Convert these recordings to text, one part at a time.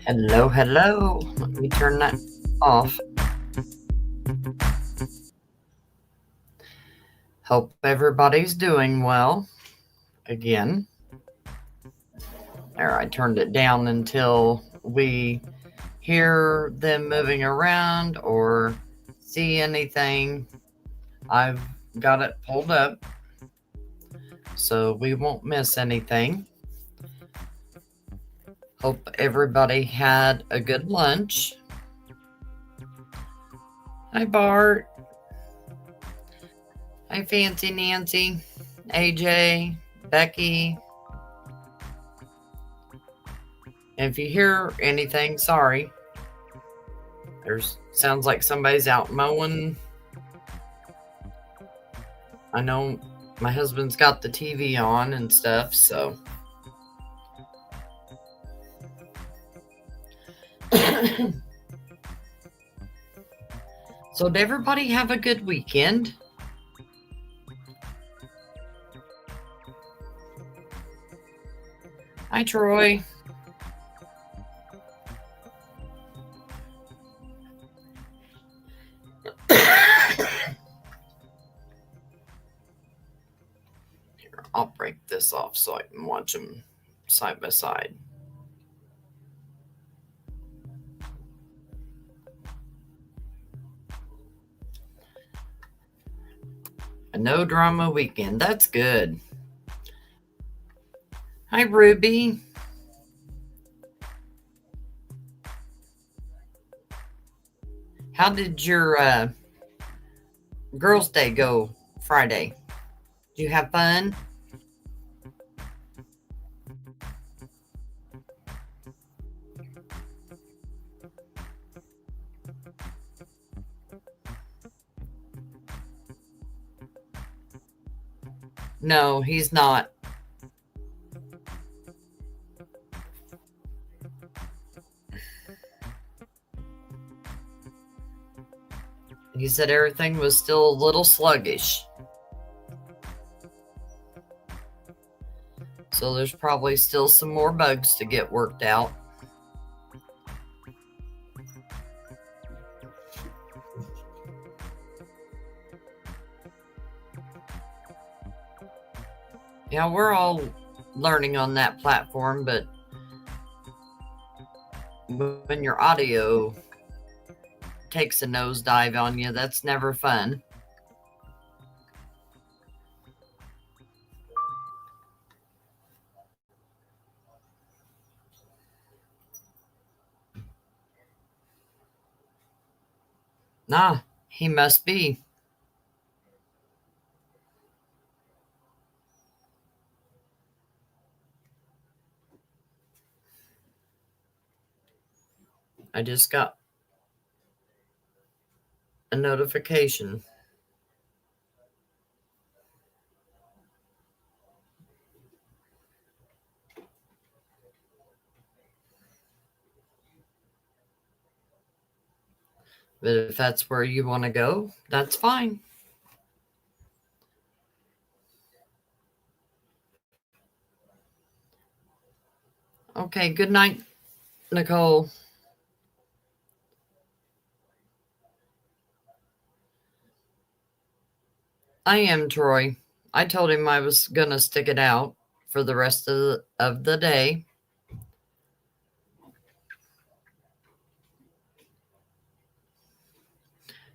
Hello, hello. Let me turn that off. Hope everybody's doing well. Again, there, I turned it down until we hear them moving around or see anything. I've got it pulled up so we won't miss anything. Hope everybody had a good lunch. Hi, Bart. Hi, Fancy Nancy, AJ, Becky. If you hear anything, sorry. There's sounds like somebody's out mowing. I know my husband's got the TV on and stuff, so. So did everybody have a good weekend? Hi, Troy. Here, I'll break this off so I can watch them side by side. A no drama weekend. That's good. Hi, Ruby. How did your girls' day go Friday? Did you have fun? No, he's not. He said everything was still a little sluggish. So there's probably still some more bugs to get worked out. Yeah, we're all learning on that platform, but when your audio takes a nosedive on you, that's never fun. Nah, he must be. I just got a notification. But if that's where you want to go, that's fine. Okay, good night, Nicole. I am Troy. I told him I was going to stick it out for the rest of the day.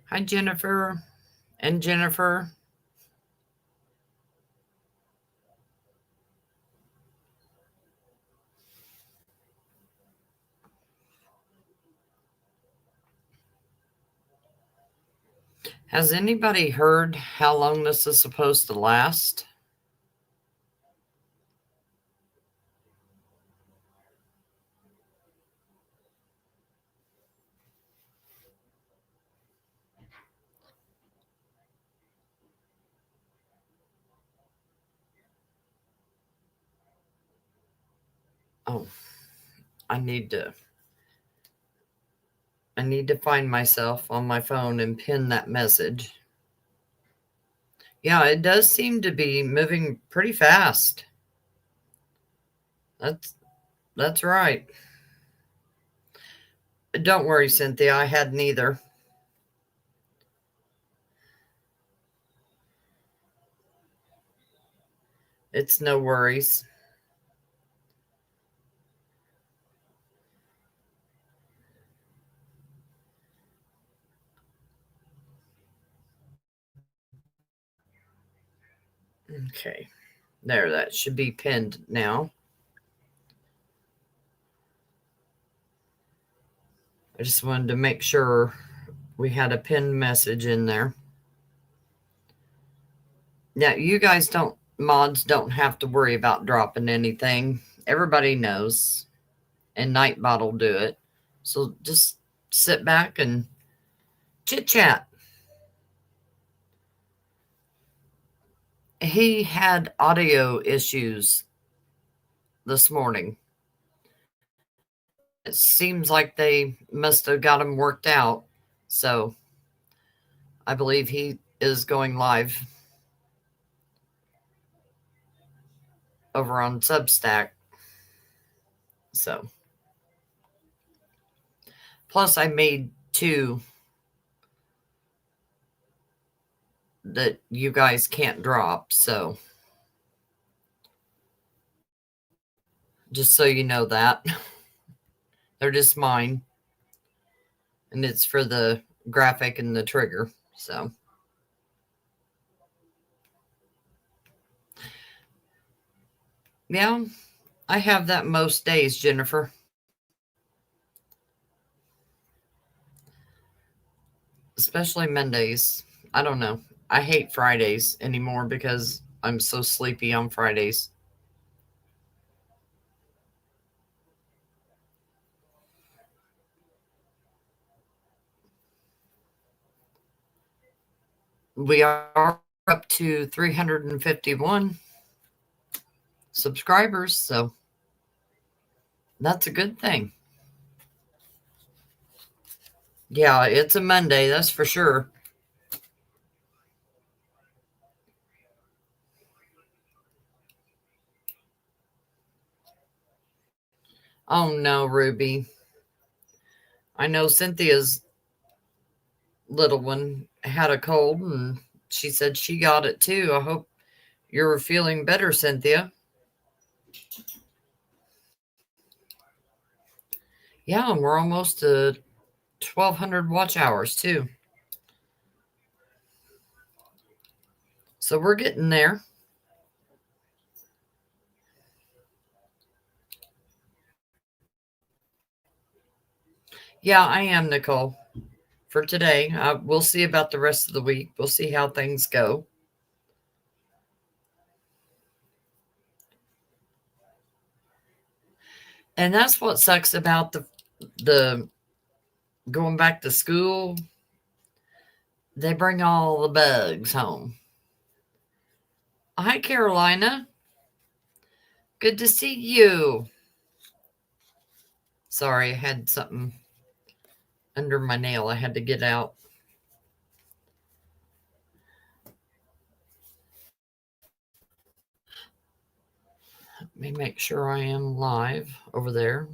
Hi, Jennifer and Jennifer. Has anybody heard how long this is supposed to last? Oh, I need to find myself on my phone and pin that message. Yeah, it does seem to be moving pretty fast. That's right. Don't worry, Cynthia. I hadn't either. It's no worries. Okay. There, that should be pinned now. I just wanted to make sure we had a pinned message in there. Now, you guys mods don't have to worry about dropping anything. Everybody knows. And Nightbot will do it. So just sit back and chit chat. He had audio issues this morning. It seems like they must have got him worked out. So I believe he is going live over on Substack. So, plus I made 2 that you guys can't drop. So, just so you know that. They're just mine. And it's for the graphic and the trigger. So, yeah, I have that most days, Jennifer. Especially Mondays. I don't know. I hate Fridays anymore because I'm so sleepy on Fridays. We are up to 351 subscribers, so that's a good thing. Yeah, it's a Monday, that's for sure. Oh no, Ruby. I know Cynthia's little one had a cold and she said she got it too. I hope you're feeling better, Cynthia. Yeah, and we're almost to 1,200 watch hours too. So we're getting there. Yeah, I am, Nicole. For today, we'll see about the rest of the week. We'll see how things go. And that's what sucks about the going back to school. They bring all the bugs home. Hi, Carolina. Good to see you. Sorry, I had something under my nail I had to get out. Let me make sure I am live over there.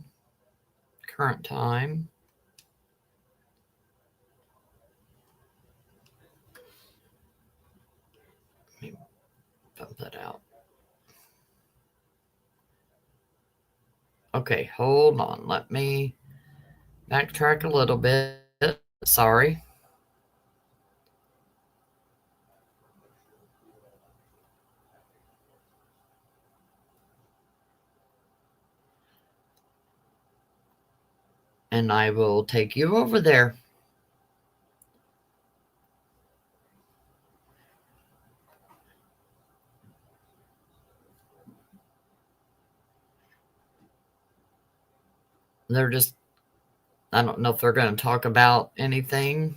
Current time. Let me pump that out. Okay, hold on. Let me backtrack a little bit. Sorry. And I will take you over there. They're just, I don't know if they're going to talk about anything.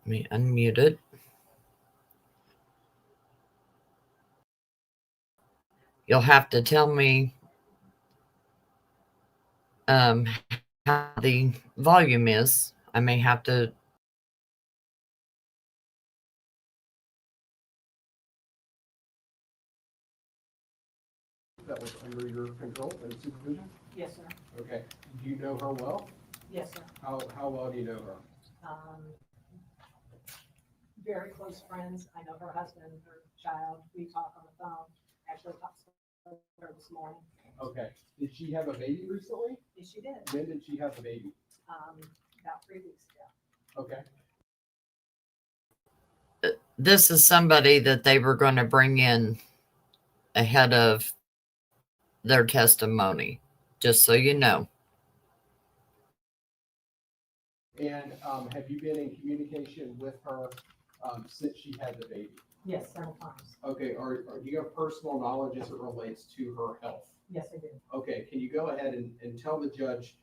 Let me unmute it. You'll have to tell me how the volume is. I may have to. that was under your control and supervision? Yes, sir. Okay. Do you know her well? Yes, sir. How well do you know her? Very close friends. I know her husband, her child. We talk on the phone. Actually talked to her this morning. Okay. Did she have a baby recently? Yes, she did. When did she have the baby? About 3 weeks ago. Okay. This is somebody that they were going to bring in ahead of their testimony, just so you know. And have you been in communication with her since she had the baby? Yes, several times. Okay. Do you have personal knowledge as it relates to her health? Yes, I do. Okay. Can you go ahead and tell the judge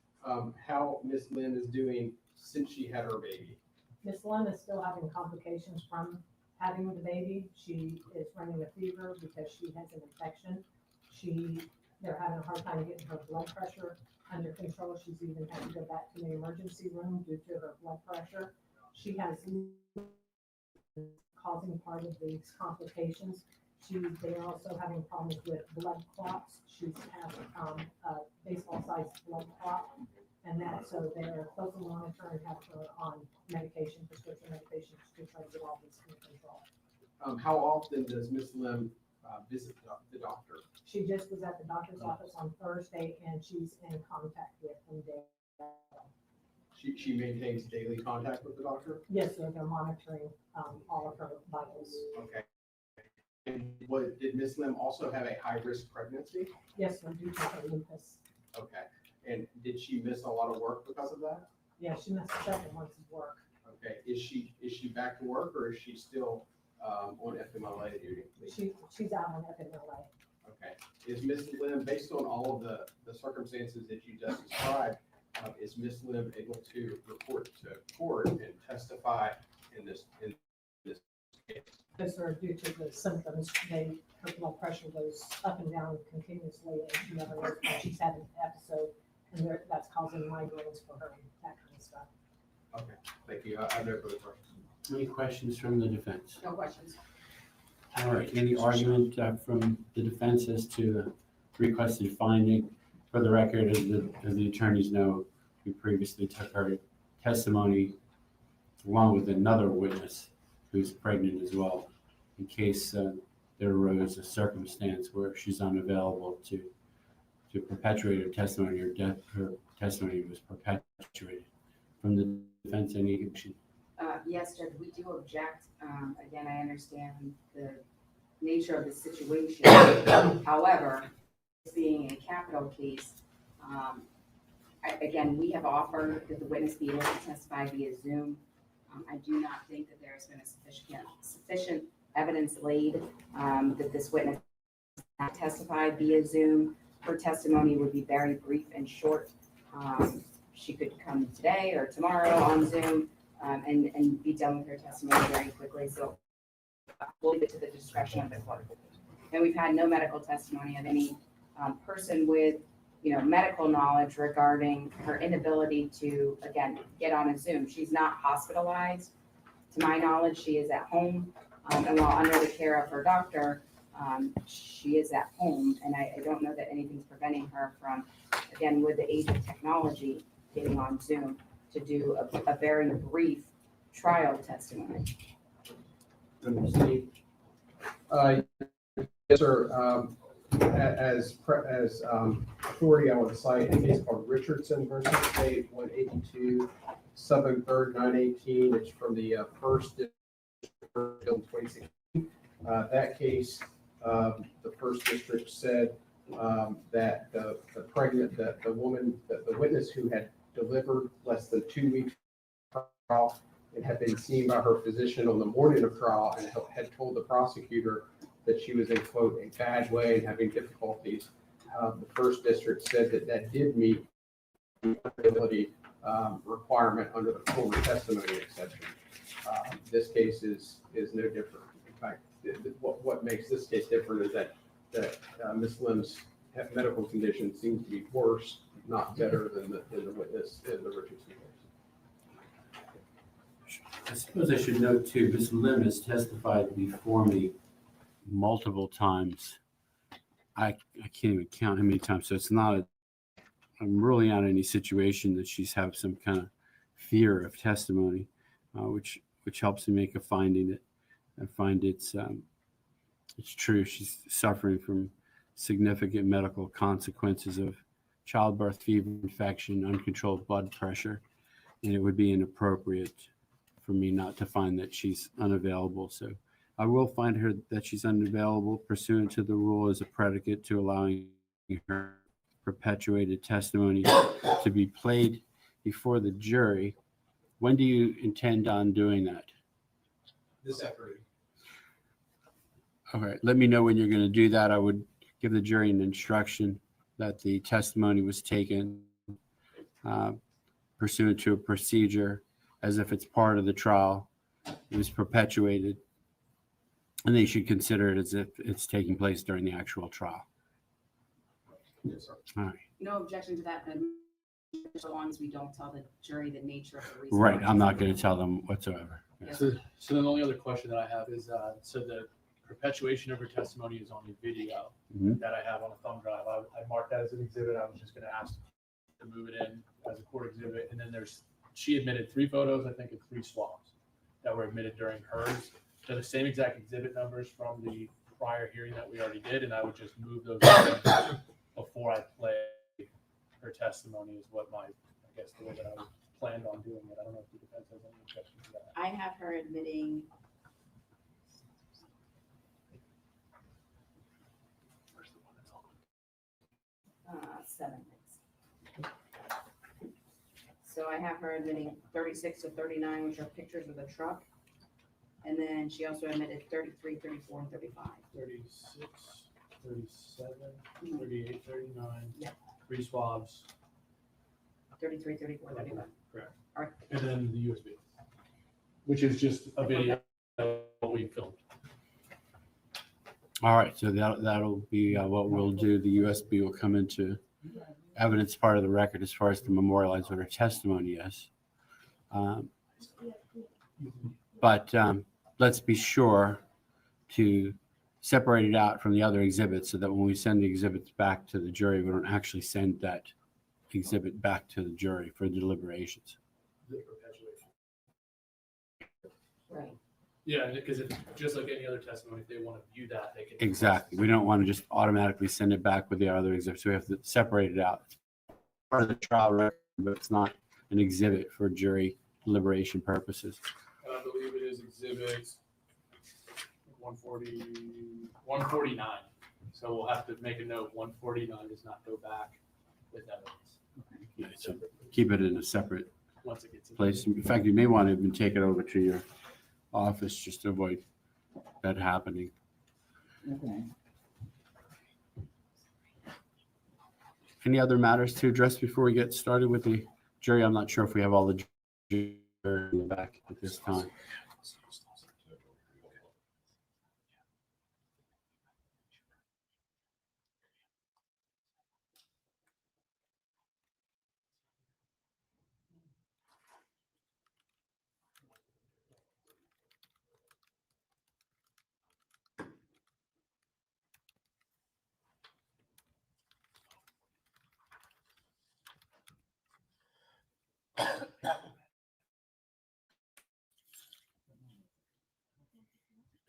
how Miss Lynn is doing since she had her baby? Miss Lynn is still having complications from having the baby. She is running a fever because she has an infection. They're having a hard time getting her blood pressure under control. She's even had to go back to the emergency room due to her blood pressure. She has causing part of these complications. They're also having problems with blood clots. She's had a baseball-sized blood clot, and so they're closely monitoring and have her on medication, prescription medication, to try to get all this under control. How often does Miss Lim visit the doctor? She just was at the doctor's office on Thursday, and she's in contact with them daily. She maintains daily contact with the doctor? Yes, sir, they're monitoring all of her vitals. Okay. And did Miss Lim also have a high-risk pregnancy? Yes, sir, due to her lupus. Okay. And did she miss a lot of work because of that? Yeah, she missed several months of work. Okay. Is she back to work, or is she still on FMLA duty? She's out on FMLA. Okay. Is Miss Lim, based on all of the circumstances that you just described, is Miss Lim able to report to court and testify in this case? Because they're due to the symptoms, her blood pressure goes up and down continuously, and she never knows when she's had an episode, and that's causing migraines for her and that kind of stuff. Okay, thank you. I have no further questions. Any questions from the defense? No questions. All right, any argument from the defense as to the requested finding? For the record, as the attorneys know, we previously took her testimony along with another witness who's pregnant as well, in case there arose a circumstance where she's unavailable to perpetuate her testimony, or her testimony was perpetuated. From the defense, any objection? Yes, Judge, we do object. Again, I understand the nature of the situation. However, being a capital case, again, we have offered that the witness be able to testify via Zoom. I do not think that there has been a sufficient evidence laid that this witness not testify via Zoom. Her testimony would be very brief and short. She could come today or tomorrow on Zoom and be done with her testimony very quickly. So we'll leave it to the discretion of the court. And we've had no medical testimony of any person with medical knowledge regarding her inability to, again, get on a Zoom. She's not hospitalized. To my knowledge, she is at home. And while under the care of her doctor, she is at home. And I don't know that anything's preventing her from, again, with the age of technology, getting on Zoom to do a very brief trial testimony. Steve? Yes, sir. As authority, I want to cite a case called Richardson versus State, 182, Southern 3rd, 918. It's from the first district in 2016. That case, the first district said that the witness who had delivered less than 2 weeks trial and had been seen by her physician on the morning of trial and had told the prosecutor that she was in, quote, a bad way and having difficulties. The first district said that did meet the ability requirement under the former testimony exception. This case is no different. In fact, what makes this case different is that Ms. Lim's medical condition seems to be worse, not better than the witness in the Richardson case. I suppose I should note too, Ms. Lim has testified before me multiple times I can't even count how many times. So it's not I'm ruling out any situation that she's have some kind of fear of testimony, which helps me make a finding that I find it's true. She's suffering from significant medical consequences of childbirth, fever, infection, uncontrolled blood pressure, and it would be inappropriate for me not to find that she's unavailable. So I will find her that she's unavailable pursuant to the rule as a predicate to allowing her perpetuated testimony to be played before the jury. When do you intend on doing that? This afternoon. All right, let me know when you're going to do that. I would give the jury an instruction that the testimony was taken pursuant to a procedure as if it's part of the trial. It was perpetuated, and they should consider it as if it's taking place during the actual trial. Yes, sir. All right. No objection to that, so long as we don't tell the jury the nature of the reason. Right, I'm not going to tell them whatsoever. Yes. So then the only other question that I have is, so the perpetuation of her testimony is on the video Mhm. that I have on a thumb drive. I marked that as an exhibit. I was just gonna ask to move it in as a court exhibit. And then she admitted 3 photos, I think, and 3 swabs that were admitted during hers. They're the same exact exhibit numbers from the prior hearing that we already did, and I would just move those before I play her testimony is what I guess the way that I planned on doing it. I don't know if the defense has any objection to that. I have her admitting 7 things. So I have her admitting 36 to 39, which are pictures of the truck. And then she also admitted 33, 34, and 35. 36, 37, 38, 39. Yep. 3 swabs. 33, 34, 35. Correct. All right. And then the USB, which is just a video of what we filmed. All right, so that'll be what we'll do. The USB will come into evidence part of the record as far as to memorialize what her testimony is. But let's be sure to separate it out from the other exhibits so that when we send the exhibits back to the jury, we don't actually send that exhibit back to the jury for deliberations. Right. Yeah, because just like any other testimony, if they want to view that, they can. Exactly. We don't want to just automatically send it back with the other exhibits. We have to separate it out. It's part of the trial record, but it's not an exhibit for jury deliberation purposes. I believe it is exhibit 140, 149. So we'll have to make a note, 149 does not go back with evidence. Yeah, so keep it in a separate Once it gets. place. In fact, you may want to even take it over to your office just to avoid that happening. Okay. Any other matters to address before we get started with the jury? I'm not sure if we have all the jury in the back at this time.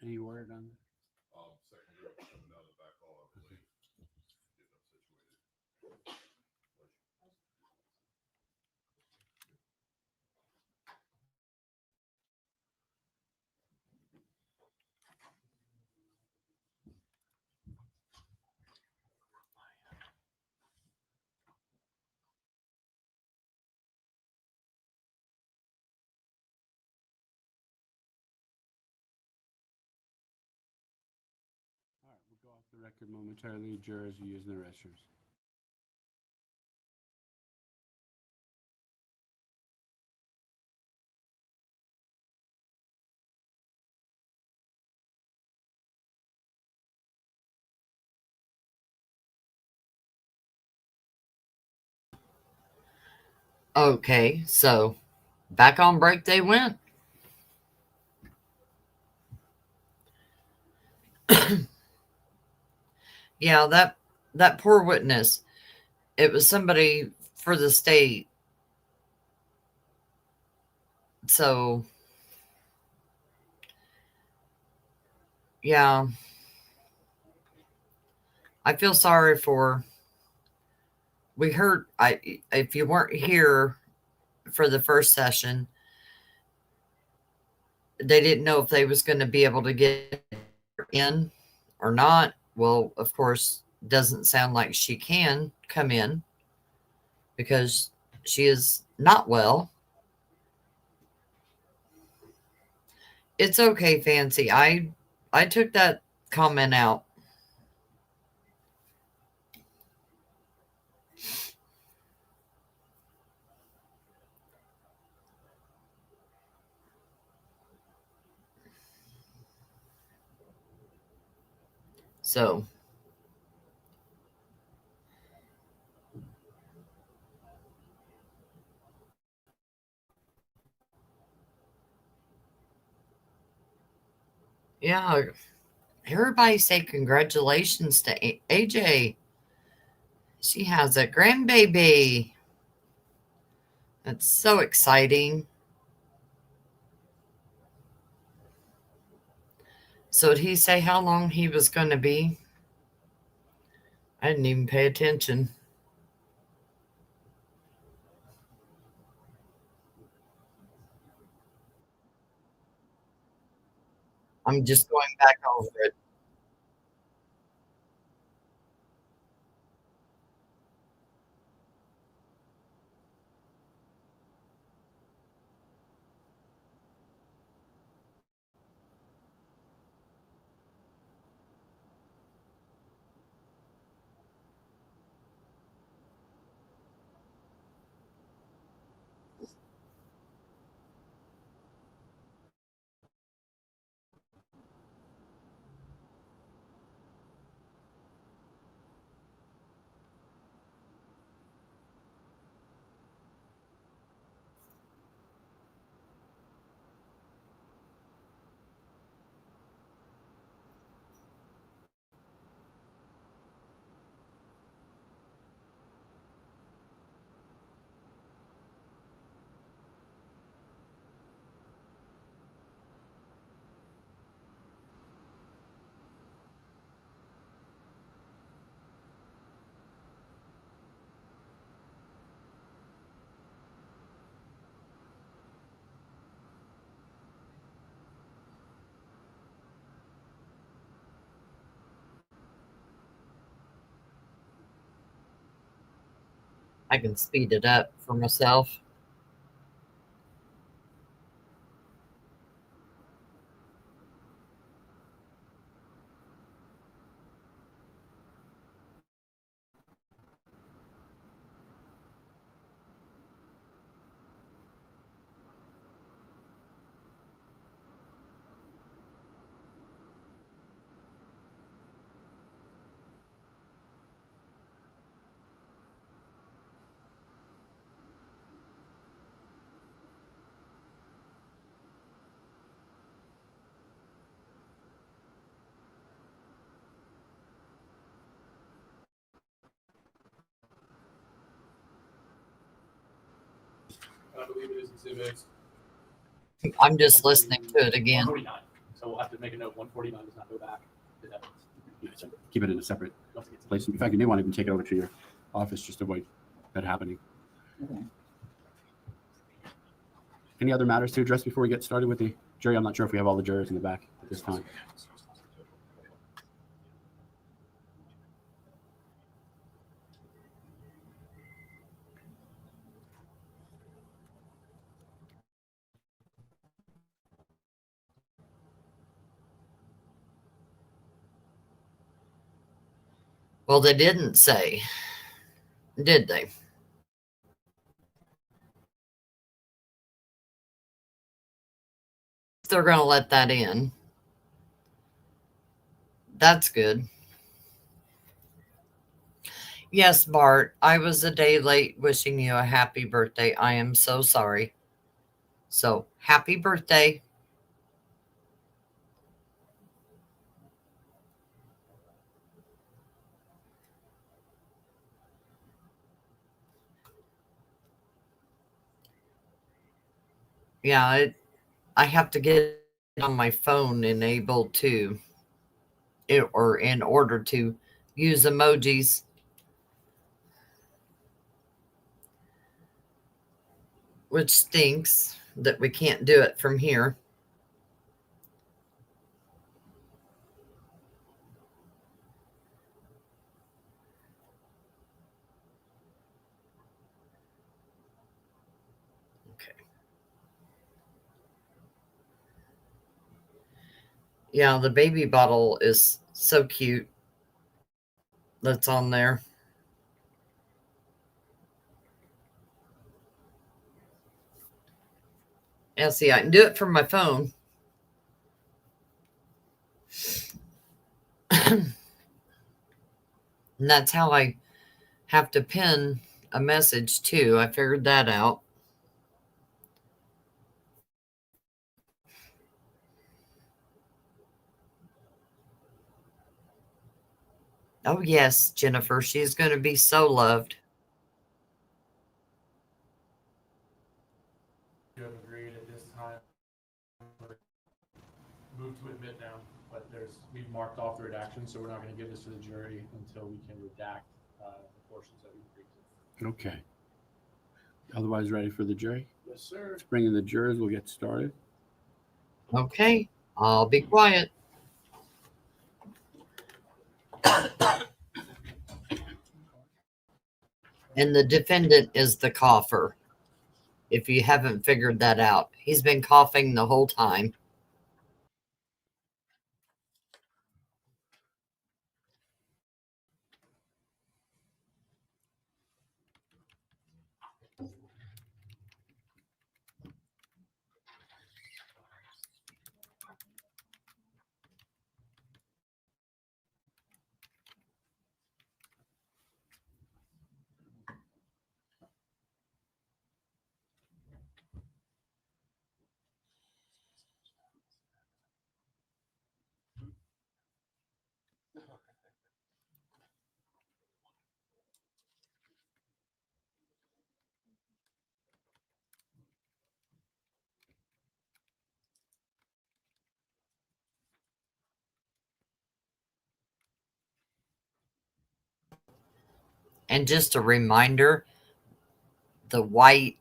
Any word on that? All right, we'll go off the record momentarily. Jurors are using the restrooms. Okay, so back on break they went. Yeah, that poor witness. It was somebody for the state. So, yeah, I feel sorry for. We heard if you weren't here for the first session, they didn't know if they was going to be able to get in or not. Well, of course, doesn't sound like she can come in because she is not well. It's okay, Fancy. I took that comment out. So, yeah, everybody say congratulations to AJ. She has a grandbaby. That's so exciting. So, did he say how long he was going to be? I didn't even pay attention. I'm just going back over it. I can speed it up for myself. I believe it is exhibit I'm just listening to it again. 149. So we'll have to make a note, 149 does not go back to evidence. Yeah, so keep it in a separate place. In fact, you may want to even take it over to your office just to avoid that happening. Any other matters to address before we get started with the jury? I'm not sure if we have all the jurors in the back at this time. Well, they didn't say, did they? They're going to let that in. That's good. Yes, Bart, I was a day late wishing you a happy birthday. I am so sorry. So, happy birthday. Yeah, I have to get it on my phone enabled to or in order to use emojis, which stinks that we can't do it from here. Okay. Yeah, the baby bottle is so cute that's on there. Yeah, see, I can do it from my phone. And that's how I have to pin a message too. I figured that out. Oh, yes, Jennifer, she's going to be so loved. You have agreed at this time, move to admit now, but we've marked off the redaction, so we're not gonna give this to the jury until we can redact, the portions that we agreed to. Okay. Otherwise, ready for the jury? Yes, sir. Let's bring in the jurors. We'll get started. Okay, I'll be quiet. And the defendant is the cougher. If you haven't figured that out, he's been coughing the whole time. And just a reminder, the white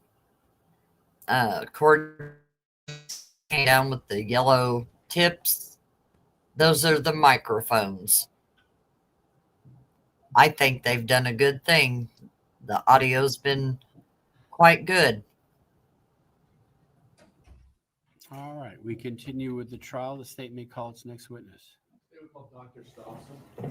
cord came down with the yellow tips. Those are the microphones. I think they've done a good thing. The audio's been quite good. All right. We continue with the trial. The state may call its next witness. They would call Dr. Sto-Escalera.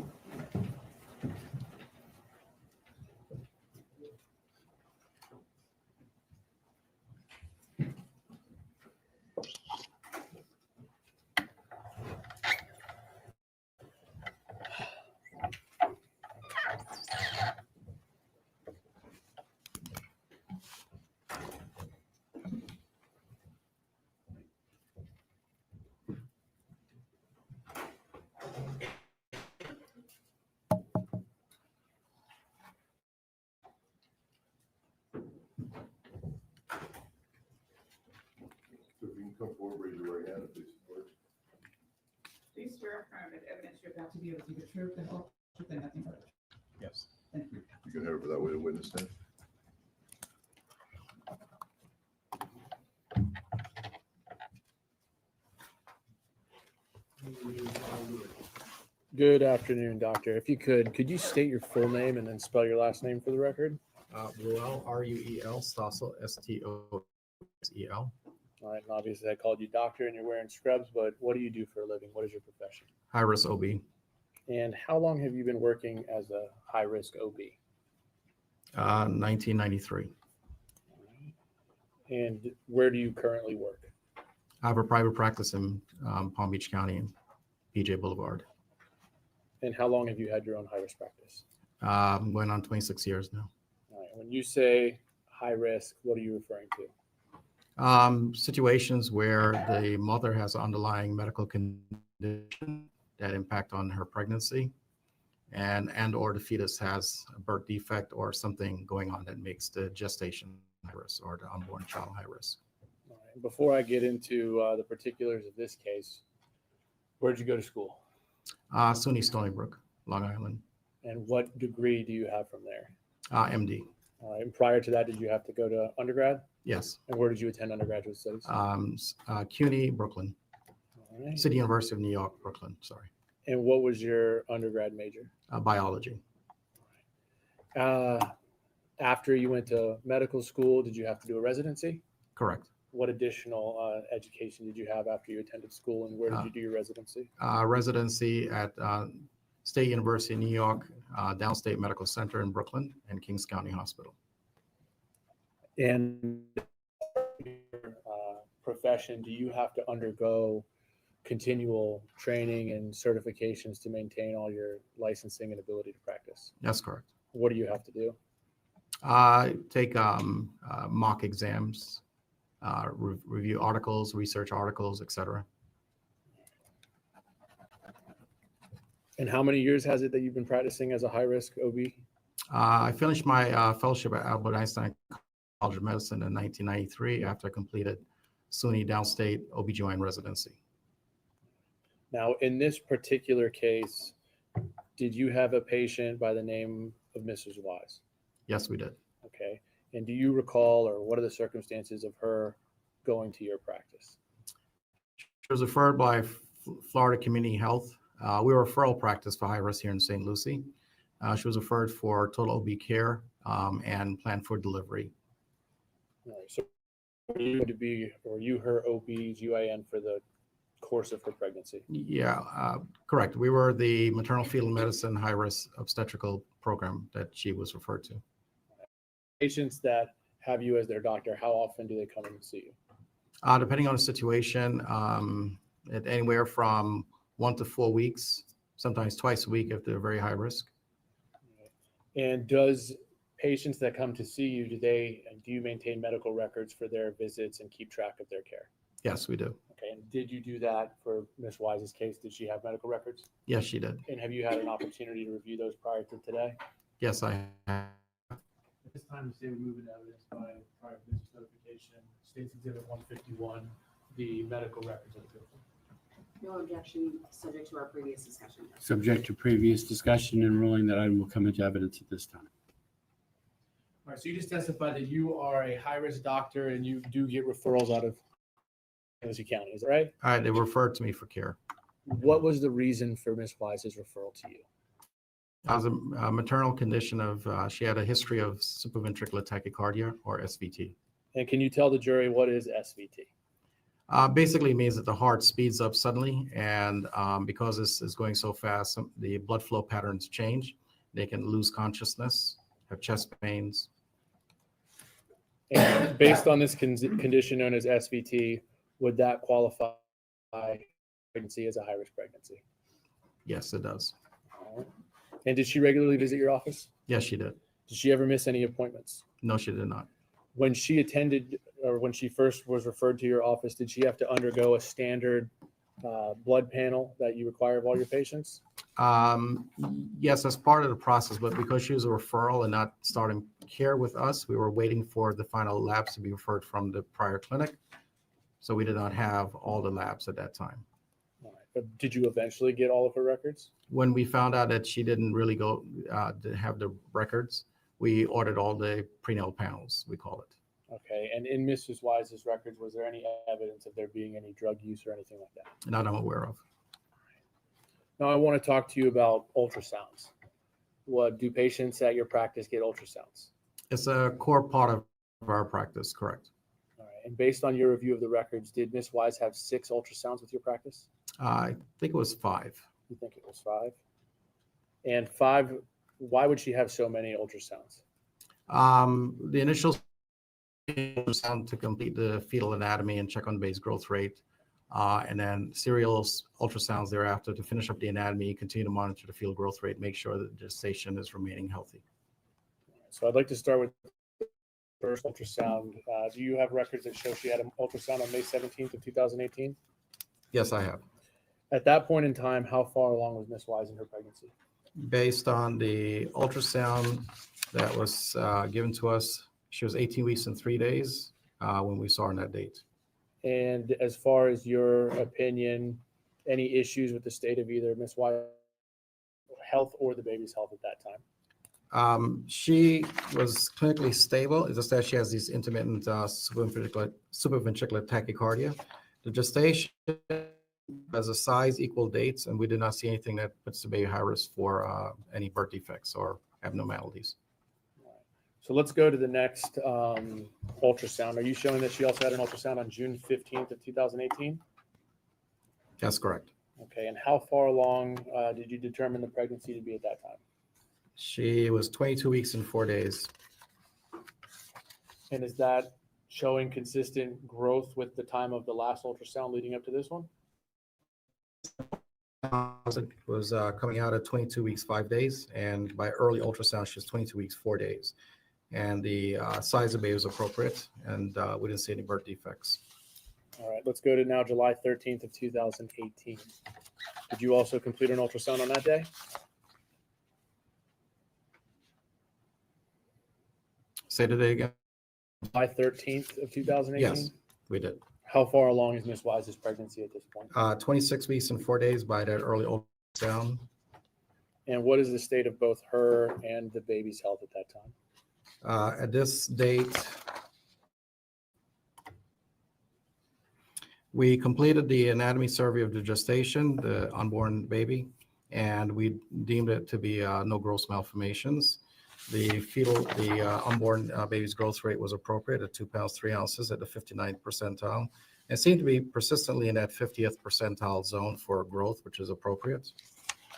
So if you can come forward, raise your right hand, please. Please swear affirm that the evidence you're about to give is the truth, the whole truth, and nothing but the truth. Yes. Thank you. You can head over that way to witness stand. Good afternoon, doctor. If you could you state your full name and then spell your last name for the record? Ruel, Ruel, Stossel, Stosel. All right, and obviously I called you doctor and you're wearing scrubs, but what do you do for a living? What is your profession? High risk OB. And how long have you been working as a high-risk OB? 1993. And where do you currently work? I have a private practice in Palm Beach County and PJ Boulevard. And how long have you had your own high-risk practice? Going on 26 years now. All right, when you say high risk, what are you referring to? Situations where the mother has an underlying medical condition that impact on her pregnancy and or the fetus has a birth defect or something going on that makes the gestation high risk or the unborn child high risk. All right, Before I get into the particulars of this case, where'd you go to school? SUNY Stony Brook, Long Island, And what degree do you have from there? MD. And prior to that, did you have to go to undergrad? Yes. And where did you attend undergraduate studies? CUNY, Brooklyn. All right. City University of New York, Brooklyn, sorry. And what was your undergrad major? Biology. After you went to medical school, did you have to do a residency? Correct. What additional education did you have after you attended school, and where did you do your residency? Residency at State University of New York, Downstate Medical Center in Brooklyn, and Kings County Hospital. And your profession, do you have to undergo continual training and certifications to maintain all your licensing and ability to practice? That's correct. What do you have to do? Take mock exams, review articles, research articles, etc. And how many years has it that you've been practicing as a high-risk OB? I finished my fellowship at Albert Einstein College of Medicine in 1993 after I completed SUNY Downstate OBGYN residency. Now, in this particular case, did you have a patient by the name of Mrs. Wise? Yes, we did. Okay. And do you recall, or what are the circumstances of her going to your practice? She was referred by Florida Community Health. We were a referral practice for high risk here in St. Lucie. She was referred for total OB care and planned for delivery. All right. So were you to be, or you her OB/GYN for the course of her pregnancy? Yeah, correct. We were the maternal fetal medicine high risk obstetrical program that she was referred to. Patients that have you as their doctor, how often do they come in and see you? Depending on the situation, at anywhere from 1 to 4 weeks, sometimes twice a week if they're very high risk. And does patients that come to see you, do you maintain medical records for their visits and keep track of their care? Yes, we do. Okay. And did you do that for Ms. Wise's case? Did she have medical records? Yes, she did. And have you had an opportunity to review those prior to today? Yes, I have. At this time, the state would move into evidence by prior business notification, State's Exhibit 151, the medical records of the patient. No objection, subject to our previous discussion. Subject to previous discussion and ruling, that item will come into evidence at this time. All right, so you just testified that you are a high-risk doctor and you do get referrals out of Lucie County, is that right? They referred to me for care. What was the reason for Ms. Wise's referral to you? I was a maternal condition of, she had a history of supraventricular tachycardia, or SVT. And can you tell the jury what is SVT? Basically means that the heart speeds up suddenly, and because this is going so fast, the blood flow patterns change. They can lose consciousness, have chest pains. And based on this condition known as SVT, would that qualify pregnancy as a high-risk pregnancy? Yes, it does. All right. And did she regularly visit your office? Yes, she did. Did she ever miss any appointments? No, she did not. When she attended, or when she first was referred to your office, did she have to undergo a standard blood panel that you require of all your patients? Yes, that's part of the process, but because she was a referral and not starting care with us, we were waiting for the final labs to be referred from the prior clinic. So we did not have all the labs at that time. All right. But did you eventually get all of her records? When we found out that she didn't really go to have the records, we ordered all the prenatal panels, we call it. Okay. And in Mrs. Wise's records, was there any evidence of there being any drug use or anything like that? Not I'm aware of. Now I want to talk to you about ultrasounds. What do patients at your practice get ultrasounds? It's a core part of our practice, correct? All right. And based on your review of the records, did Ms. Wise have 6 ultrasounds with your practice? I think it was 5. You think it was 5? And 5, why would she have so many ultrasounds? The initial ultrasound to complete the fetal anatomy and check on the baby's growth rate, and then serial ultrasounds thereafter to finish up the anatomy, continue to monitor the fetal growth rate, make sure that the gestation is remaining healthy. So I'd like to start with the first ultrasound. Do you have records that show she had an ultrasound on May 17th of 2018? Yes, I have. At that point in time, how far along was Ms. Wise in her pregnancy? Based on the ultrasound that was given to us, she was 18 weeks and 3 days when we saw her on that date. And as far as your opinion, any issues with the state of either Miss Wise's health or the baby's health at that time? She was clinically stable. It's just that she has these intermittent supraventricular tachycardia. The gestation has a size equal dates, and we did not see anything that puts the baby high risk for any birth defects or abnormalities. So let's go to the next ultrasound. Are you showing that she also had an ultrasound on June 15th of 2018? That's correct. Okay, and how far along did you determine the pregnancy to be at that time? She was 22 weeks and 4 days. And is that showing consistent growth with the time of the last ultrasound leading up to this one? It was coming out at 22 weeks, 5 days, and by early ultrasound, she was 22 weeks, 4 days. And the size of the baby was appropriate, and we didn't see any birth defects. All right, let's go to now July 13th of 2018. Did you also complete an ultrasound on that day? Say today again. July 13th of 2018? Yes, we did. How far along is Miss Wise's pregnancy at this point? 26 weeks and 4 days by that early ultrasound. And what is the state of both her and the baby's health at that time? At this date, we completed the anatomy survey of the gestation, the unborn baby, and we deemed it to be no gross malformations. The unborn baby's growth rate was appropriate at 2 pounds, 3 ounces at the 59th percentile. It seemed to be persistently in that 50th percentile zone for growth, which is appropriate.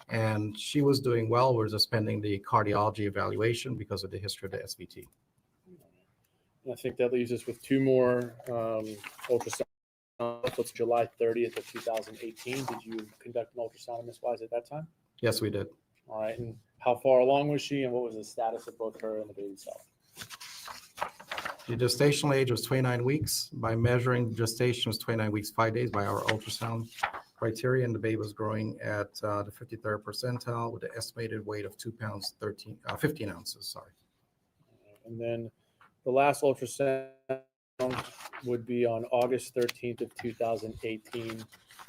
And she was doing well. We're just pending the cardiology evaluation because of the history of the SVT. I think that leaves us with two more ultrasounds. It's July 30th of 2018. Did you conduct an ultrasound on Miss Wise at that time? Yes, we did. All right. And how far along was she, and what was the status of both her and the baby's health? The gestational age was 29 weeks. By measuring gestation was 29 weeks, 5 days by our ultrasound criteria, and the baby was growing at the 53rd percentile with an estimated weight of 2 pounds, 15 ounces, sorry. And then the last ultrasound would be on August 13th of 2018.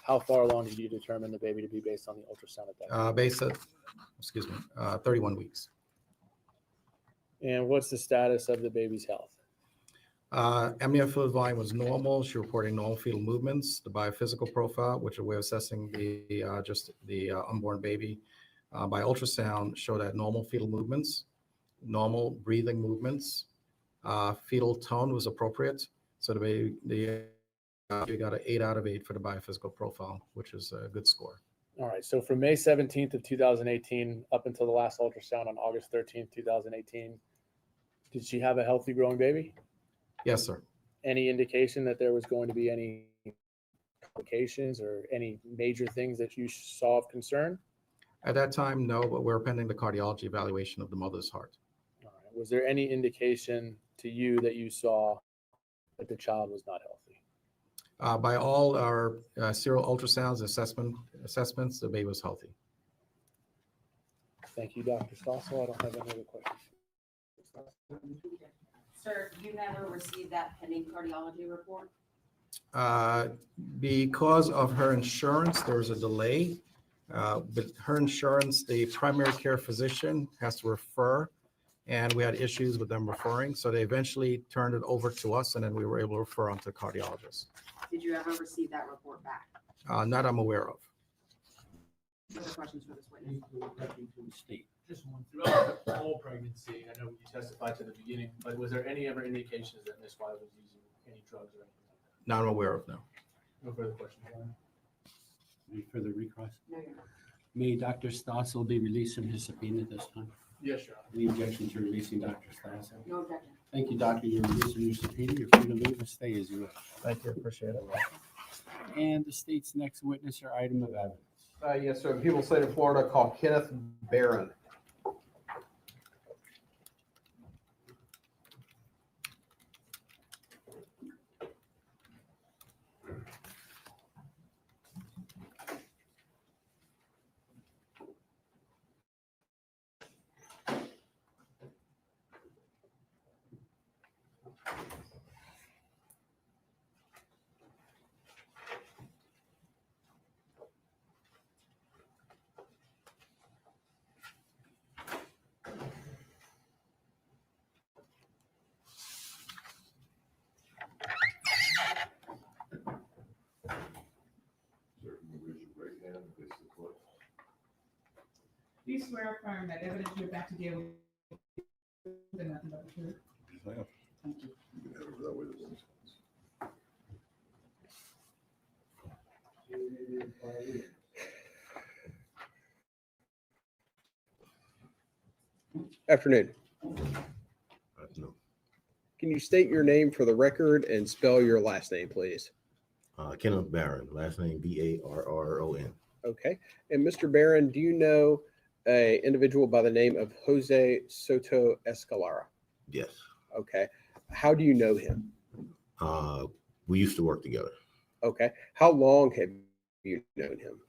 How far along did you determine the baby to be based on the ultrasound at that time? Based at, 31 weeks. And what's the status of the baby's health? Amniotic fluid volume was normal. She reported normal fetal movements. The biophysical profile, which we're assessing the unborn baby by ultrasound, showed that normal fetal movements, normal breathing movements. Fetal tone was appropriate. So the baby got an 8 out of 8 for the biophysical profile, which is a good score. All right. So from May 17th of 2018 up until the last ultrasound on August 13th, 2018, did she have a healthy growing baby? Yes, sir. Any indication that there was going to be any complications or any major things that you saw of concern? At that time, no, but we're pending the cardiology evaluation of the mother's heart. All right. Was there any indication to you that you saw that the child was not healthy? By all our serial ultrasounds assessments, the baby was healthy. Thank you, Dr. Stossel. I don't have any other questions. Sir, you never received that pending cardiology report? Because of her insurance, there was a delay. But her insurance, the primary care physician has to refer, and we had issues with them referring. So they eventually turned it over to us, and then we were able to refer on to a cardiologist. Did you ever receive that report back? Not I'm aware of. Other questions for this witness? Just one. Throughout the whole pregnancy, I know you testified to the beginning, but was there any ever indications that Miss Wise was using any drugs or anything like that? Not I'm aware of, no. No further questions. Any further requests? No, you're not. May Dr. Stossel be released from his subpoena this time? Yes, Your Honor. Any objection to releasing Dr. Stossel? No objection. Thank you, Doctor. You're released from your subpoena. You're free to leave or stay as you wish. Thank you, appreciate it. And the state's next witness or item of evidence. Yes, sir. People state of Florida call Kenneth Barron. Do you swear or affirm that evidence you're about to give will be nothing but the truth? Thank you. You can have it that way to witness. Afternoon. No. Can you state your name for the record and spell your last name, please? Kenneth Barron, last name Barron. Okay. And Mr. Barron, do you know a individual by the name of Jose Soto-Escalera? Yes. Okay. How do you know him? We used to work together. Okay. How long have you known him?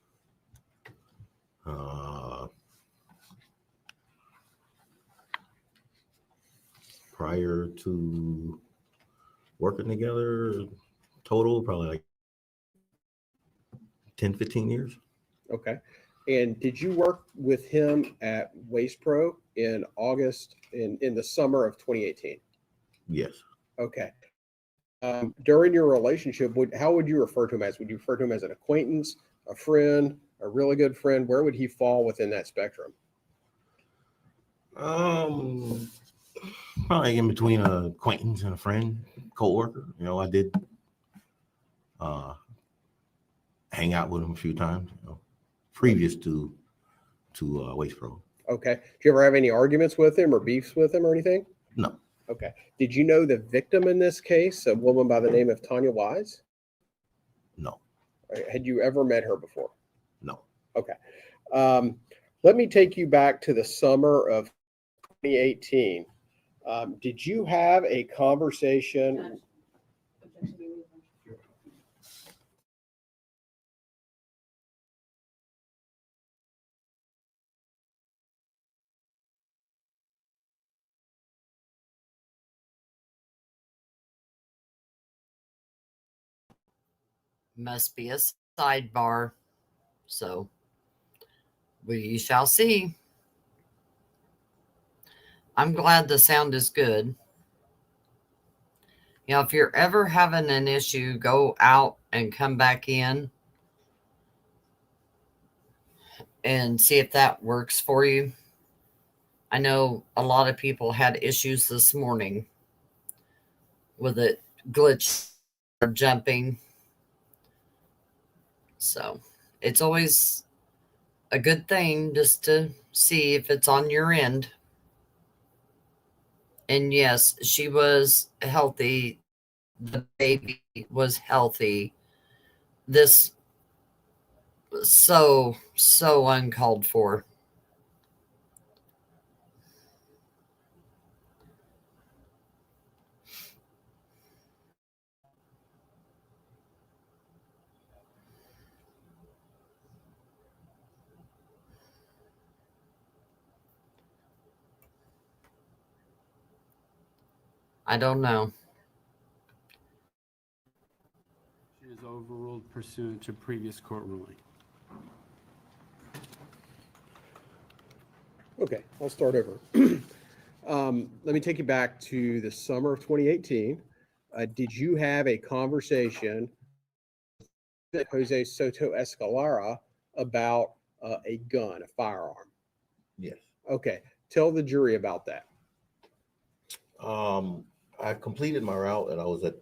Prior to working together, total probably like 10, 15 years. Okay. And did you work with him at Waste Pro in August, in the summer of 2018? Yes. Okay. During your relationship, how would you refer to him as? Would you refer to him as an acquaintance, a friend, a really good friend? Where would he fall within that spectrum? Probably in between an acquaintance and a friend, co-worker. You know, I did hang out with him a few times, you know, previous to Waste Pro. Okay. Did you ever have any arguments with him or beefs with him or anything? No. Okay. Did you know the victim in this case, a woman by the name of Tania Wise? No. Had you ever met her before? No. Okay. Let me take you back to the summer of 2018. Did you have a conversation? Must be a sidebar. So we shall see. I'm glad the sound is good. You know, if you're ever having an issue, go out and come back in and see if that works for you. I know a lot of people had issues this morning with it glitch or jumping. So it's always a good thing just to see if it's on your end. And yes, she was healthy. The baby was healthy. This was so uncalled for. I don't know. She is overruled pursuant to previous court ruling. Okay, I'll start over. Let me take you back to the summer of 2018. Did you have a conversation with Jose Soto-Escalera about a gun, a firearm? Yes. Okay, tell the jury about that. I completed my route and I was at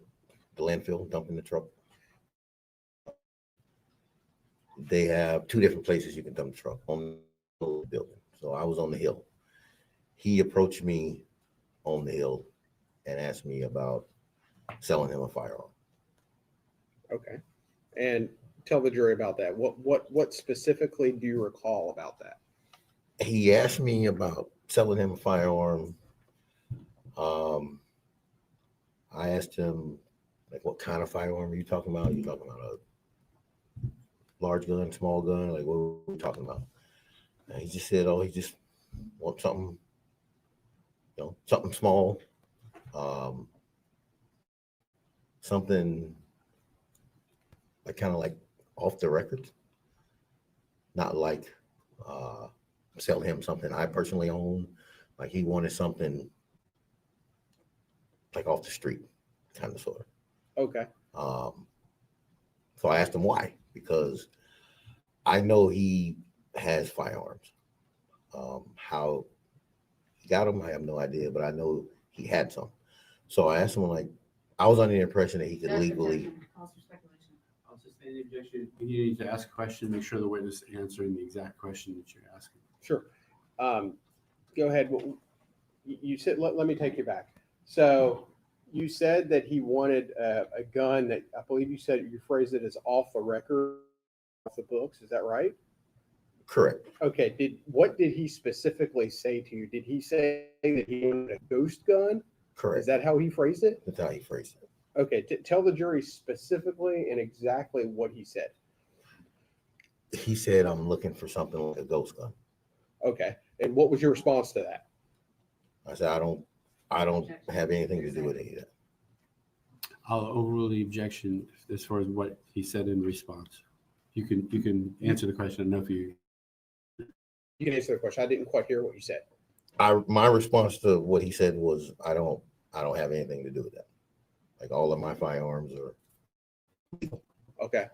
the landfill dumping the truck. They have two different places you can dump the truck on the building. So I was on the hill. He approached me on the hill and asked me about selling him a firearm. Okay, and tell the jury about that. What specifically do you recall about that? He asked me about selling him a firearm. I asked him, like, what kind of firearm are you talking about? Are you talking about a large gun, small gun? Like, what are we talking about? And he just said, oh, he just wants something, you know, something small, something like kind of like off the record, not like sell him something I personally own. Like he wanted something like off the street, kind of sort of. Okay. So I asked him why, because I know he has firearms. How he got them, I have no idea, but I know he had some. So I asked him, like, I was under the impression that he could legally. Calls for speculation. I'll sustain the objection. You need to ask a question, make sure the witness is answering the exact question that you're asking. Sure. Go ahead. You said, let me take you back. So you said that he wanted a gun that I believe you said you phrased it as off the record, off the books. Is that right? Correct. Okay. What did he specifically say to you? Did he say that he wanted a ghost gun? Correct. Is that how he phrased it? That's how he phrased it. Okay. Tell the jury specifically and exactly what he said. He said, I'm looking for something like a ghost gun. Okay. And what was your response to that? I said, I don't have anything to do with any of that. I'll overrule the objection as far as what he said in response. You can answer the question enough you. You can answer the question. I didn't quite hear what you said. My response to what he said was, I don't have anything to do with that. Like, all of my firearms are legal. Okay.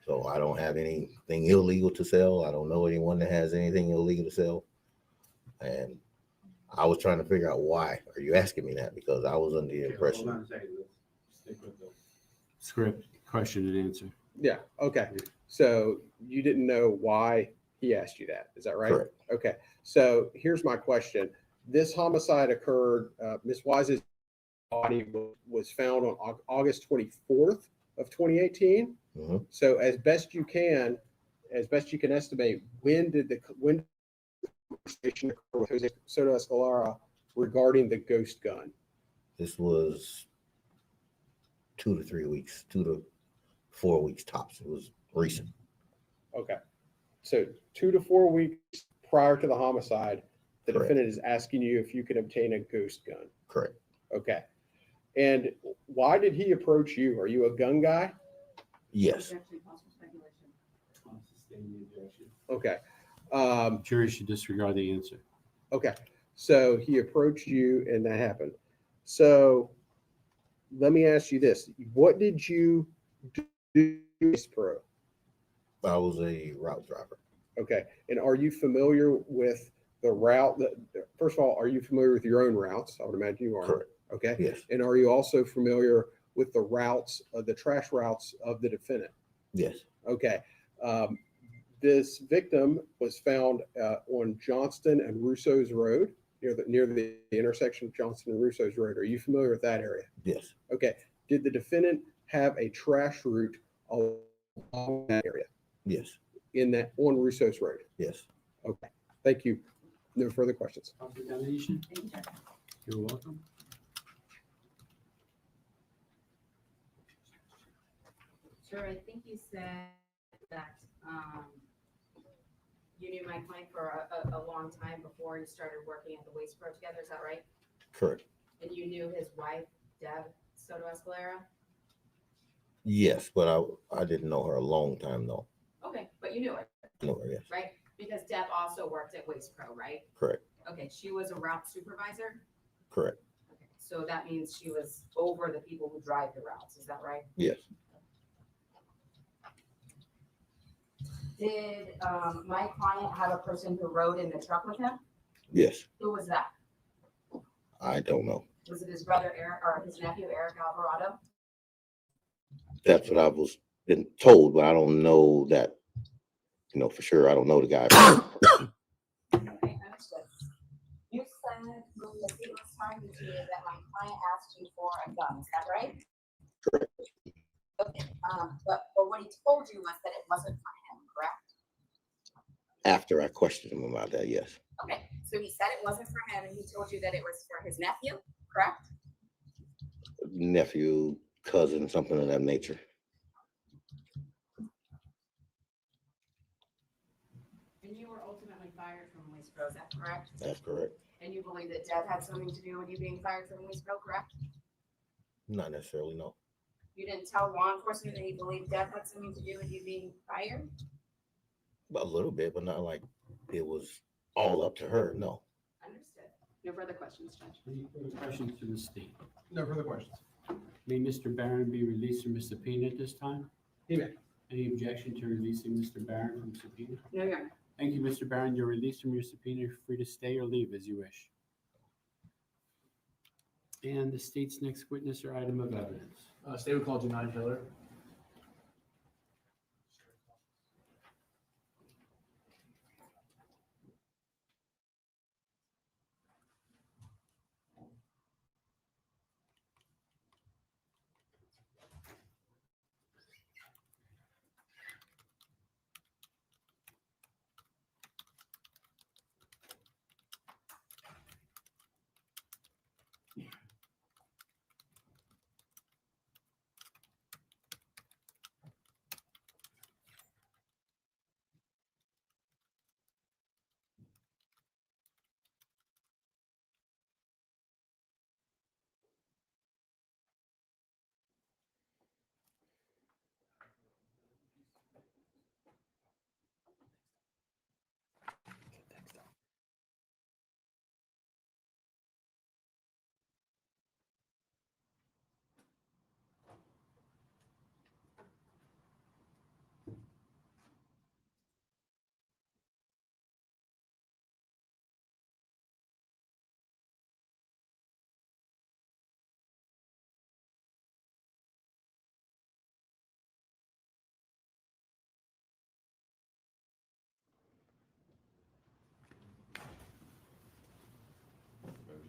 So I don't have anything illegal to sell. I don't know anyone that has anything illegal to sell. And I was trying to figure out, why are you asking me that? Because I was under the impression. Hold on a second. Let's stick with the script, question and answer. Yeah. Okay. So you didn't know why he asked you that. Is that right? Correct. Okay. So here's my question. This homicide occurred, Ms. Wise's body was found on August 24th of 2018. Mm-hmm. So as best you can estimate, when did the conversation occur with Jose Soto-Escalera regarding the ghost gun? This was 2 to 3 weeks, 2 to 4 weeks tops. It was recent. Okay. So 2 to 4 weeks prior to the homicide, the Correct. defendant is asking you if you can obtain a ghost gun. Correct. Okay. And why did he approach you? Are you a gun guy? Yes. Objection, calls for speculation. I'll sustain the objection. Okay. Jury should disregard the answer. Okay. So he approached you and that happened. So let me ask you this. What did you do, Pro? I was a route driver. Okay. And are you familiar with the route first of all, are you familiar with your own routes? I would imagine you are. Correct. Okay. Yes. And are you also familiar with the routes, the trash routes of the defendant? Yes. Okay. This victim was found on Johnston and Russo's Road, near the intersection of Johnston and Russo's Road. Are you familiar with that area? Yes. Okay. Did the defendant have a trash route along that area Yes. on Russo's Road? Yes. Okay. Thank you. No further questions. Cross-examination? Thank you, Judge. You're welcome. Sure, I think you said that you knew my client for a long time before you started working at the Waste Pro together, is that right? Correct. And you knew his wife, Deb Soto-Escalera? Yes, but I didn't know her a long time though. Okay, but you knew her, I know her, yes. right? Because Deb also worked at Waste Pro, right? Correct. Okay, she was a route supervisor? Correct. Okay, so that means she was over the people who drive the routes, is that right? Yes. Did my client have a person who rode in the truck with him? Yes. Who was that? I don't know. Was it his brother Eric or his nephew Eric Alvarado? That's what I was been told, but I don't know that, for sure. I don't know the guy. Okay, understood. You said when the scene was talking to you that my client asked you for a gun, is that right? Correct. Okay, but what he told you was that it wasn't for him, correct? After I questioned him about that, yes. Okay, so he said it wasn't for him and he told you that it was for his nephew, correct? Nephew, cousin, something of that nature. And you were ultimately fired from Waste Pro, is that correct? That's correct. And you believe that Deb had something to do with you being fired from Waste Pro, correct? Not necessarily, no. You didn't tell law enforcement that you believed Deb had something to do with you being fired? A little bit, but not like it was all up to her, no. Understood. No further questions, Judge. Any further questions to the state? No further questions. May Mr. Barron be released from his subpoena at this time? He may. Any objection to releasing Mr. Barron from subpoena? No, Your Honor. Thank you, Mr. Barron. You're released from your subpoena. You're free to stay or leave as you wish. And the state's next witness or item of evidence. State would call Janine Hiller.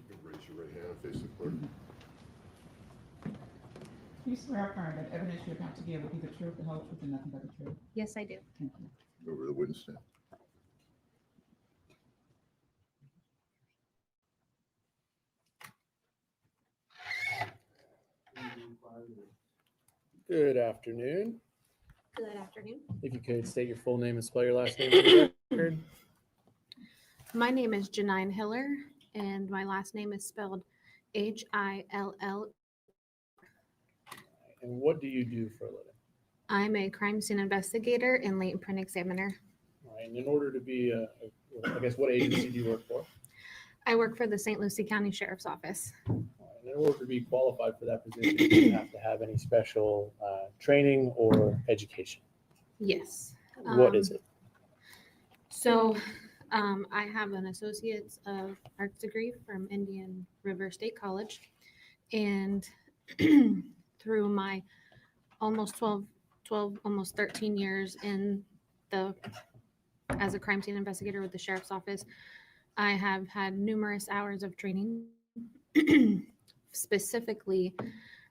You can raise your right hand and face the clerk. Do you swear or affirm that evidence you're about to give will be the truth, the whole truth, and nothing but the truth? Yes, I do. Thank you. Go over to the witness stand. Good afternoon. Good afternoon. If you could state your full name and spell your last name for the record. My name is Janine Hiller, and my last name is spelled Hill. And what do you do for a living? I'm a crime scene investigator and latent print examiner. All right, and in order to be I guess, what agency do you work for? I work for the St. Lucie County Sheriff's Office. All right, and in order to be qualified for that position, do you have to have any special training or education? Yes. What is it? So I have an Associate's of Arts degree from Indian River State College. And through my almost 12, almost 13 years as a crime scene investigator with the Sheriff's Office, I have had numerous hours of training, specifically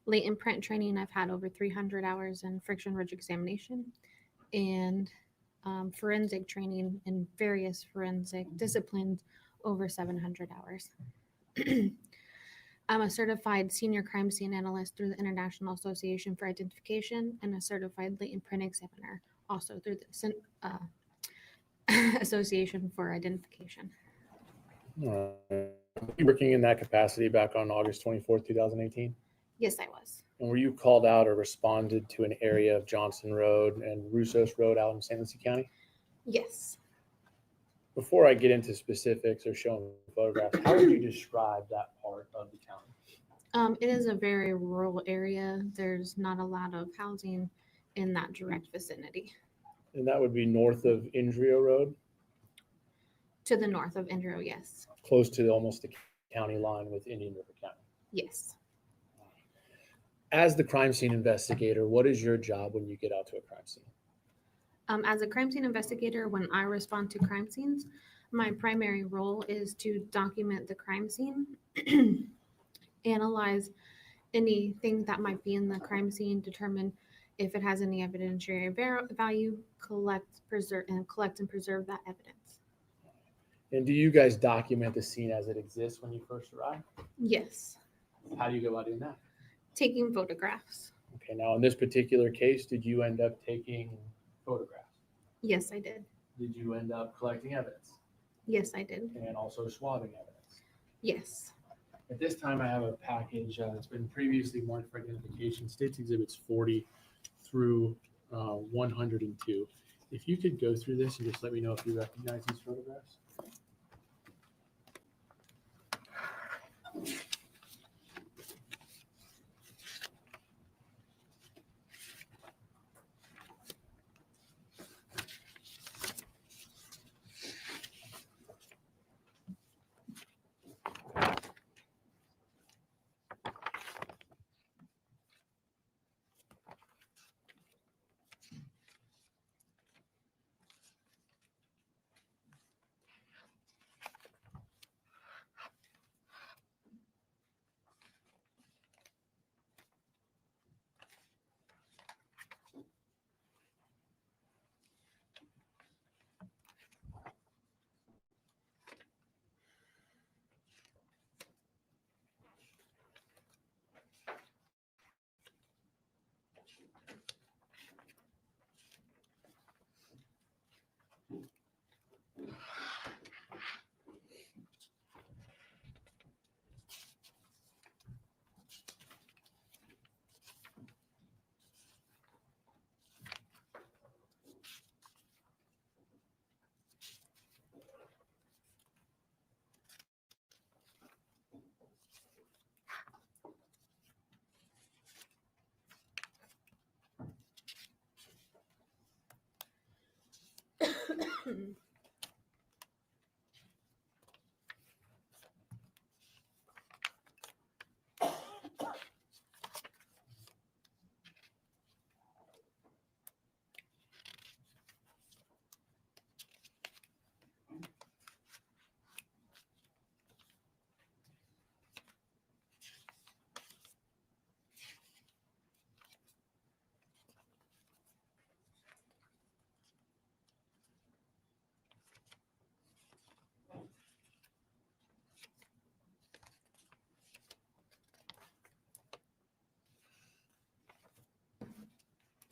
latent print training. I've had over 300 hours in friction ridge examination and forensic training in various forensic disciplines, over 700 hours. I'm a certified senior crime scene analyst through the International Association for Identification and a certified latent print examiner, also through the Association for Identification. All right. You working in that capacity back on August 24th, 2018? Yes, I was. And were you called out or responded to an area of Johnson Road and Russos Road out in St. Lucie County? Yes. Before I get into specifics or showing photographs, how would you describe that part of the county? It is a very rural area. There's not a lot of housing in that direct vicinity. And that would be north of Indrio Road, To the north of Indrio, yes. close to almost the county line with Indian River County. Yes. As the crime scene investigator, what is your job when you get out to a crime scene? As a crime scene investigator, when I respond to crime scenes, my primary role is to document the crime scene, analyze anything that might be in the crime scene, determine if it has any evidentiary value, collect and preserve that evidence. And do you guys document the scene as it exists when you first arrive? Yes. How do you go about doing that? Taking photographs. Okay, now in this particular case, did you end up taking photographs? Yes, I did. Did you end up collecting evidence Yes, I did. and also swabbing evidence? Yes. At this time, I have a package that's been previously marked for identification, States Exhibits 40 through 102. If you could go through this and just let me know if you recognize these photographs.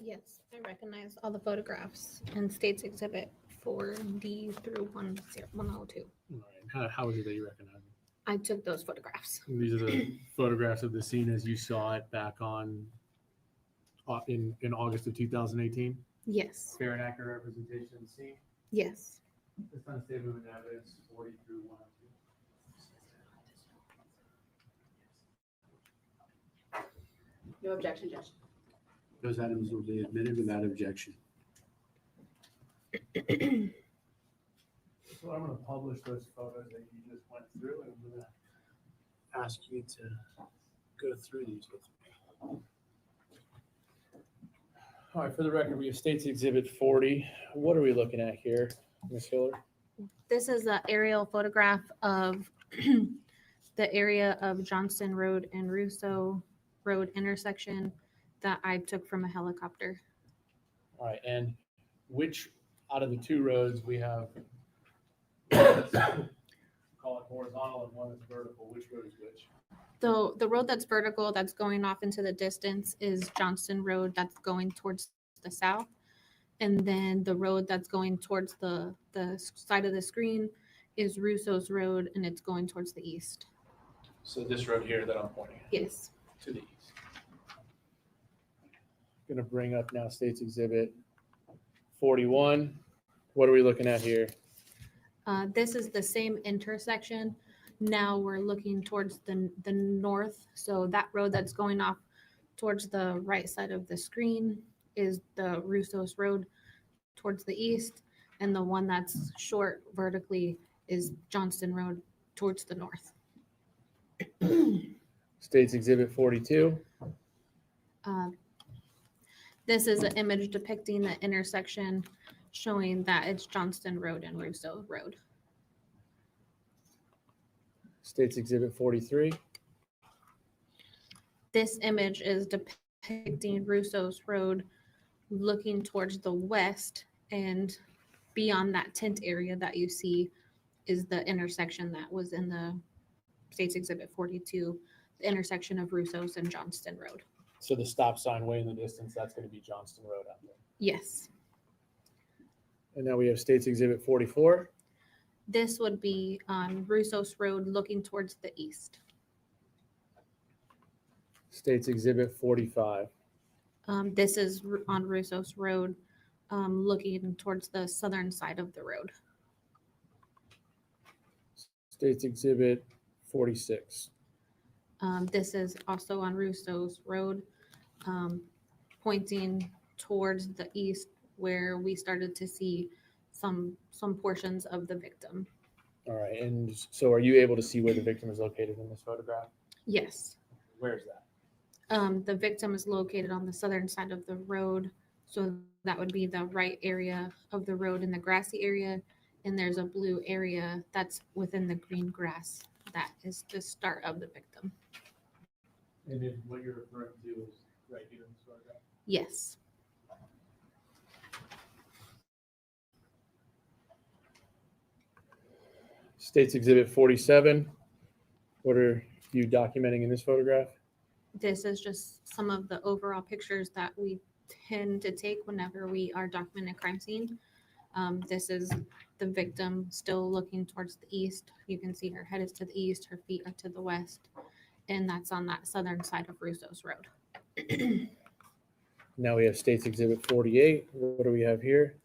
Yes, I recognize all the photographs in States Exhibit 4D through 102. All right. How is it that you recognize them? I took those photographs. These are the photographs of the scene as you saw it back on in August of 2018. Yes, Fair and accurate representation of the scene. yes. This time state movement evidence 40 through 102. No objection, Judge. Those items will be admitted without objection. So I'm going to publish those photos that you just went through, and I'm going to ask you to go through these with me. All right, for the record, we have States Exhibit 40. What are we looking at here, Ms. Hiller? This is an aerial photograph of the area of Johnston Road and Russo Road intersection that I took from a helicopter. All right, and which out of the two roads we have, call it horizontal and one that's vertical, which road is which? The road that's vertical, that's going off into the distance, is Johnston Road, that's going towards the south. And then the road that's going towards the side of the screen is Russo's Road, and it's going towards the east. So this road here that I'm pointing at, Yes. to the east. Going to bring up now States Exhibit 41. What are we looking at here? This is the same intersection. Now we're looking towards the north. So that road that's going off towards the right side of the screen is the Russo's Road towards the east. And the one that's short vertically is Johnston Road towards the north. States Exhibit 42. This is an image depicting the intersection showing that it's Johnston Road and Russo Road. States Exhibit 43. This image is depicting Russo's Road looking towards the west, and beyond that tent area that you see is the intersection that was in the States Exhibit 42, the intersection of Russo's and Johnston Road. So the stop sign way in the distance, that's going to be Johnston Road out there. Yes. And now we have States Exhibit 44. This would be on Russo's Road looking towards the east. States Exhibit 45. This is on Russo's Road looking towards the southern side of the road. States Exhibit 46. This is also on Russo's Road, pointing towards the east where we started to see some portions of the victim. All right. And so are you able to see where the victim is located in this photograph? Yes. Where is that? The victim is located on the southern side of the road. So that would be the right area of the road in the grassy area. And there's a blue area that's within the green grass. That is the start of the victim. And then what you're referring to is right here in this photograph? Yes. States Exhibit 47. What are you documenting in this photograph? This is just some of the overall pictures that we tend to take whenever we are documenting a crime scene. This is the victim still looking towards the east. You can see her head is to the east, her feet are to the west, and that's on that southern side of Russo's Road. Now we have States Exhibit 48. What do we have here?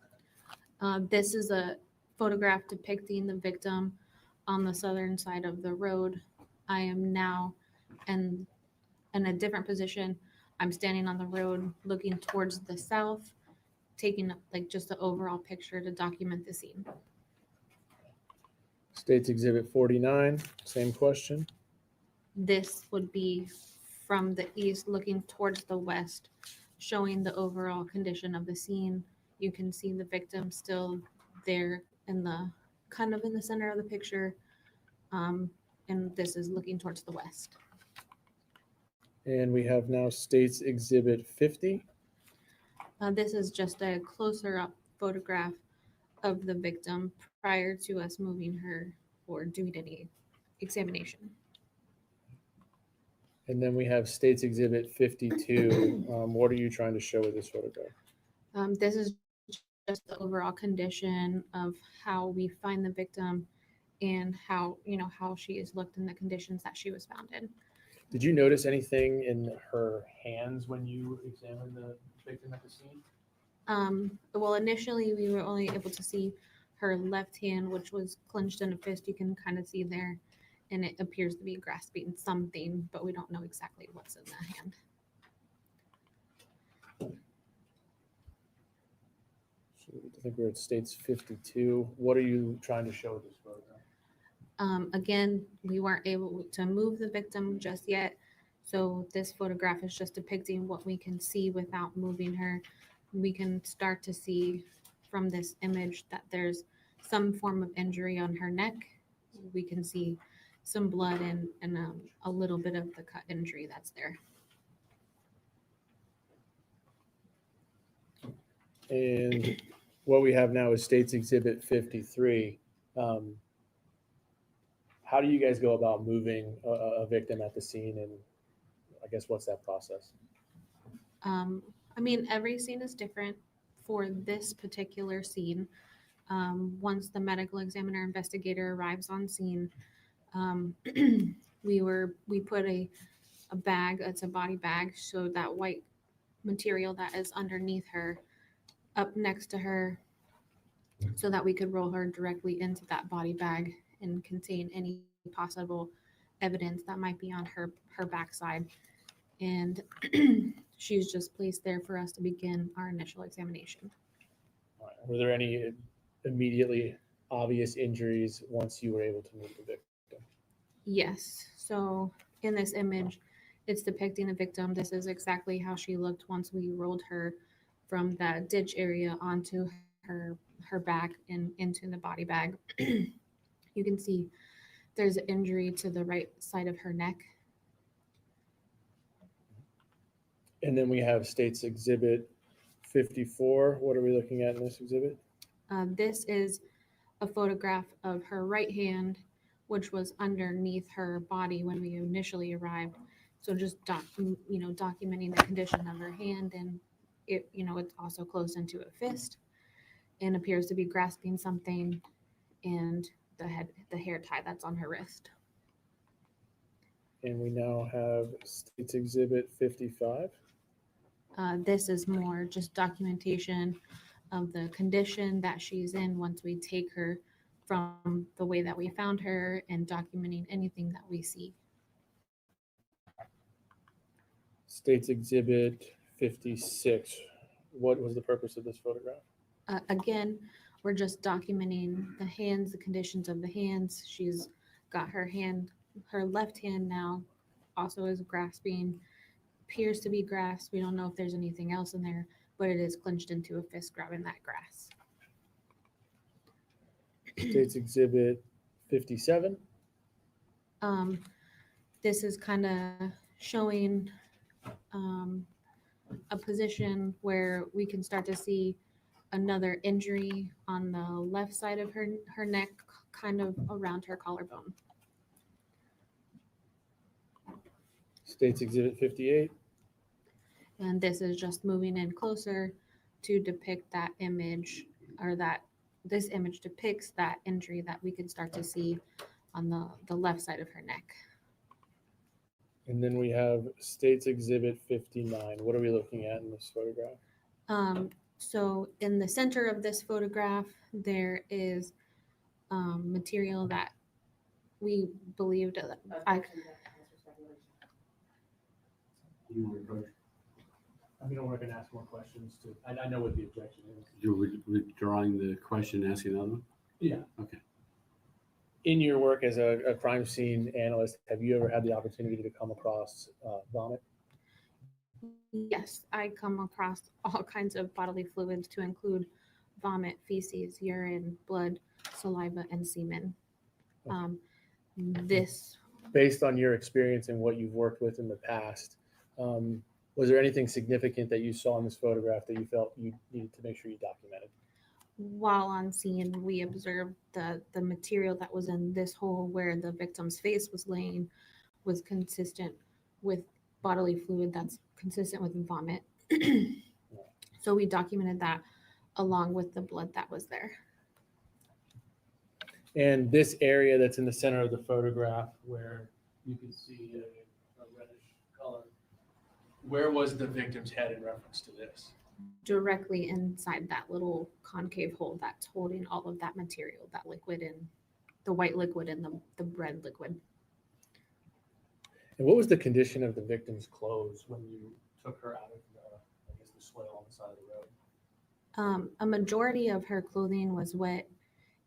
This is a photograph depicting the victim on the southern side of the road. I am now in a different position. I'm standing on the road looking towards the south, taking like just the overall picture to document the scene. State's Exhibit 49, same question. This would be from the east looking towards the west, showing the overall condition of the scene. You can see the victim still there in the kind of in the center of the picture. And this is looking towards the west. And we have now State's Exhibit 50. This is just a closer up photograph of the victim prior to us moving her or doing any examination. And then we have State's Exhibit 52. What are you trying to show with this photograph? This is just the overall condition of how we find the victim and how, how she is looked in the conditions that she was found in. Did you notice anything in her hands when you examined the victim at the scene? Well, initially we were only able to see her left hand, which was clenched in a fist. You can kind of see there, and it appears to be grasping something, but we don't know exactly what's in the hand. So I think we're at State's 52. What are you trying to show with this photograph? Again, we weren't able to move the victim just yet. So this photograph is just depicting what we can see without moving her. We can start to see from this image that there's some form of injury on her neck. We can see some blood and a little bit of the cut injury that's there. And what we have now is State's Exhibit 53. How do you guys go about moving a victim at the scene, and I guess what's that process? I mean, every scene is different. For this particular scene, once the medical examiner investigator arrives on scene, we put a bag, it's a body bag, so that white material that is underneath her up next to her so that we could roll her directly into that body bag and contain any possible evidence that might be on her backside. And she's just placed there for us to begin our initial examination. All right. Were there any immediately obvious injuries once you were able to move the victim? Yes. So in this image, it's depicting the victim. This is exactly how she looked once we rolled her from that ditch area onto her back and into the body bag. You can see there's an injury to the right side of her neck. And then we have State's Exhibit 54. What are we looking at in this exhibit? This is a photograph of her right hand, which was underneath her body when we initially arrived. So just documenting the condition of her hand, and it's also closed into a fist and appears to be grasping something, and the hair tie that's on her wrist. And we now have State's Exhibit 55. This is more just documentation of the condition that she's in once we take her from the way that we found her, and documenting anything that we see. State's Exhibit 56. What was the purpose of this photograph? Again, we're just documenting the hands, the conditions of the hands. She's got her left hand now also is grasping, appears to be grasped. We don't know if there's anything else in there, but it is clenched into a fist grabbing that grass. State's Exhibit 57. This is kind of showing a position where we can start to see another injury on the left side of her neck, kind of around her collarbone. State's Exhibit 58. And this is just moving in closer to depict that image, or that this image depicts that injury that we can start to see on the left side of her neck. And then we have State's Exhibit 59. What are we looking at in this photograph? So in the center of this photograph, there is material that we believed I mean, we're gonna ask more questions to, I know what the objection is. You're withdrawing the question, asking another one? Yeah. Okay. In your work as a crime scene analyst, have you ever had the opportunity to come across vomit? Yes, I come across all kinds of bodily fluids to include vomit, feces, urine, blood, saliva, and semen. This Based on your experience and what you've worked with in the past, was there anything significant that you saw in this photograph that you felt you needed to make sure you documented? while on scene, we observed the material that was in this hole where the victim's face was laying was consistent with bodily fluid that's consistent with vomit. So we documented that along with the blood that was there. And this area that's in the center of the photograph where you can see a reddish color, where was the victim's head in reference to this? Directly inside that little concave hole that's holding all of that material, that liquid and the white liquid and the red liquid. And what was the condition of the victim's clothes when you took her out of the soil on the side of the road? A majority of her clothing was wet.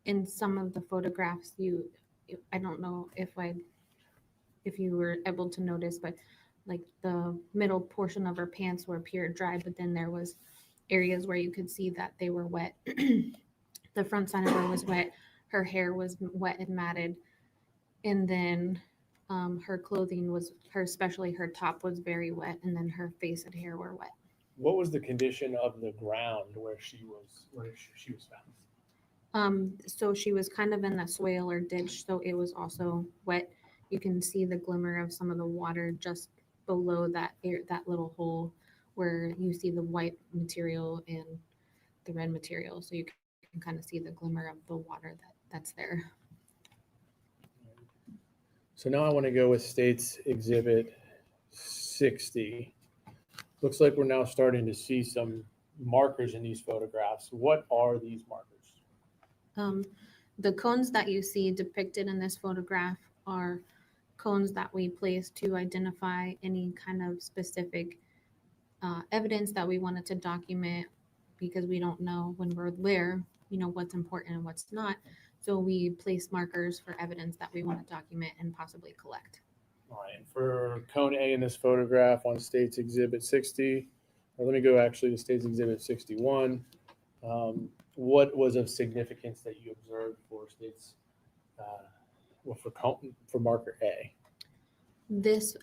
In some of the photographs, I don't know if you were able to notice, but like the middle portion of her pants were pure dry, but then there was areas where you could see that they were wet. The front side of her was wet. Her hair was wet and matted. And then her clothing was, especially her top was very wet, and then her face and hair were wet. What was the condition of the ground where she was found? So she was kind of in the swale or ditch, so it was also wet. You can see the glimmer of some of the water just below that little hole where you see the white material and the red material. So you can kind of see the glimmer of the water that's there. So now I want to go with State's Exhibit 60. Looks like we're now starting to see some markers in these photographs. What are these markers? The cones that you see depicted in this photograph are cones that we place to identify any kind of specific evidence that we wanted to document, because we don't know when we're there, what's important and what's not. So we place markers for evidence that we want to document and possibly collect. All right, and for cone A in this photograph on State's Exhibit 60, or let me go actually to State's Exhibit 61. What was of significance that you observed for State's, for marker A? This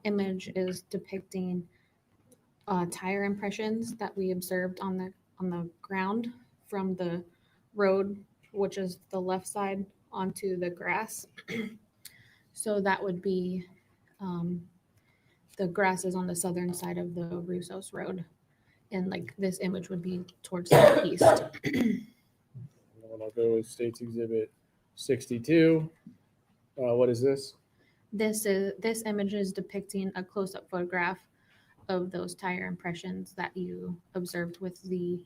image is depicting tire impressions that we observed on the ground from the road, which is the left side, onto the grass. So that would be the grass is on the southern side of the Russos Road, and like this image would be towards the east. I'll go with State's Exhibit 62. What is this? This image is depicting a close-up photograph of those tire impressions that you observed with the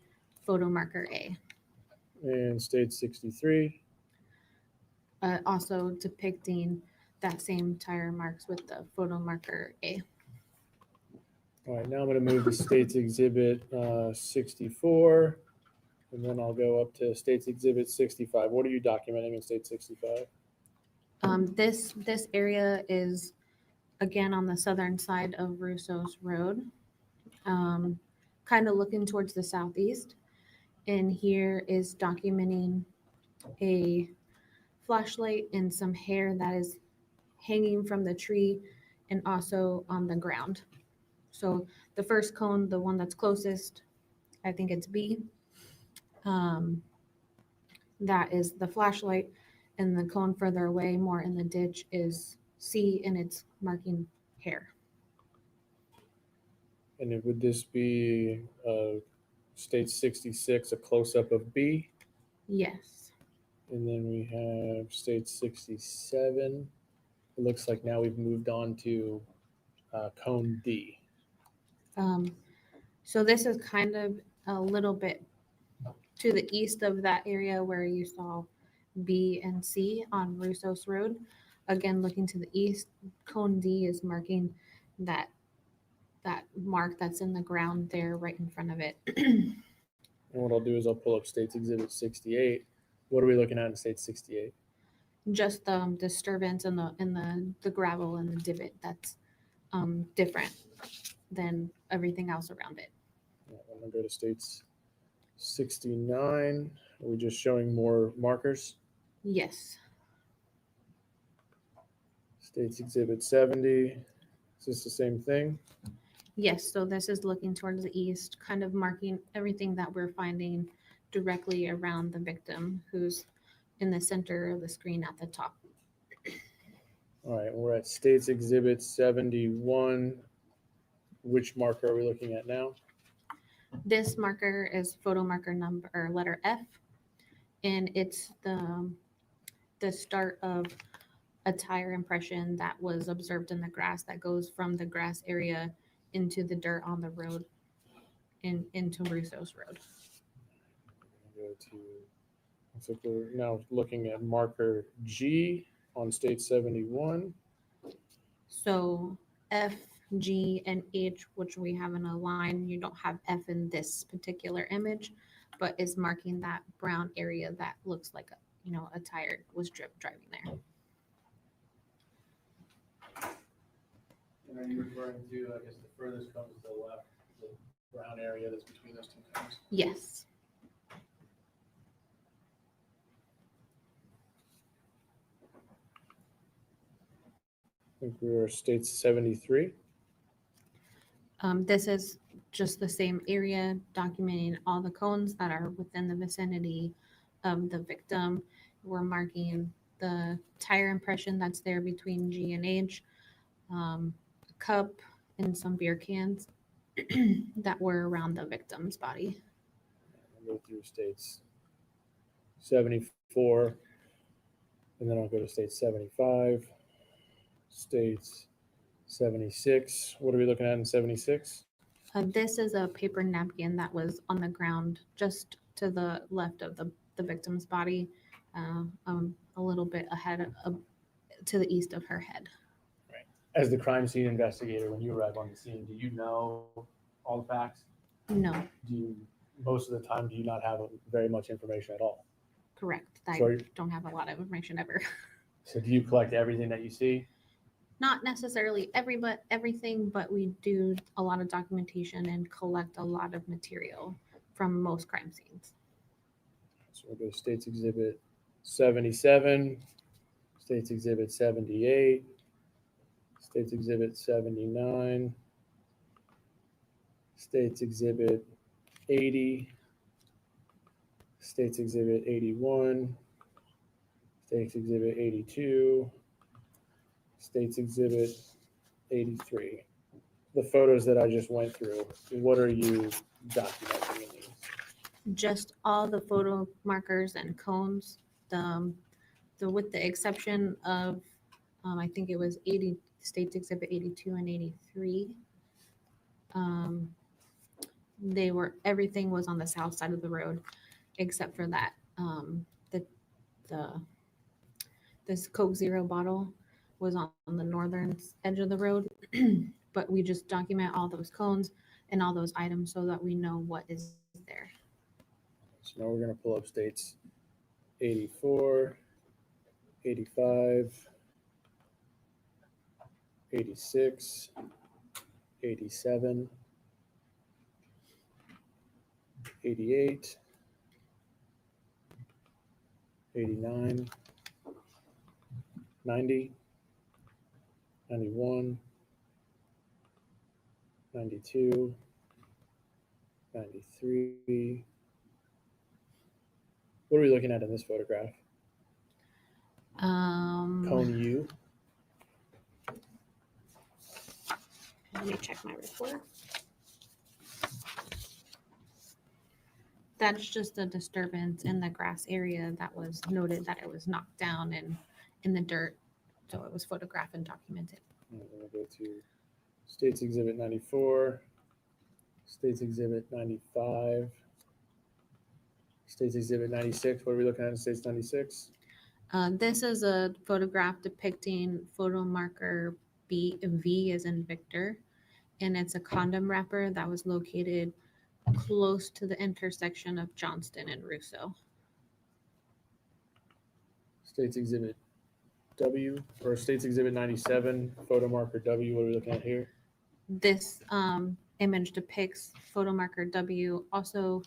photo marker A. And State 63. Also depicting that same tire marks with the photo marker A. All right, now I'm going to move to State's Exhibit 64, and then I'll go up to State's Exhibit 65. What are you documenting in State 65? This area is again on the southern side of Russos Road, kind of looking towards the southeast. And here is documenting a flashlight and some hair that is hanging from the tree and also on the ground. So the first cone, the one that's closest, I think it's B. That is the flashlight, and the cone further away, more in the ditch, is C, and it's marking hair. And would this be State 66, a close-up of B? Yes. And then we have State 67. It looks like now we've moved on to cone D. So this is kind of a little bit to the east of that area where you saw B and C on Russos Road. Again, looking to the east, cone D is marking that that mark that's in the ground there right in front of it. And what I'll do is I'll pull up State's Exhibit 68. What are we looking at in State 68? Just the disturbance in the gravel and the divot that's different than everything else around it. I'm gonna go to States 69. Are we just showing more markers? Yes. States Exhibit 70. Is this the same thing? Yes, so this is looking towards the east, kind of marking everything that we're finding directly around the victim, who's in the center of the screen at the top. All right, we're at States Exhibit 71. Which marker are we looking at now? This marker is photo marker number or letter F, and it's the start of a tire impression that was observed in the grass that goes from the grass area into the dirt on the road into Russo's Road. Go to, looks like we're now looking at marker G on State 71. So F, G, and H, which we have in a line, you don't have F in this particular image, but is marking that brown area that looks like a tire was driving there. And are you referring to, I guess, the furthest cone to the left, the brown area that's between those two cones? Yes. I think we were State 73. This is just the same area documenting all the cones that are within the vicinity of the victim. We're marking the tire impression that's there between G and H, a cup and some beer cans that were around the victim's body. I'll go through States 74, and then I'll go to State 75, States 76. What are we looking at in 76? This is a paper napkin that was on the ground just to the left of the victim's body, a little bit ahead of, to the east of her head. As the crime scene investigator, when you arrive on the scene, do you know all the facts? No, Do you, most of the time, do you not have very much information at all? correct. I So, don't have a lot of information ever. so do you collect everything that you see? Not necessarily everything, but we do a lot of documentation and collect a lot of material from most crime scenes. So we'll go to States Exhibit 77, States Exhibit 78, States Exhibit 79, States Exhibit 80, States Exhibit 81, States Exhibit 82, States Exhibit 83. The photos that I just went through, what are you documenting in these? Just all the photo markers and cones, with the exception of, I think it was 80, States Exhibit 82 and 83. Everything was on the south side of the road, except for that, this Coke Zero bottle was on the northern edge of the road. But we just document all those cones and all those items so that we know what is there. So now we're going to pull up States 84, 85, 86, 87, 88, 89, 90, 91, 92, 93. What are we looking at in this photograph? Cone U. Let me check my report. That's just a disturbance in the grass area that was noted that it was knocked down and in the dirt. So it was photographed and documented. I'm going to go to States Exhibit 94, States Exhibit 95, States Exhibit 96. What are we looking at in States 96? This is a photograph depicting photo marker V as in Victor, and it's a condom wrapper that was located close to the intersection of Johnston and Russo. States Exhibit W or States Exhibit 97, photo marker W. What are we looking at here? This image depicts photo marker W, also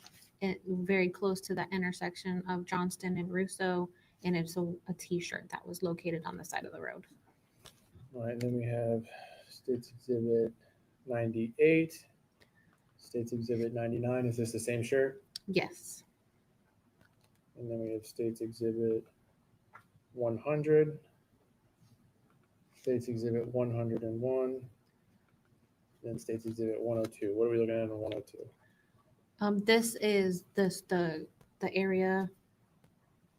very close to the intersection of Johnston and Russo, and it's a T-shirt that was located on the side of the road. All right, and then we have States Exhibit 98, States Exhibit 99. Is this the same shirt? Yes. And then we have States Exhibit 100, States Exhibit 101, then States Exhibit 102. What are we looking at in 102? This is the area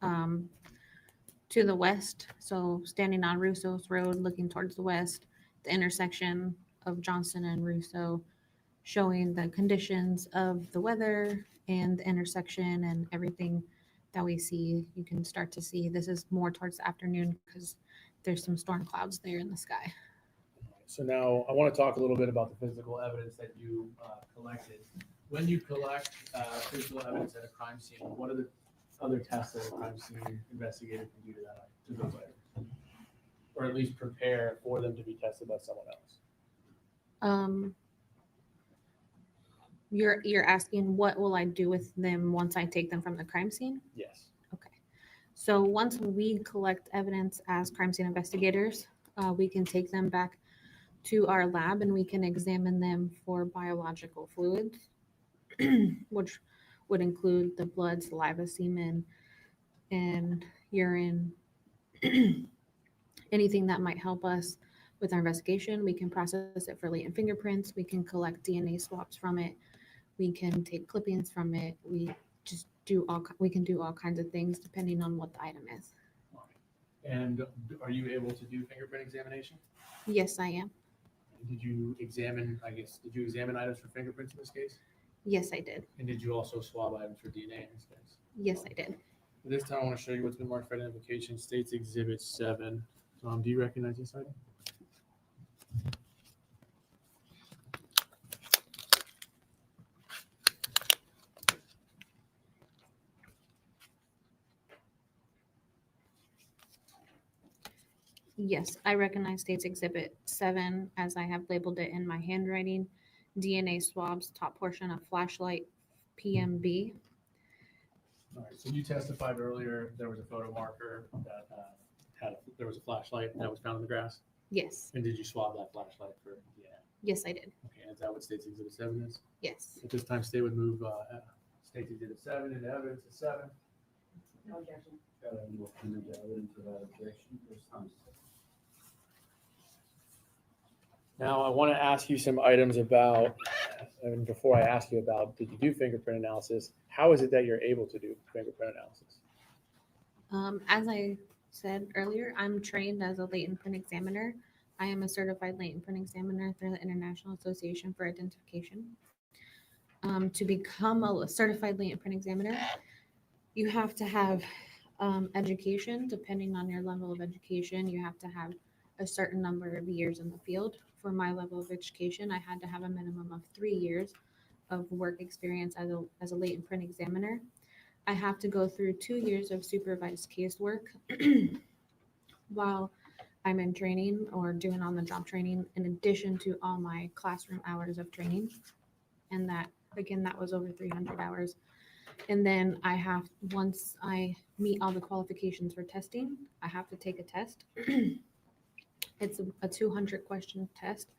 to the west. So standing on Russo's Road, looking towards the west, the intersection of Johnston and Russo, showing the conditions of the weather and the intersection and everything that we see. You can start to see this is more towards the afternoon because there's some storm clouds there in the sky. So now I want to talk a little bit about the physical evidence that you collected. When you collect physical evidence at a crime scene, what are the other tests that a crime scene investigator can do to those items? Or at least prepare for them to be tested by someone else? You're asking what will I do with them once I take them from the crime scene? Yes. Okay. So once we collect evidence as crime scene investigators, we can take them back to our lab and we can examine them for biological fluids, which would include the blood, saliva, semen, and urine. Anything that might help us with our investigation. We can process it for latent fingerprints. We can collect DNA swabs from it. We can take clippings from it. We can do all kinds of things depending on what the item is. And are you able to do fingerprint examination? Yes, I am. Did you examine items for fingerprints in this case? Yes, I did. And did you also swab items for DNA in this case? Yes, I did. This time I want to show you what's been marked for identification, States Exhibit 7. Do you recognize this item? Yes, I recognize States Exhibit 7 as I have labeled it in my handwriting. DNA swabs, top portion of flashlight, PMB. All right, so you testified earlier there was a photo marker that there was a flashlight that was found in the grass. Yes, And did you swab that flashlight for DNA? yes, I did. Okay, is that what States Exhibit 7 is? Yes. At this time, State would move States Exhibit 7 into evidence at 7. No objection. Now, I want to ask you some items about, and before I ask you about, did you do fingerprint analysis? How is it that you're able to do fingerprint analysis? As I said earlier, I'm trained as a latent print examiner. I am a certified latent print examiner through the International Association for Identification. To become a certified latent print examiner, you have to have education. Depending on your level of education, you have to have a certain number of years in the field. For my level of education, I had to have a minimum of 3 years of work experience as a latent print examiner. I have to go through 2 years of supervised casework while I'm in training or doing on-the-job training, in addition to all my classroom hours of training. And that, again, that was over 300 hours. And then once I meet all the qualifications for testing, I have to take a test. It's a 200 question test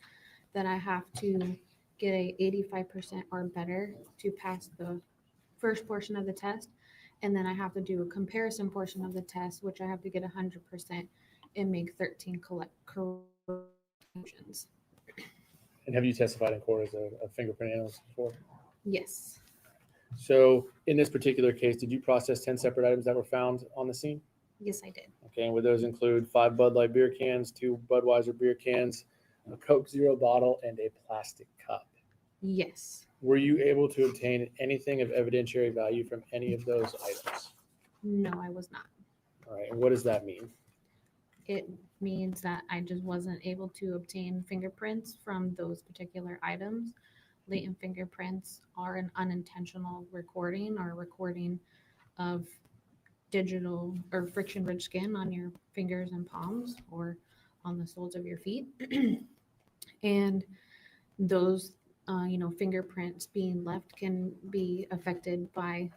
that I have to get a 85% or better to pass the first portion of the test. And then I have to do a comparison portion of the test, which I have to get 100% and make 13 corrections. And have you testified in court as a fingerprint analyst before? Yes. So in this particular case, did you process 10 separate items that were found on the scene? Yes, I did. Okay, and would those include 5 Bud Light beer cans, 2 Budweiser beer cans, a Coke Zero bottle, and a plastic cup? Yes. Were you able to obtain anything of evidentiary value from any of those items? No, I was not. All right, and what does that mean? it means that I just wasn't able to obtain fingerprints from those particular items. Latent fingerprints are an unintentional recording or recording of digital or friction-rich skin on your fingers and palms or on the soles of your feet. And those, fingerprints being left can be affected by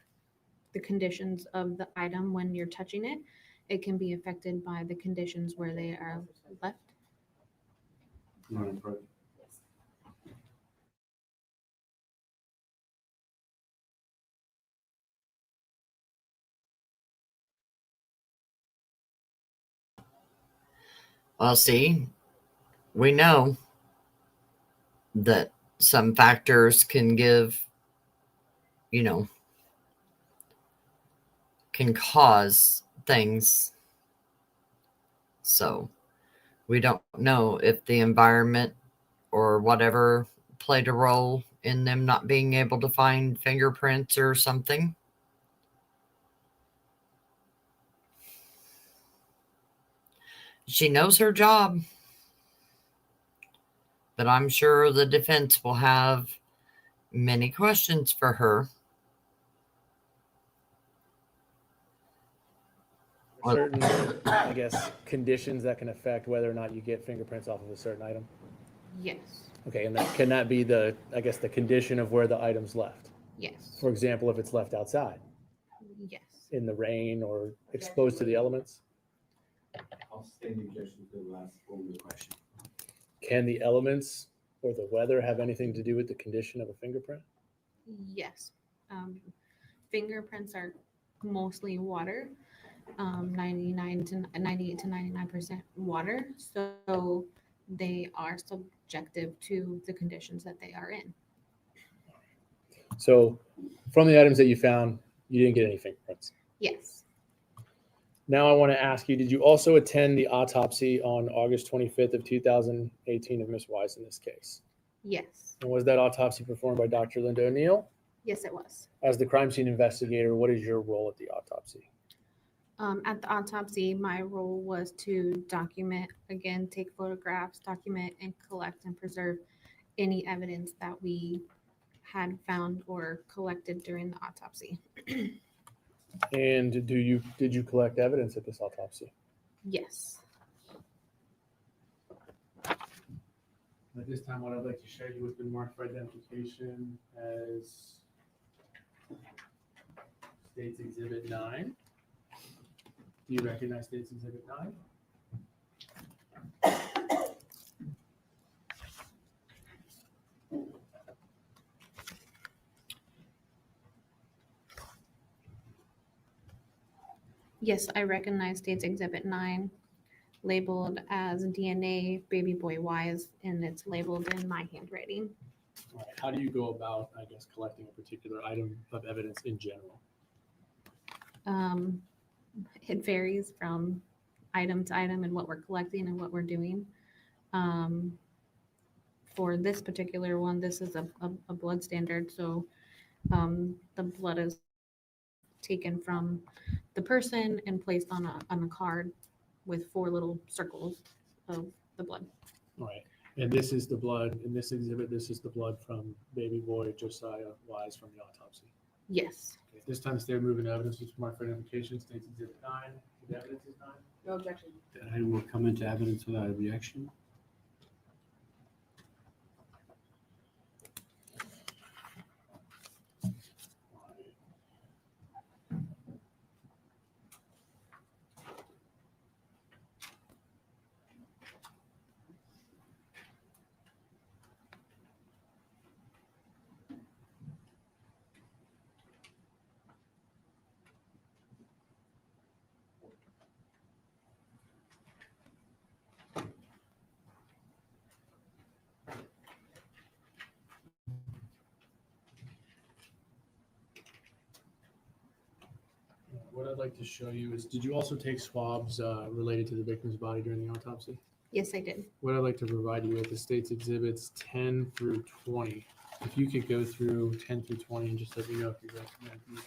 the conditions of the item when you're touching it. It can be affected by the conditions where they are left. You want to approach? Well, see, we know that some factors can can cause things. So we don't know if the environment or whatever played a role in them not being able to find fingerprints or something. She knows her job, but I'm sure the defense will have many questions for her. Certain, I guess, conditions that can affect whether or not you get fingerprints off of a certain item. Yes. Okay, and can that be the condition of where the item's left? Yes. For example, if it's left outside Yes. in the rain or exposed to the elements? I'll stand the objection to the last part of the question. Can the elements or the weather have anything to do with the condition of a fingerprint? Yes. Fingerprints are mostly water, 98 to 99% water. So they are subjective to the conditions that they are in. So from the items that you found, you didn't get any fingerprints. Yes. Now I want to ask you, did you also attend the autopsy on August 25th of 2018 of Miss Wise in this case? Yes. And was that autopsy performed by Dr. Linda O'Neill? Yes, it was. As the crime scene investigator, what is your role at the autopsy? At the autopsy, my role was to document, again, take photographs, document, and collect and preserve any evidence that we had found or collected during the autopsy. And did you collect evidence at this autopsy? Yes. At this time, what I'd like to show you has been marked for identification as State's Exhibit 9. Do you recognize State's Exhibit 9? Yes, I recognize State's Exhibit 9, labeled as DNA Baby Boy Wise, and it's labeled in my handwriting. All right. How do you go about, I guess, collecting a particular item of evidence in general? It varies from item to item and what we're collecting and what we're doing. For this particular one, this is a blood standard, so the blood is taken from the person and placed on a card with 4 little circles of the blood. All right. And this is the blood in this exhibit. This is the blood from baby boy Josiah Wise from the autopsy. Yes. Okay. This time, the moving evidence is marked for identification. State's Exhibit 9. The evidence is 9. No objection. That item will come into evidence without objection. What I'd like to show you is, did you also take swabs related to the victim's body during the autopsy? Yes, I did. What I'd like to provide you with is State's Exhibits 10 through 20. If you could go through 10 through 20 and just let me know if you recommend these.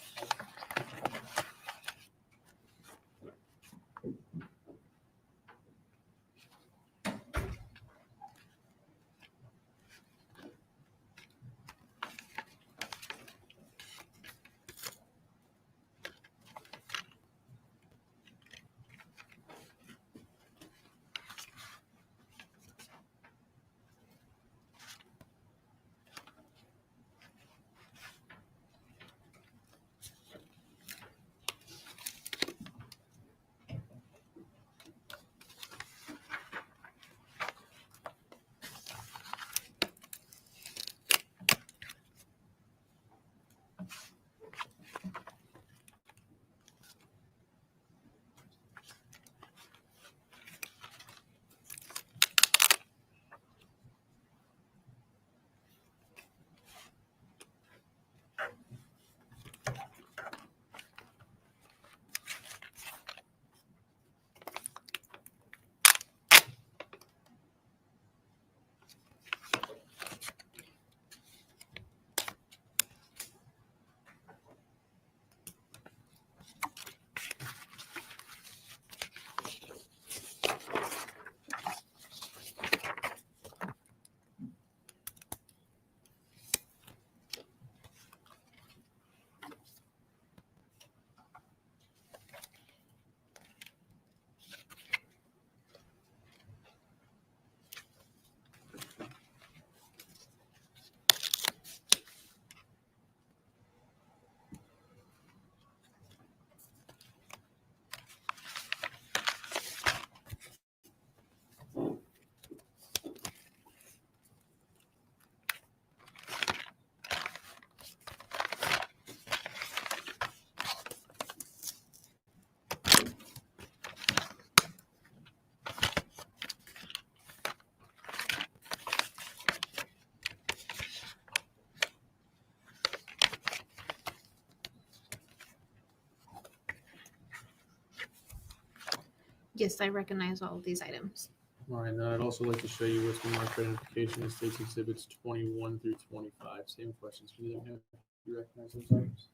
Yes, I recognize all of these items. All right, now I'd also like to show you what's been marked for identification as States Exhibits 21 through 25. Same questions. Can you let me know if you recognize those items?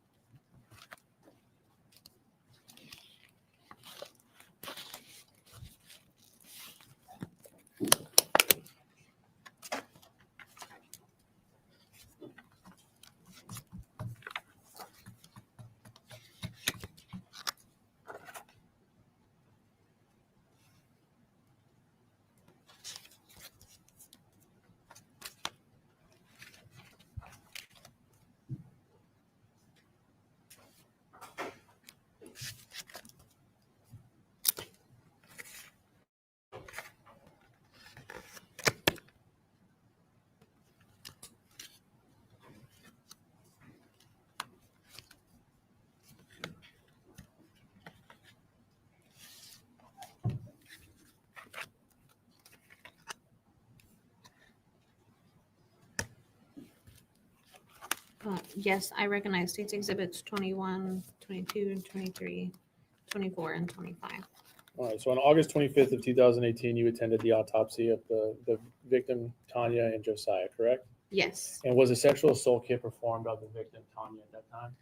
Yes, I recognize States Exhibits 21, 22, 23, 24, and 25. All right, so on August 25th of 2018, you attended the autopsy of the victim, Tania and Josiah, correct? Yes, And was a sexual assault kit performed of the victim, Tania, at that time?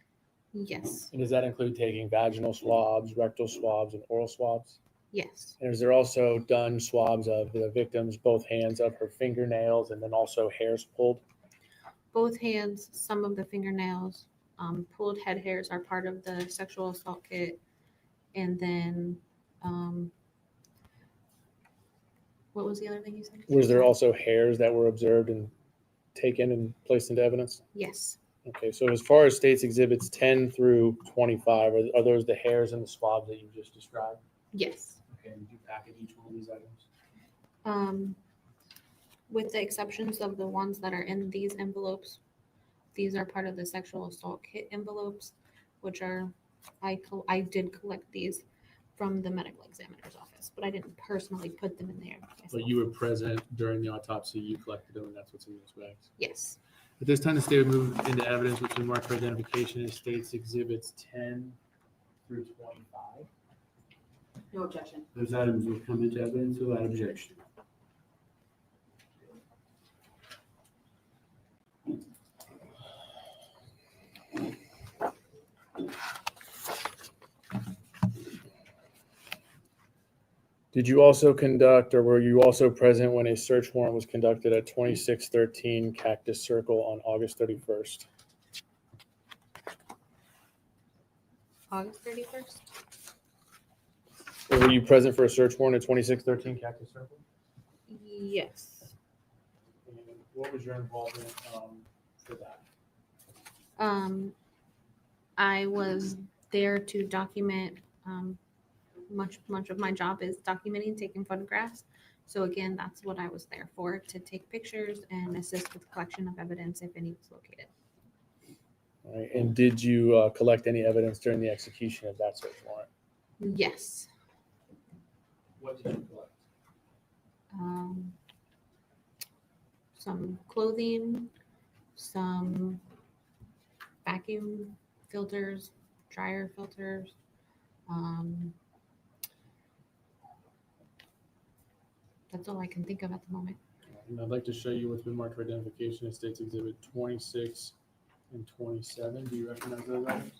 yes, And does that include taking vaginal swabs, rectal swabs, and oral swabs? yes, And is there also done swabs of the victim's both hands of her fingernails and then also hairs pulled? both hands, some of the fingernails, pulled head hairs are part of the sexual assault kit. And then, what was the other thing you said? Was there Sorry. also hairs that were observed and taken and placed into evidence? Yes, Okay, so as far as States Exhibits 10 through 25, are those the hairs and the swabs that you just described? yes. Okay, and did you package each one of these items? With the exceptions of the ones that are in these envelopes, these are part of the sexual assault kit envelopes, which are, I did collect these from the medical examiner's office, but I didn't personally put them in there. But myself. you were present during the autopsy, you collected them, and that's what's in those bags. Yes, At this time, the state would move into evidence which is marked for identification as States Exhibits 10 through 25. No objection. Those items will come into evidence without objection. Did you also conduct, or were you also present when a search warrant was conducted at 2613 Cactus Circle on August 31st? August 31st. Or were you present for a search warrant at 2613 Cactus Circle? Yes. And what was your involvement for that? I was there to document, much of my job is documenting, taking photographs. So again, that's what I was there for, to take pictures and assist with collection of evidence if any was located. All right. And did you collect any evidence during the execution of that search warrant? Yes. What did you collect? Some clothing, some vacuum filters, dryer filters. That's all I can think of at the moment. And I'd like to show you what's been marked for identification as States Exhibit 26 and 27. Do you recognize those items?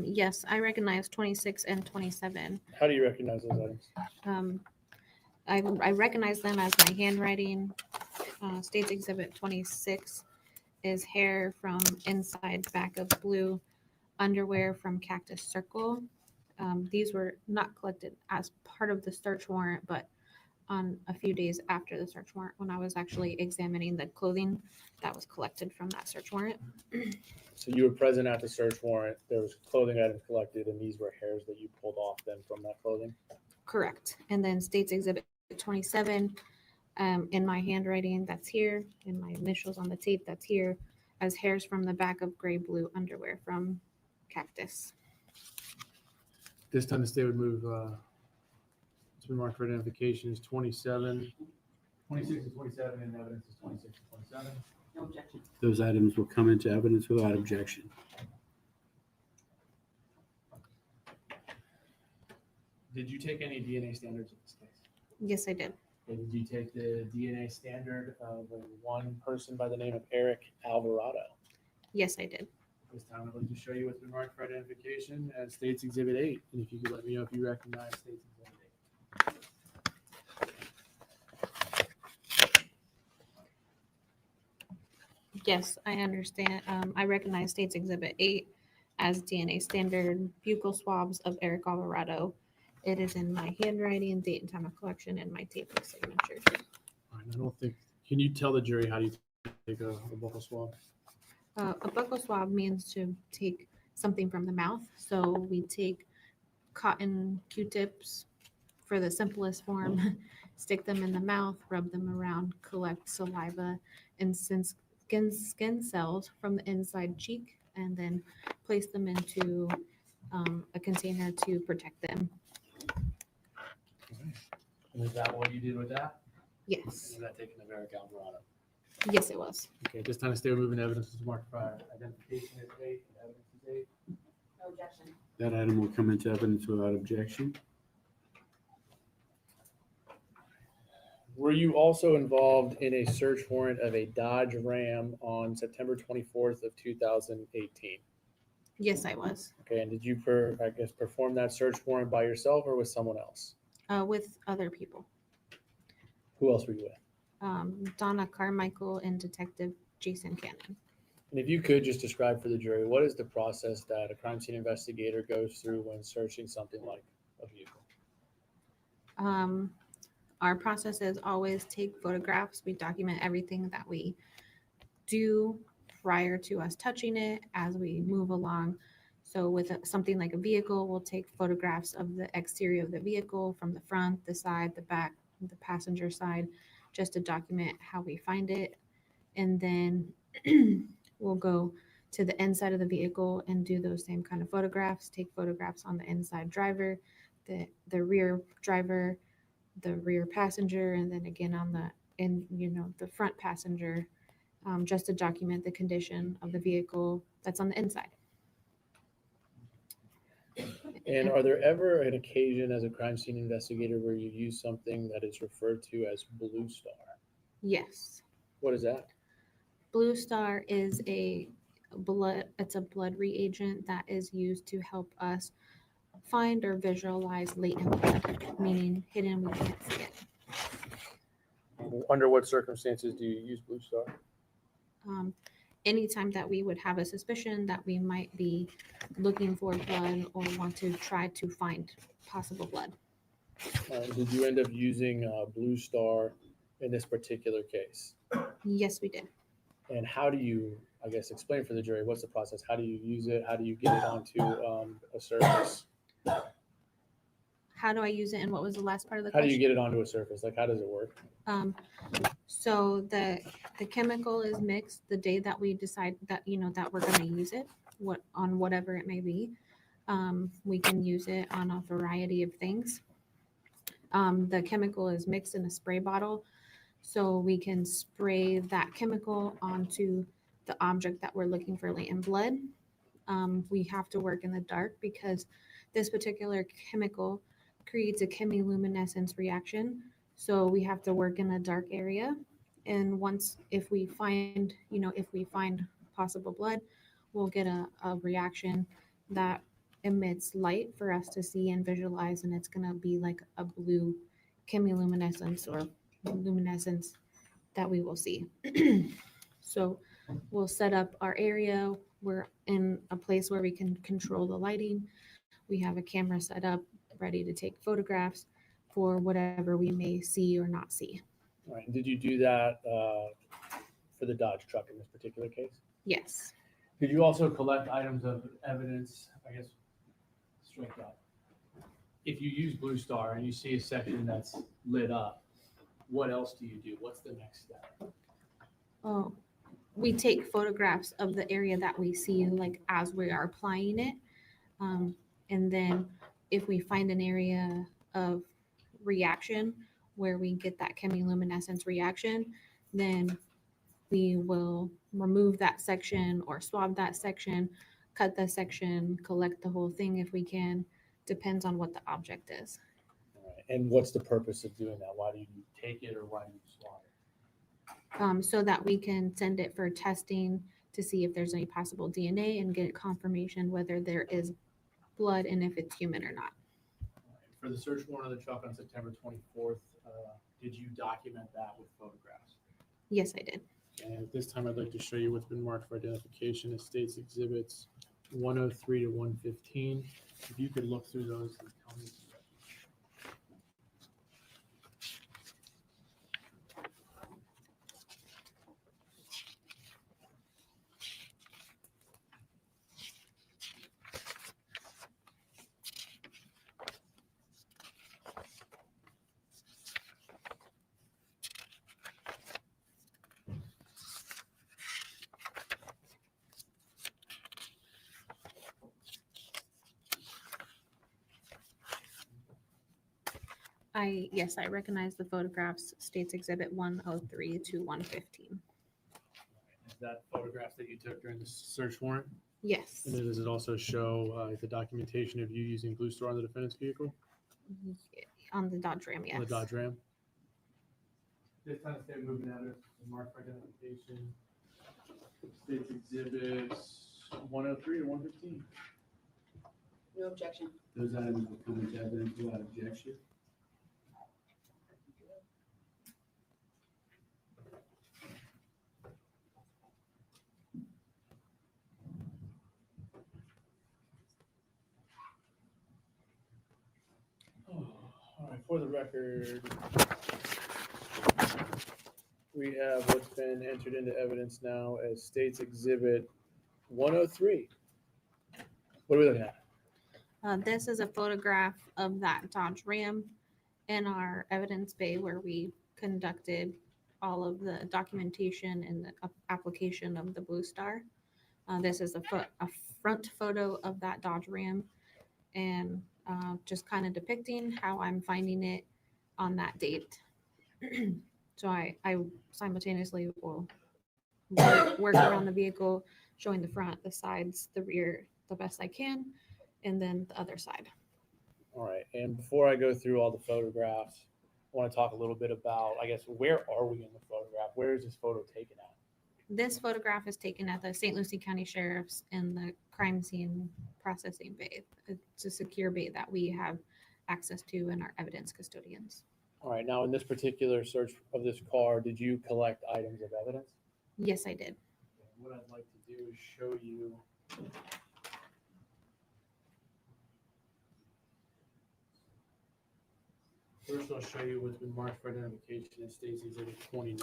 Yes, I recognize 26 and 27. How do you recognize those items? I recognize them as my handwriting. States Exhibit 26 is hair from inside back of blue, underwear from Cactus Circle. These were not collected as part of the search warrant, but on a few days after the search warrant when I was actually examining the clothing that was collected from that search warrant. So you were present at the search warrant, there was clothing items collected, and these were hairs that you pulled off then from that clothing? Correct. And then State's Exhibit 27, in my handwriting, that's here, in my initials on the tape, that's here, as hairs from the back of gray blue underwear from Cactus. This time the state would move, it's been marked for identification is 27, 26 and 27, and evidence is 26 and 27. No objection. Those items will come into evidence without objection. Did you take any DNA standards in this case? Yes, I did. And did you take the DNA standard of one person by the name of Eric Alvarado? Yes, I did. This time I'd like to show you what's been marked for identification as State's Exhibit 8. And if you could let me know if you recognize State's Exhibit 8. Yes, I understand. I recognize State's Exhibit 8 as DNA standard buccal swabs of Eric Alvarado. It is in my handwriting, date and time of collection, and my tape of signatures. All right, I don't think, can you tell the jury how do you take a buccal swab? A buccal swab means to take something from the mouth. So we take cotton Q-tips for the simplest form, stick them in the mouth, rub them around, collect saliva and skin cells from the inside cheek, and then place them into a container to protect them. And is that what you did with that? Yes. Was that taken of Eric Alvarado? Yes, it was. Okay, this time the state will move in evidence is marked by identification is 8, and evidence is 8. No objection. That item will come into evidence without objection. Were you also involved in a search warrant of a Dodge Ram on September 24th of 2018? Yes, I was. Okay, and did you, perform that search warrant by yourself or with someone else? With other people. Who else were you with? Donna Carmichael and Detective Jason Cannon. And if you could just describe for the jury, what is the process that a crime scene investigator goes through when searching something like a vehicle? Our process is always take photographs. We document everything that we do prior to us touching it as we move along. So with something like a vehicle, we'll take photographs of the exterior of the vehicle from the front, the side, the back, the passenger side, just to document how we find it. And then we'll go to the inside of the vehicle and do those same kind of photographs, take photographs on the inside driver, the rear driver, the rear passenger, and then again on the front passenger, just to document the condition of the vehicle that's on the inside. And are there ever an occasion as a crime scene investigator where you use something that is referred to as Blue Star? Yes. What is that? Blue Star is it's a blood reagent that is used to help us find or visualize latent blood, meaning hidden, we can't see it. Under what circumstances do you use Blue Star? Anytime that we would have a suspicion that we might be looking for blood or want to try to find possible blood. Did you end up using Blue Star in this particular case? Yes, we did. And how do you, explain for the jury, what's the process? How do you use it? How do you get it onto a surface? How do I use it, and what was the last part of the How do question? you get it onto a surface? Like, how does it work? So the chemical is mixed the day that we decide that that we're going to use it, on whatever it may be. We can use it on a variety of things. The chemical is mixed in a spray bottle, so we can spray that chemical onto the object that we're looking for latent blood. We have to work in the dark because this particular chemical creates a chemiluminescence reaction. So we have to work in a dark area. And if we find possible blood, we'll get a reaction that emits light for us to see and visualize. And it's going to be like a blue chemiluminescence or luminescence that we will see. So we'll set up our area. We're in a place where we can control the lighting. We have a camera set up ready to take photographs for whatever we may see or not see. All right. Did you do that for the Dodge truck in this particular case? Yes. Did you also collect items of evidence, I guess, straight up? If you use Blue Star and you see a section that's lit up, what else do you do? What's the next step? Oh, we take photographs of the area that we see, like as we are applying it. And then if we find an area of reaction where we get that chemiluminescence reaction, then we will remove that section or swab that section, cut the section, collect the whole thing if we can. Depends on what the object is. All right. And what's the purpose of doing that? Why do you take it or why do you swab it? So that we can send it for testing to see if there's any possible DNA and get confirmation whether there is blood and if it's human or not. All right. For the search warrant of the truck on September 24th, did you document that with photographs? Yes, I did. And at this time, I'd like to show you what's been marked for identification as States Exhibits 103 to 115. If you could look through those and tell me. Yes, I recognize the photographs, States Exhibit 103 to 115. Is that photograph that you took during the search warrant? Yes. And then does it also show the documentation of you using Blue Star on the defendant's vehicle? On the Dodge Ram, yes. On the Dodge Ram? This time, stay moving at it. Mark for identification. States Exhibits 103 to 115. No objection. Those items will come into evidence without objection. All right, for the record, we have what's been entered into evidence now as States Exhibit 103. What are we looking at? This is a photograph of that Dodge Ram in our evidence bay where we conducted all of the documentation and the application of the Blue Star. This is a front photo of that Dodge Ram and just kind of depicting how I'm finding it on that date. So I simultaneously will work around the vehicle, showing the front, the sides, the rear, the best I can, and then the other side. All right, and before I go through all the photographs, I want to talk a little bit about, I guess, where are we in the photograph? Where is this photo taken at? This photograph is taken at the St. Lucie County Sheriff's in the crime scene processing bay. It's a secure bay that we have access to in our evidence custodians. All right, now in this particular search of this car, did you collect items of evidence? Yes, I did. What I'd like to do is show you. First, I'll show you what's been marked for identification as States Exhibit 29.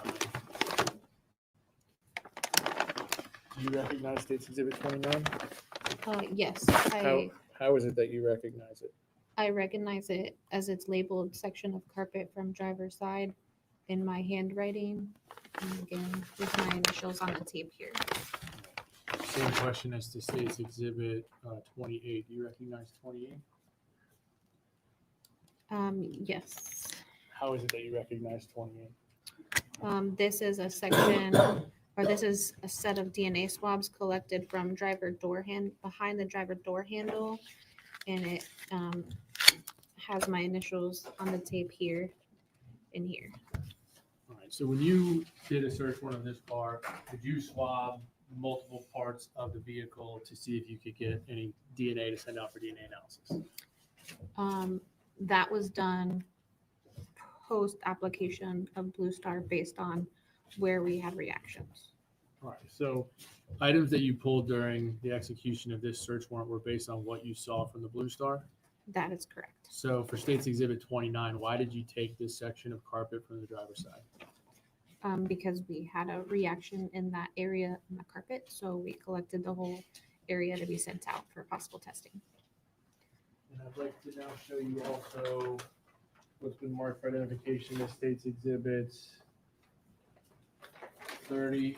Do you recognize States Exhibit 29? Yes, How is it that you recognize it? I recognize it as it's labeled section of carpet from driver's side in my handwriting. And again, with my initials on the tape here. Same question as to States Exhibit 28. Do you recognize 28? Yes. How is it that you recognize 28? This is a section, or this is a set of DNA swabs collected from behind the driver door handle, and it has my initials on the tape here and here. All right, so when you did a search warrant on this car, did you swab multiple parts of the vehicle to see if you could get any DNA to send out for DNA analysis? That was done post application of Blue Star based on where we had reactions. All right, so items that you pulled during the execution of this search warrant were based on what you saw from the Blue Star? That is correct. So for State's Exhibit 29, why did you take this section of carpet from the driver's side? Because we had a reaction in that area in the carpet, so we collected the whole area to be sent out for possible testing. And I'd like to now show you also what's been marked for identification as State's Exhibits 30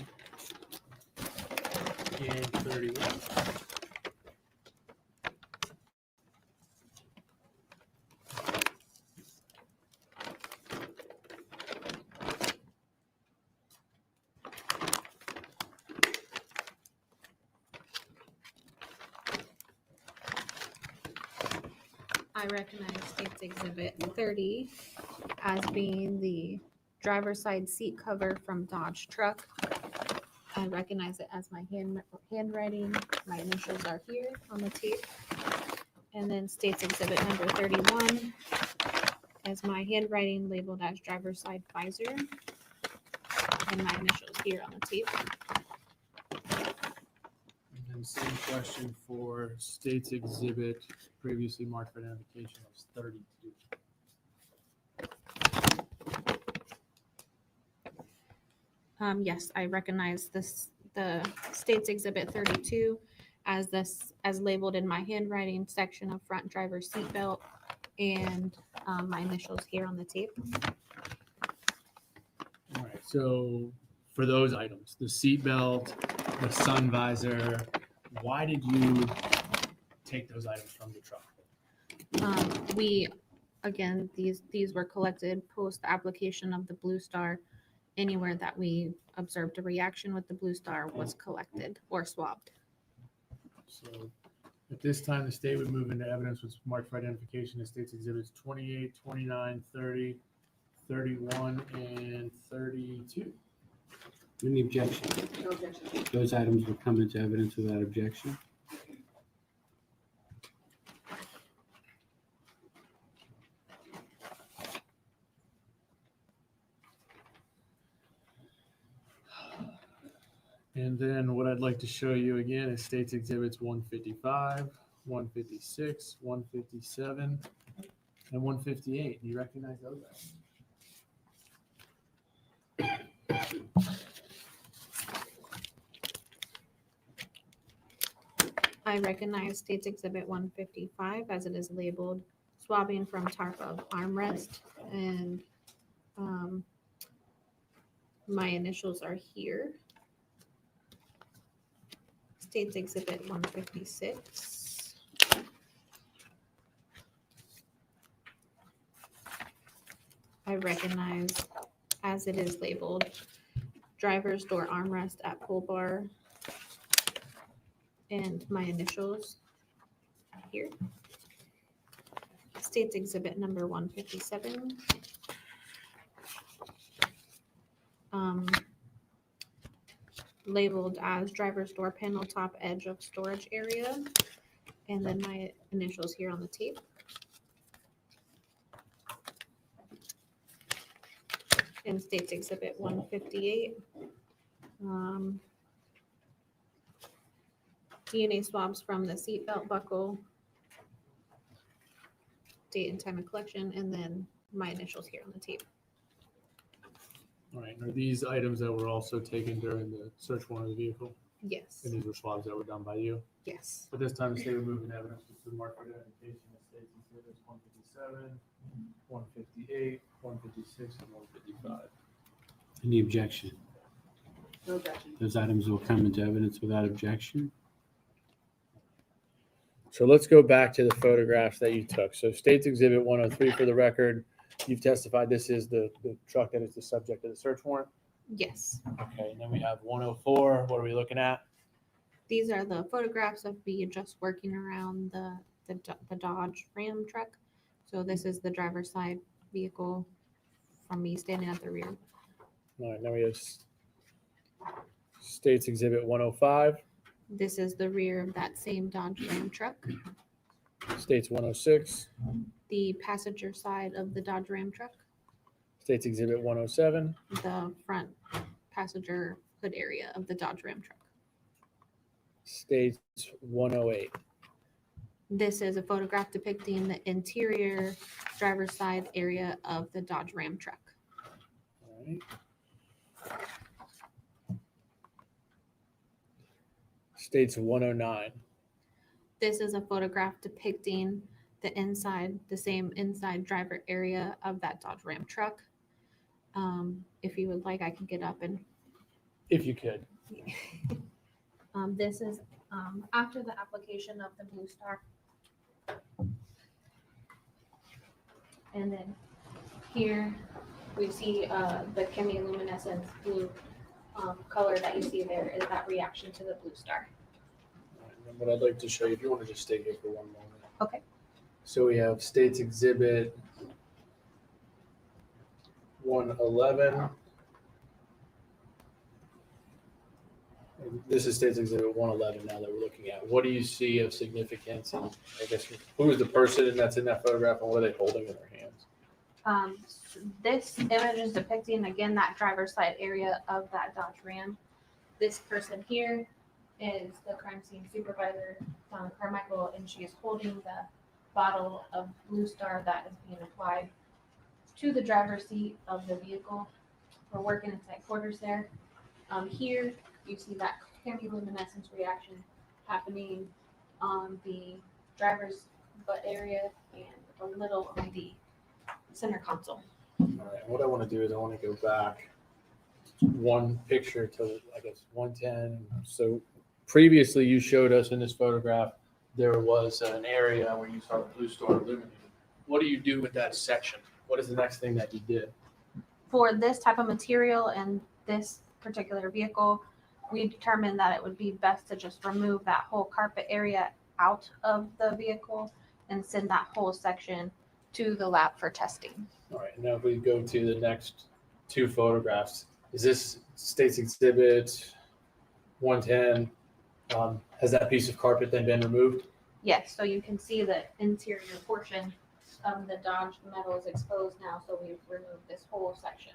and 31. I recognize State's Exhibit 30 as being the driver's side seat cover from Dodge truck. I recognize it as my handwriting. My initials are here on the tape. And then State's Exhibit number 31 as my handwriting labeled as driver's side visor. And my initials here on the tape. And then same question for State's Exhibit previously marked for identification as 32. Yes, I recognize this, the State's Exhibit 32 as labeled in my handwriting section of front driver's seat belt and my initials here on the tape. All right, so for those items, the seat belt, the sun visor, why did you take those items from the truck? Again, these were collected post the application of the Blue Star. Anywhere that we observed a reaction with the Blue Star was collected or swabbed. So at this time, the state would move into evidence which is marked for identification as State's Exhibits 28, 29, 30, 31, and 32. Any objection? No objection. Those items will come into evidence without objection. And then what I'd like to show you again is State's Exhibits 155, 156, 157, and 158. Do you recognize those items? I recognize State's Exhibit 155 as it is labeled swabbing from tarp of armrest, and my initials are here. State's Exhibit 156. I recognize as it is labeled driver's door armrest at pull bar and my initials here. State's Exhibit number 157. Labeled as driver's door panel top edge of storage area, and then my initials here on the tape. And State's Exhibit 158. DNA swabs from the seatbelt buckle, date and time of collection, and then my initials here on the tape. All right, and are these items that were also taken during the search warrant of the vehicle? Yes, And these were swabs that were done by you? yes. At this time, the state would move in evidence which is marked for identification as State's Exhibits 157, 158, 156, and 155. Any objection? No objection. Those items will come into evidence without objection. So let's go back to the photographs that you took. So State's Exhibit 103 for the record, you've testified this is the truck that is the subject of the search warrant. Yes. Okay, and then we have 104. What are we looking at? These are the photographs of me just working around the Dodge Ram truck. So this is the driver's side vehicle from me standing at the rear. All right, now we have State's Exhibit 105, This is the rear of that same Dodge Ram truck, State's 106, the passenger side of the Dodge Ram truck, State's Exhibit 107, the front passenger hood area of the Dodge Ram truck. State's 108. This is a photograph depicting the interior driver's side area of the Dodge Ram truck. All right. States 109. This is a photograph depicting the same inside driver area of that Dodge Ram truck. If you would like, I can get up and If you could. this is after the application of the Blue Star. And then here we see the chemiluminescence blue color that you see there is that reaction to the Blue Star. All right, and what I'd like to show you, if you want to just stay here for one moment. Okay. So we have States Exhibit 111. And this is States Exhibit 111 now that we're looking at. What do you see of significance? And I guess who is the person that's in that photograph and what are they holding in their hands? This image is depicting again that driver's side area of that Dodge Ram. This person here is the crime scene supervisor, Donna Carmichael, and she is holding the bottle of Blue Star that is being applied to the driver's seat of the vehicle. We're working in tight quarters there. Here you see that chemiluminescence reaction happening on the driver's butt area and a little on the center console. All right, what I want to do is I want to go back one picture to, I guess, 110. So previously you showed us in this photograph, there was an area where you saw the Blue Star illuminated. What do you do with that section? What is the next thing that you did? For this type of material and this particular vehicle, we determined that it would be best to just remove that whole carpet area out of the vehicle and send that whole section to the lab for testing. All right, now if we go to the next two photographs, is this States Exhibit 110? Has that piece of carpet then been removed? Yes, so you can see the interior portion of the Dodge metal is exposed now, so we've removed this whole section.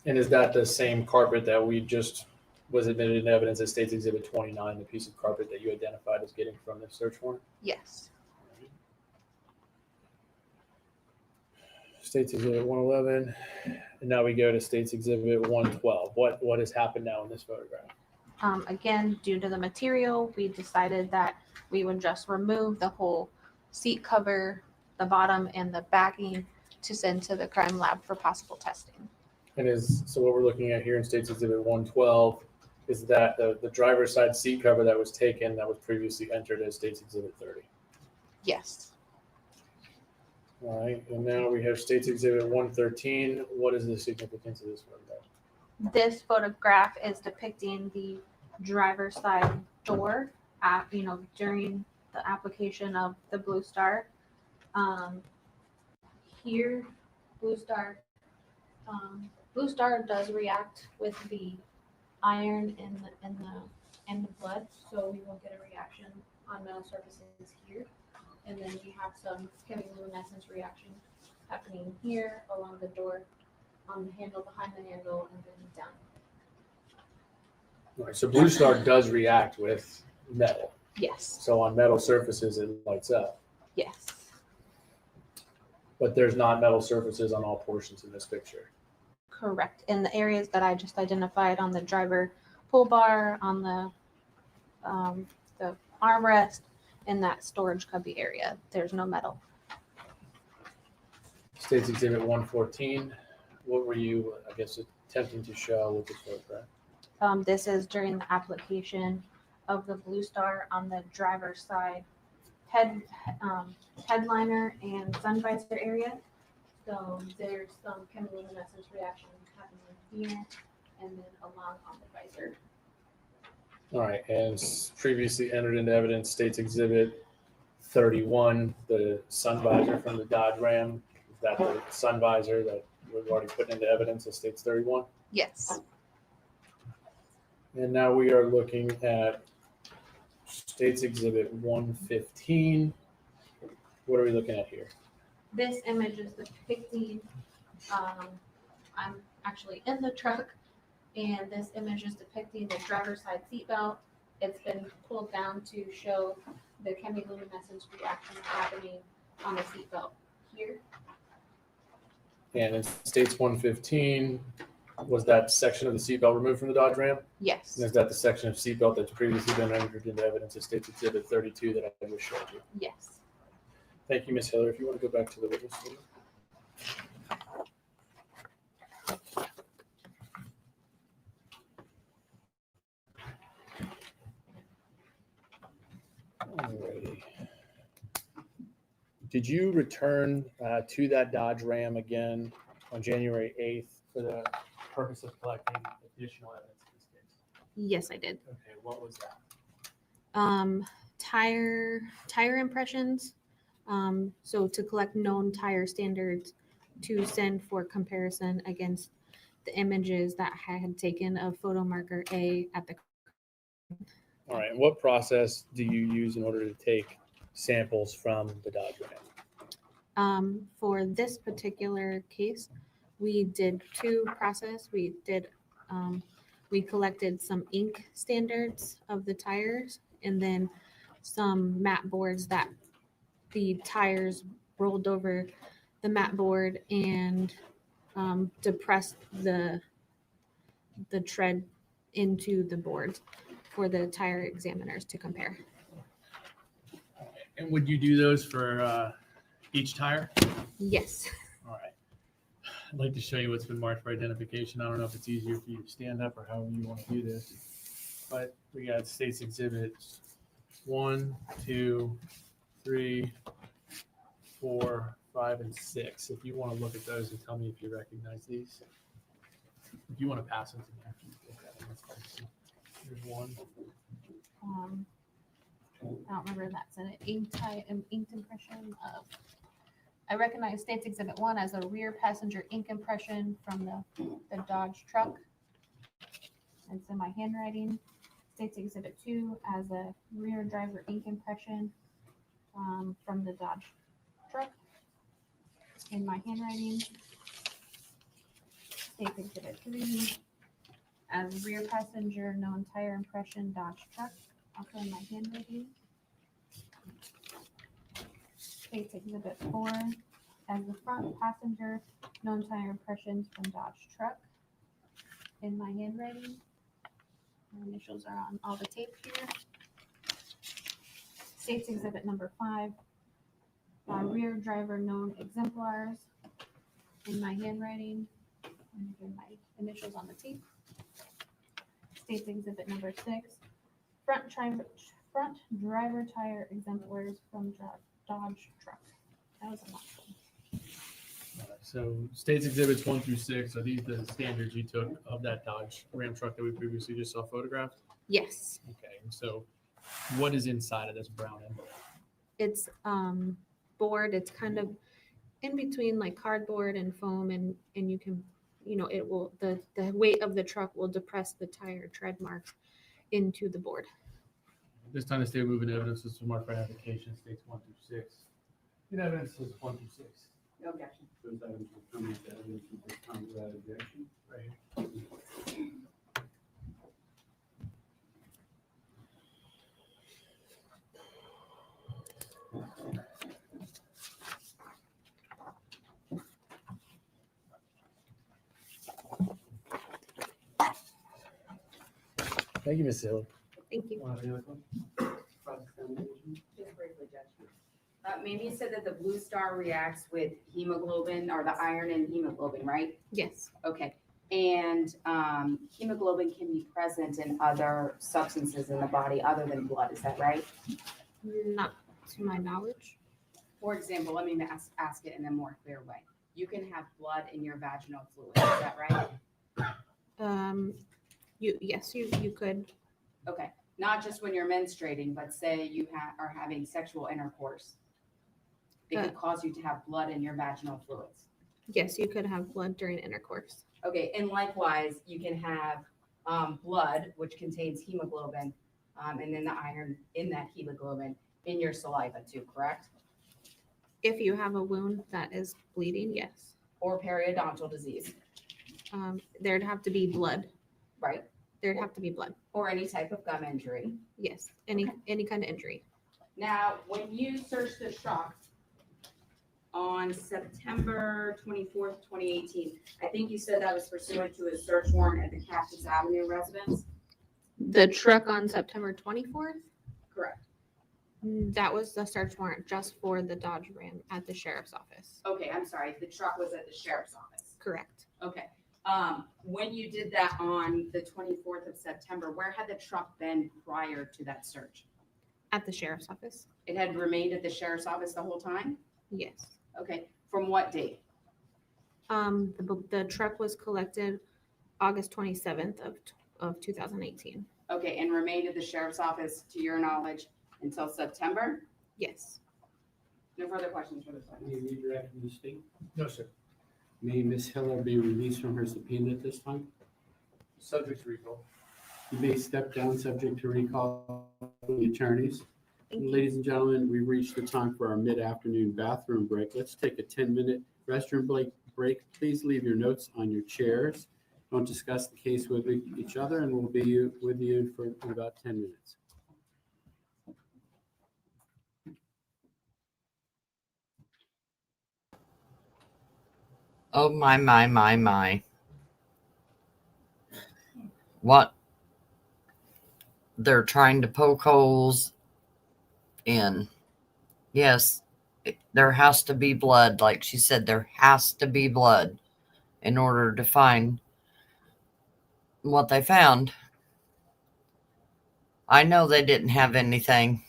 And is that the same carpet that we just was admitted in evidence as States Exhibit 29, the piece of carpet that you identified as getting from the search warrant? Yes. States Exhibit 111, and now we go to States Exhibit 112. What has happened now in this photograph? Again, due to the material, we decided that we would just remove the whole seat cover, the bottom, and the backing to send to the crime lab for possible testing. And so what we're looking at here in States Exhibit 112 is that the driver's side seat cover that was taken that was previously entered as States Exhibit 30. Yes. All right, and now we have States Exhibit 113. What is the significance of this photograph? This photograph is depicting the driver's side door at, during the application of the Blue Star. Here, Blue Star does react with the iron and the blood, so we will get a reaction on metal surfaces here. And then we have some chemiluminescence reaction happening here along the door, on the handle, behind the handle, and then down. All right, so Blue Star does react with metal. Yes. So on metal surfaces, it lights up. Yes. But there's not metal surfaces on all portions in this picture. Correct. In the areas that I just identified on the driver pull bar, on the armrest, in that storage cubby area, there's no metal. States Exhibit 114. What were you, I guess, attempting to show with this photograph? This is during the application of the Blue Star on the driver's side headliner and sun visor area. So there's some chemiluminescence reaction happening here and then along on the visor. All right, and previously entered into evidence, States Exhibit 31, the sun visor from the Dodge Ram. Is that the sun visor that we've already put into evidence as States 31? Yes. And now we are looking at States Exhibit 115. What are we looking at here? This image is depicting, I'm actually in the truck, and this image is depicting the driver's side seatbelt it's been pulled down to show the chemiluminescence reaction happening on the seatbelt here. And in states 115, was that section of the seatbelt removed from the Dodge Ram? Yes. And is that the section of seatbelt that's previously been entered into evidence of States Exhibit 32 that I just showed you? Yes. Thank you, Ms. Hiller. If you want to go back to the witness stand. Alrighty. Did you return to that Dodge Ram again on January 8th for the purpose of collecting additional evidence in this case? Yes, I did. Okay, what was that? Tire impressions. So to collect known tire standards to send for comparison against the images that I had taken of photo marker A at the. All right, and what process do you use in order to take samples from the Dodge Ram? For this particular case, we did two process. We collected some ink standards of the tires and then some mat boards that the tires rolled over the mat board and depressed the tread into the board for the tire examiners to compare. And would you do those for each tire? Yes. All right. I'd like to show you what's been marked for identification. I don't know if it's easier for you to stand up or however you want to do this. But we got States Exhibits 1, 2, 3, 4, 5, and 6. If you want to look at those and tell me if you recognize these. If you want to pass them to me after you look at them, that's fine. Here's one. I don't remember if that's an inked impression of. I recognize States Exhibit 1 as a rear passenger ink impression from the Dodge truck. It's in my handwriting. States Exhibit 2 as a rear driver ink impression from the Dodge truck in my handwriting. States Exhibit 3 as rear passenger known tire impression Dodge truck, also in my handwriting. States Exhibit 4 as the front passenger known tire impressions from Dodge truck in my handwriting. My initials are on all the tape here. States Exhibit number 5, rear driver known exemplars in my handwriting. And again, my initials on the tape. States Exhibit number 6, front driver tire exemplars from Dodge truck. That was a lot. So States Exhibits 1 through 6, are these the standards you took of that Dodge Ram truck that we previously just saw photographed? Yes. Okay, so what is inside of this brown envelope? It's board. It's kind of in between like cardboard and foam, and you can, it will, the weight of the truck will depress the tire tread marks into the board. This time the state moving evidence is marked by application states 1 through 6. Good evidence is 1 through 6. No objection. Those items will come into evidence at this time without objection. Right here. Thank you, Ms. Hill. Thank you. Just briefly, Judge. Maybe you said that the blue star reacts with hemoglobin or the iron in hemoglobin, right? Yes. Okay. And hemoglobin can be present in other substances in the body other than blood. Is that right? Not to my knowledge. For example, let me ask it in a more clear way. You can have blood in your vaginal fluid. Is that right? Yes, you could. Okay. Not just when you're menstruating, but say you are having sexual intercourse. It could cause you to have blood in your vaginal fluids. Yes, you could have blood during intercourse. Okay, and likewise, you can have blood, which contains hemoglobin, and then the iron in that hemoglobin in your saliva too, correct? If you have a wound that is bleeding, yes. Or periodontal disease, There'd have to be blood. right? There'd have to be blood. or any type of gum injury. Yes, any kind of injury. Now, when you searched the truck on September 24th, 2018, I think you said that was pursuant to a search warrant at the Cactus Avenue residence? The truck on September 24th, Correct. that was the search warrant just for the Dodge Ram at the sheriff's office. Okay, I'm sorry, the truck was at the sheriff's office. Correct. Okay. When you did that on the 24th of September, where had the truck been prior to that search? At the sheriff's office. It had remained at the sheriff's office the whole time? Yes. Okay, from what date? The truck was collected August 27th of 2018. Okay, and remained at the sheriff's office, to your knowledge, until September? Yes. No further questions for this May witness? you redirect me to speak? No, sir. May Ms. Hiller be released from her subpoena at this time? Subject to recall. You may step down subject to recall from the attorneys. Thank you. Ladies and gentlemen, we've reached the time for our mid-afternoon bathroom break. Let's take a 10-minute restroom break. Please leave your notes on your chairs. Don't discuss the case with each other, and we'll be with you for about 10 minutes. Oh my. What? They're trying to poke holes in. Yes, there has to be blood. Like she said, there has to be blood in order to find what they found. I know they didn't have anything.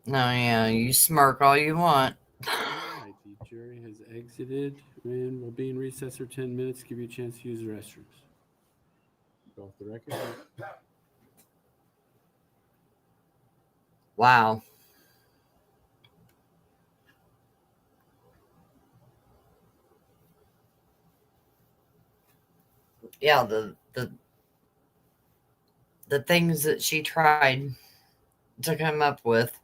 No, yeah, you smirk all you want. All right, the jury has exited and will be in recess for 10 minutes. Give you a chance to use the restrooms. Go off the record. Wow. Yeah, the things that she tried to come up with.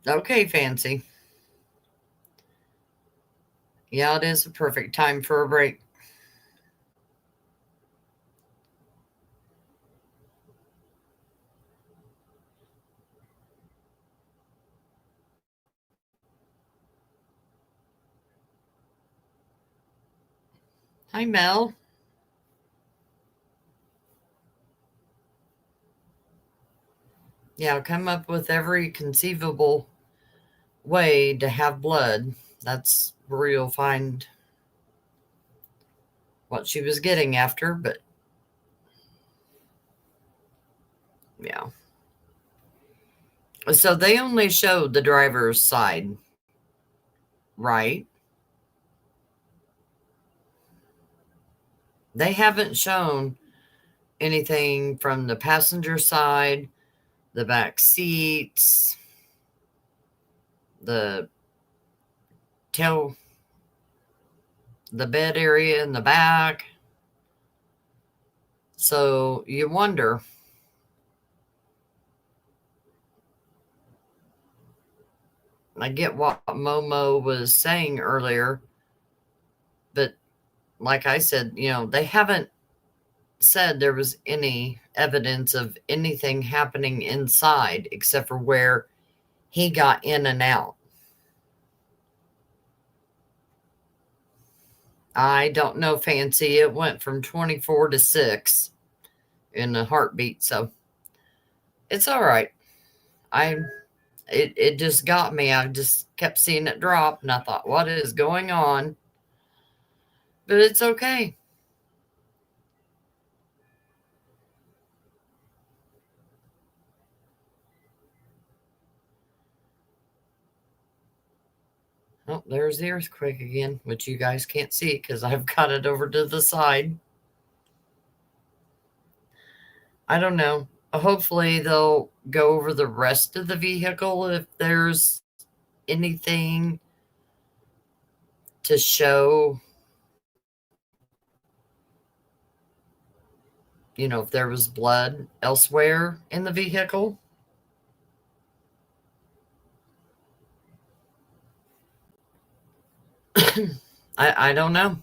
Okay, Fancy. Yeah, it is a perfect time for a break. Hi, Mel. Yeah, come up with every conceivable way to have blood. That's where you'll find what she was getting after, but yeah. So they only showed the driver's side, right? They haven't shown anything from the passenger side, the back seats, the bed area in the back. So you wonder, I get what Momo was saying earlier, but like I said, they haven't said there was any evidence of anything happening inside except for where he got in and out. I don't know, Fancy. It went from 24 to 6 in a heartbeat, so it's all right. It just got me. I just kept seeing it drop, and I thought, what is going on? But it's okay. Oh, there's the earthquake again, which you guys can't see because I've got it over to the side. I don't know. Hopefully they'll go over the rest of the vehicle if there's anything to show, if there was blood elsewhere in the vehicle. I don't know.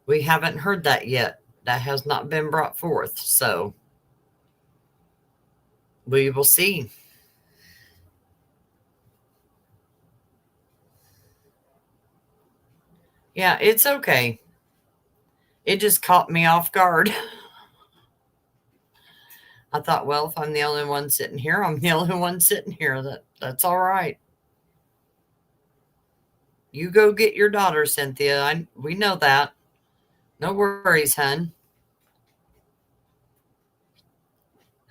We haven't heard that yet. That has not been brought forth. So we will see. Yeah, it's okay. It just caught me off guard. I thought, well, if I'm the only one sitting here, I'm the only one sitting here. That's all right. You go get your daughter, Cynthia. We know that. No worries, hun.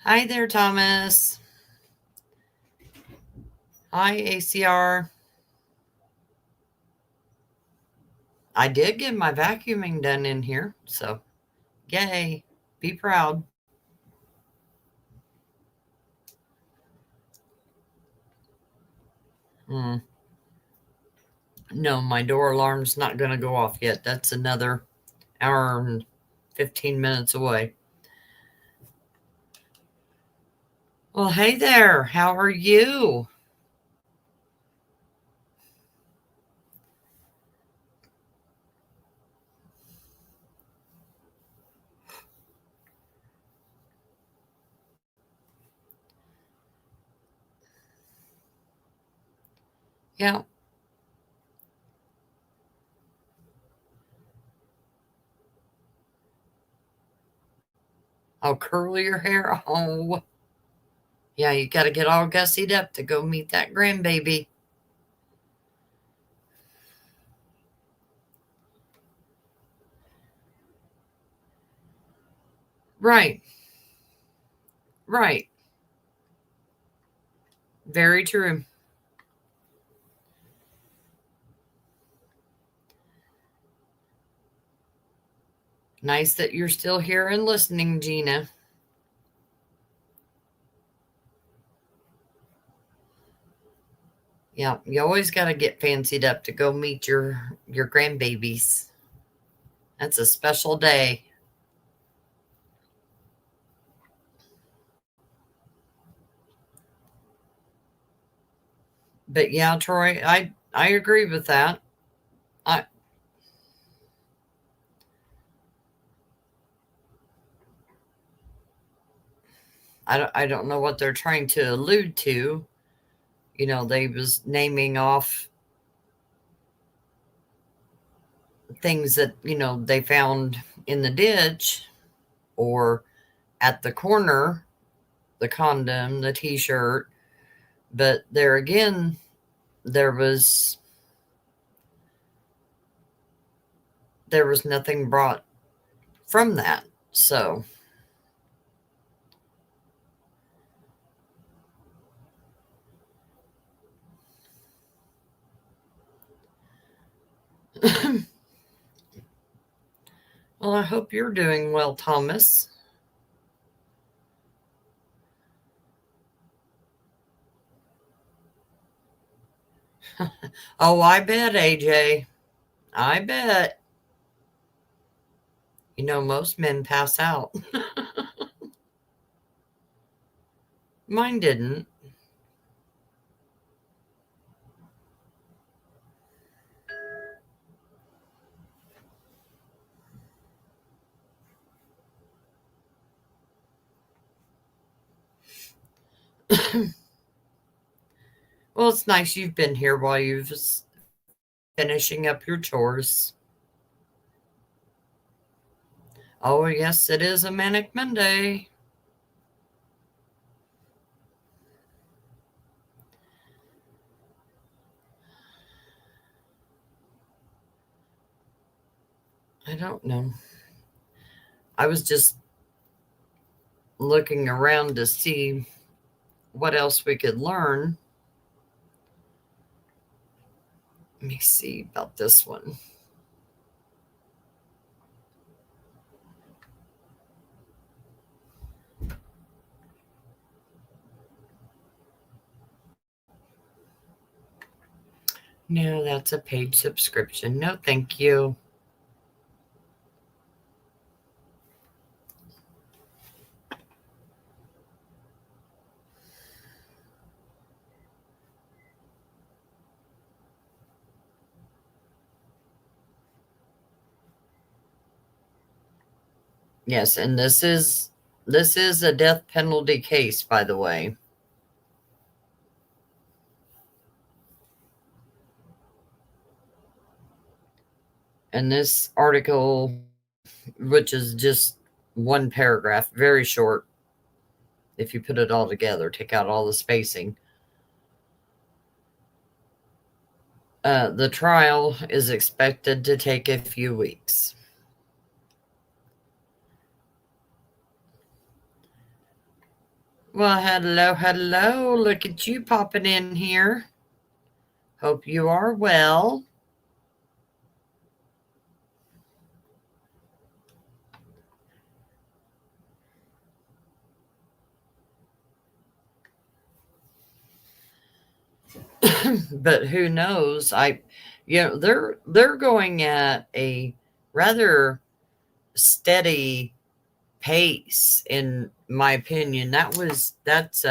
Hi there, Thomas. Hi, ACR. I did get my vacuuming done in here, so yay. Be proud. No, my door alarm's not going to go off yet. That's another hour and 15 minutes away. Well, hey there. How are you? Yeah. I'll curl your hair. Oh, yeah, you got to get all gussied up to go meet that grandbaby. Right. Right. Very true. Nice that you're still here and listening, Gina. Yeah, you always got to get fancied up to go meet your grandbabies. That's a special day. But yeah, Troy, I agree with that. I I don't know what they're trying to allude to. You know, they was naming off things that, they found in the ditch or at the corner, the condom, the t-shirt. But there again, there was nothing brought from that. So well, I hope you're doing well, Thomas. Oh, I bet, AJ. I bet. Most men pass out. Mine didn't. Well, it's nice you've been here while you've finishing up your chores. Oh, yes, it is a manic Monday. I don't know. I was just looking around to see what else we could learn. Let me see about this one. No, that's a paid subscription. No, thank you. Yes, and this is a death penalty case, by the way. And this article, which is just one paragraph, very short, if you put it all together, take out all the spacing. The trial is expected to take a few weeks. Well, hello, hello. Look at you popping in here. Hope you are well. But who knows? They're going at a rather steady pace, in my opinion. That's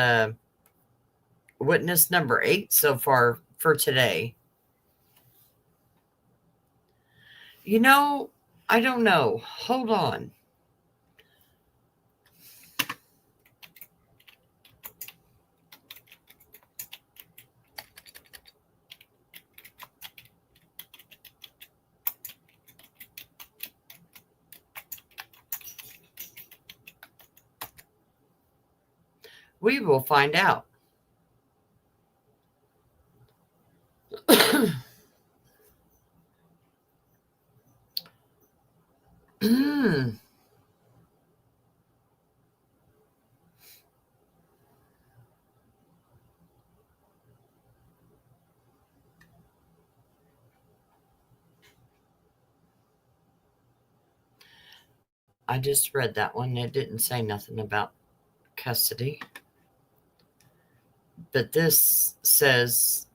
witness number 8 so far for today. I don't know. Hold on. We will find out. I just read that one. It didn't say nothing about custody. But this says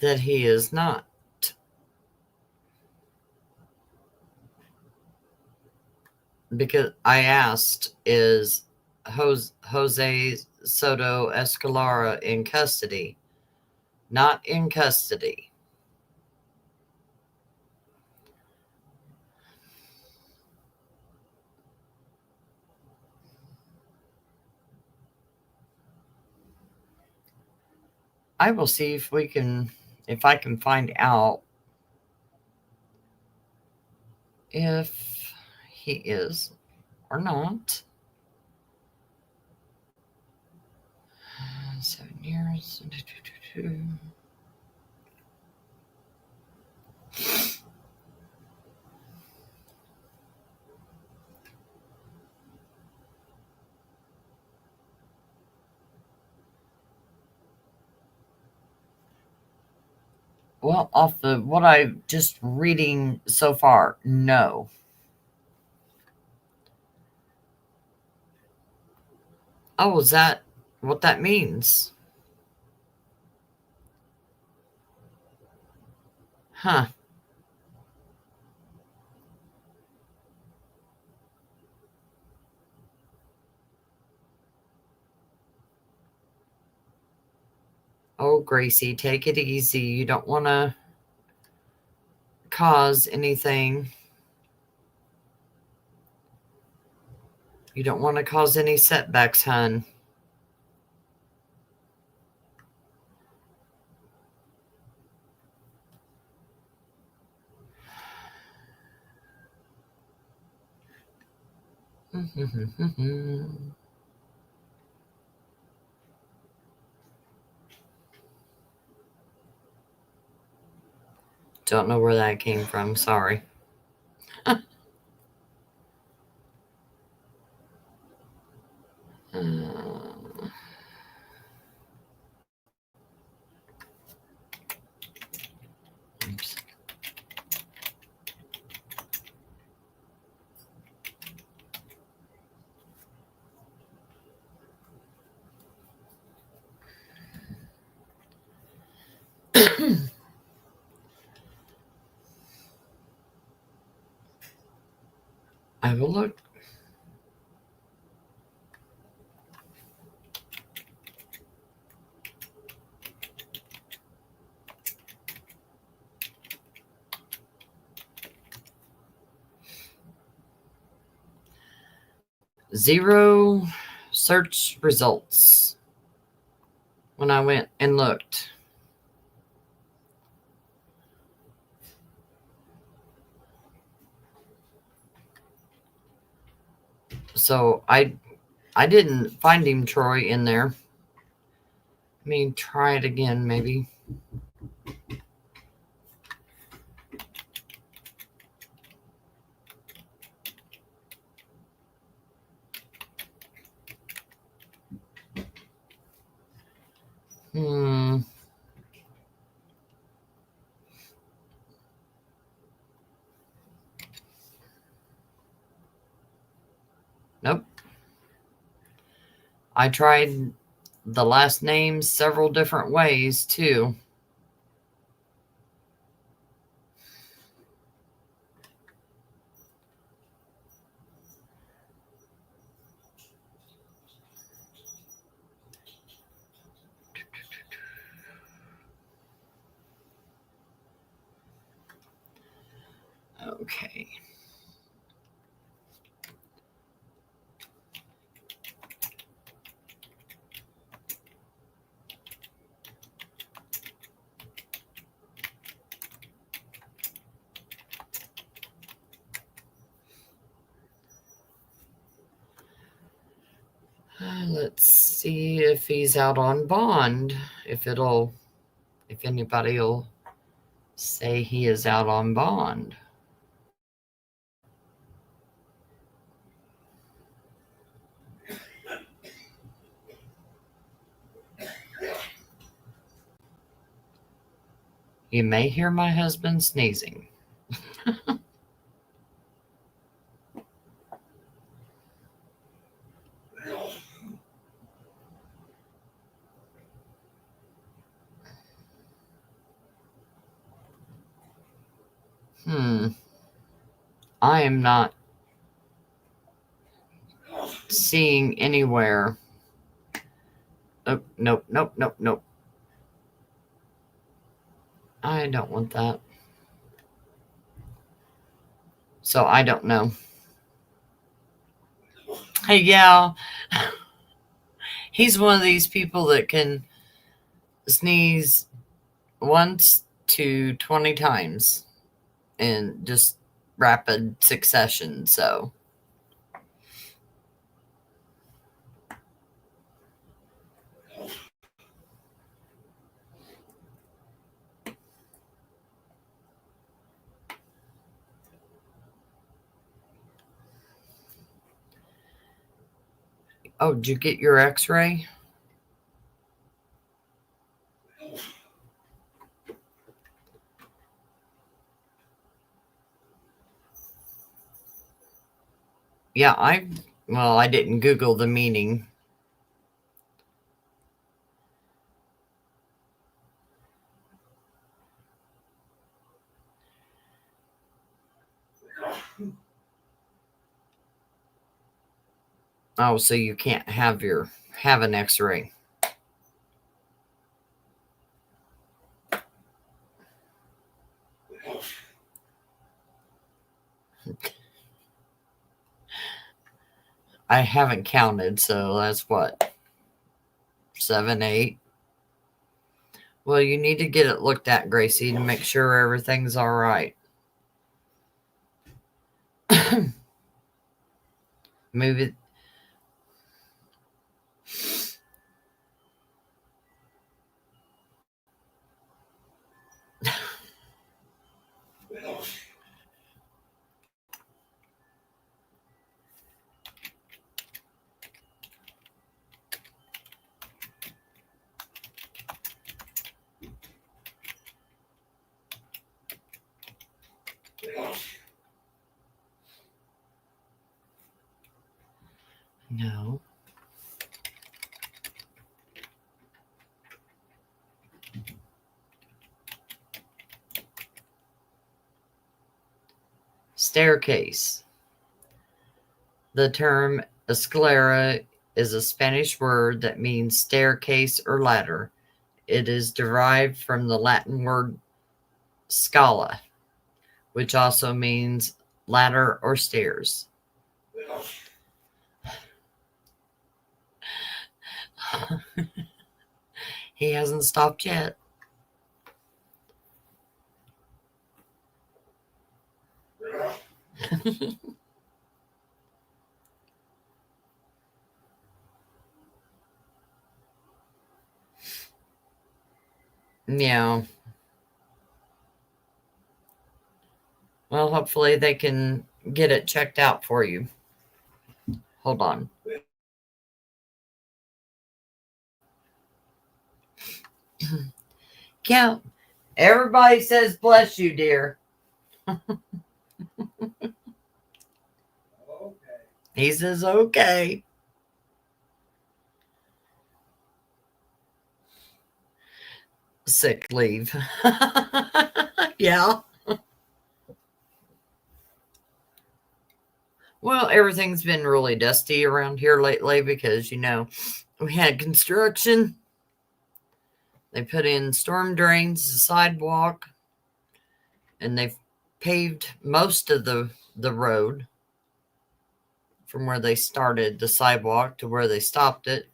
that he is not. Because I asked, is Jose Soto-Escalera in custody? Not in custody. I will see if I can find out if he is or not. 7 years. Well, off what I'm just reading so far, no. Oh, is that what that means? Huh. Oh, Gracie, take it easy. You don't want to cause anything. You don't want to cause any setbacks, hun. Don't know where that came from. Sorry. Oops. I will look. 0 search results when I went and looked. So I didn't find him, Troy, in there. Let me try it again, maybe. Nope. I tried the last name several different ways, too. Okay. Let's see if he's out on bond. If anybody will say he is out on bond. You may hear my husband sneezing. I am not seeing anywhere. Oh, nope. I don't want that. So I don't know. Hey, yeah. He's one of these people that can sneeze once to 20 times in just rapid succession. So oh, did you get your x-ray? Yeah, I didn't Google the meaning. Oh, so you can't have an x-ray. I haven't counted, so that's what? 7, 8. Well, you need to get it looked at, Gracie, to make sure everything's all right. Move it. No. Staircase. The term escalera is a Spanish word that means staircase or ladder. It is derived from the Latin word scala, which also means ladder or stairs. He hasn't stopped yet. Yeah. Well, hopefully they can get it checked out for you. Hold on. Yeah. Everybody says bless you, dear. He says okay. Sick leave. Yeah. Well, everything's been really dusty around here lately because, we had construction. They put in storm drains, the sidewalk, and they've paved most of the road from where they started the sidewalk to where they stopped it.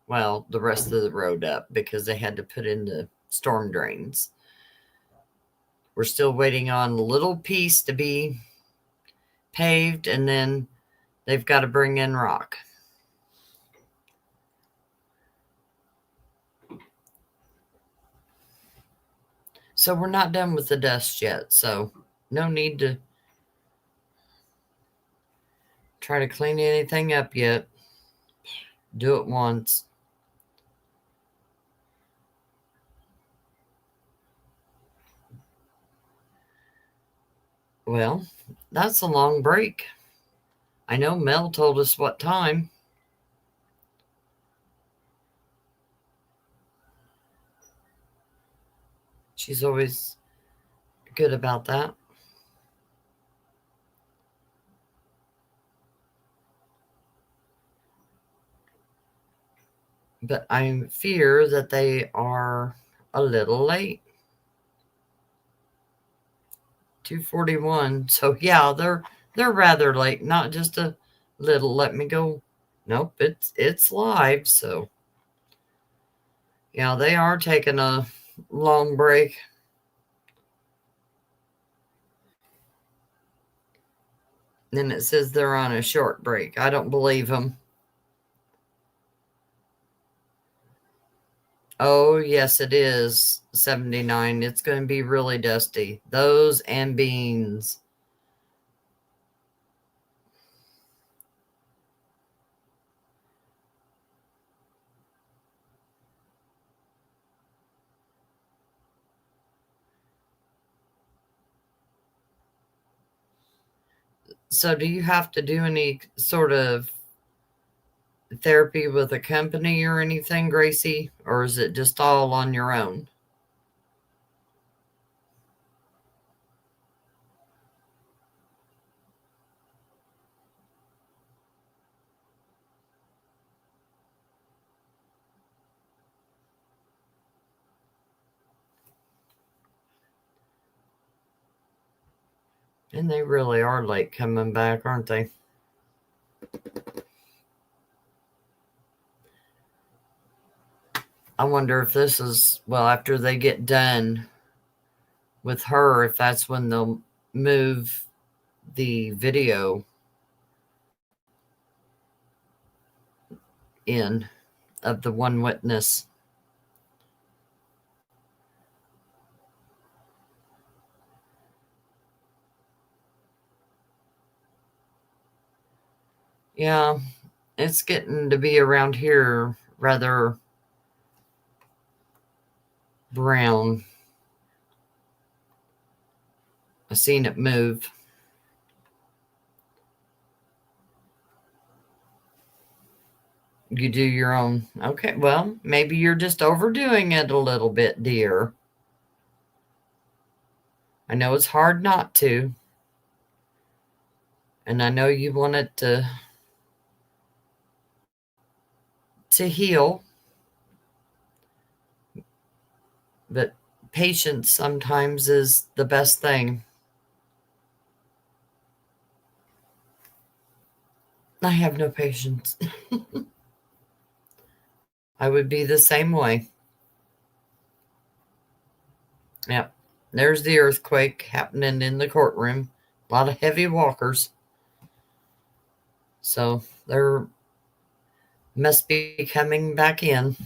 Well, the rest of the road up because they had to put in the storm drains. We're still waiting on a little piece to be paved, and then they've got to bring in rock. So we're not done with the dust yet, so no need to try to clean anything up yet. Do it once. Well, that's a long break. I know Mel told us what time. She's always good about that. But I fear that they are a little late. 2:41. So yeah, they're rather late, not just a little. Let me go. Nope, it's live, so yeah, they are taking a long break. Then it says they're on a short break. I don't believe them. Oh, yes, it is 79. It's going to be really dusty. Those and beans. So do you have to do any sort of therapy with a company or anything, Gracie? Or is it just all on your own? And they really are late coming back, aren't they? I wonder if this is, well, after they get done with her, if that's when they'll move the video in of the one witness. Yeah, it's getting to be around here rather brown. I've seen it move. You do your own. Okay, well, maybe you're just overdoing it a little bit, dear. I know it's hard not to. And I know you want it to heal. But patience sometimes is the best thing. I have no patience. I would be the same way. Yep. There's the earthquake happening in the courtroom. A lot of heavy walkers. So they're must be coming back in.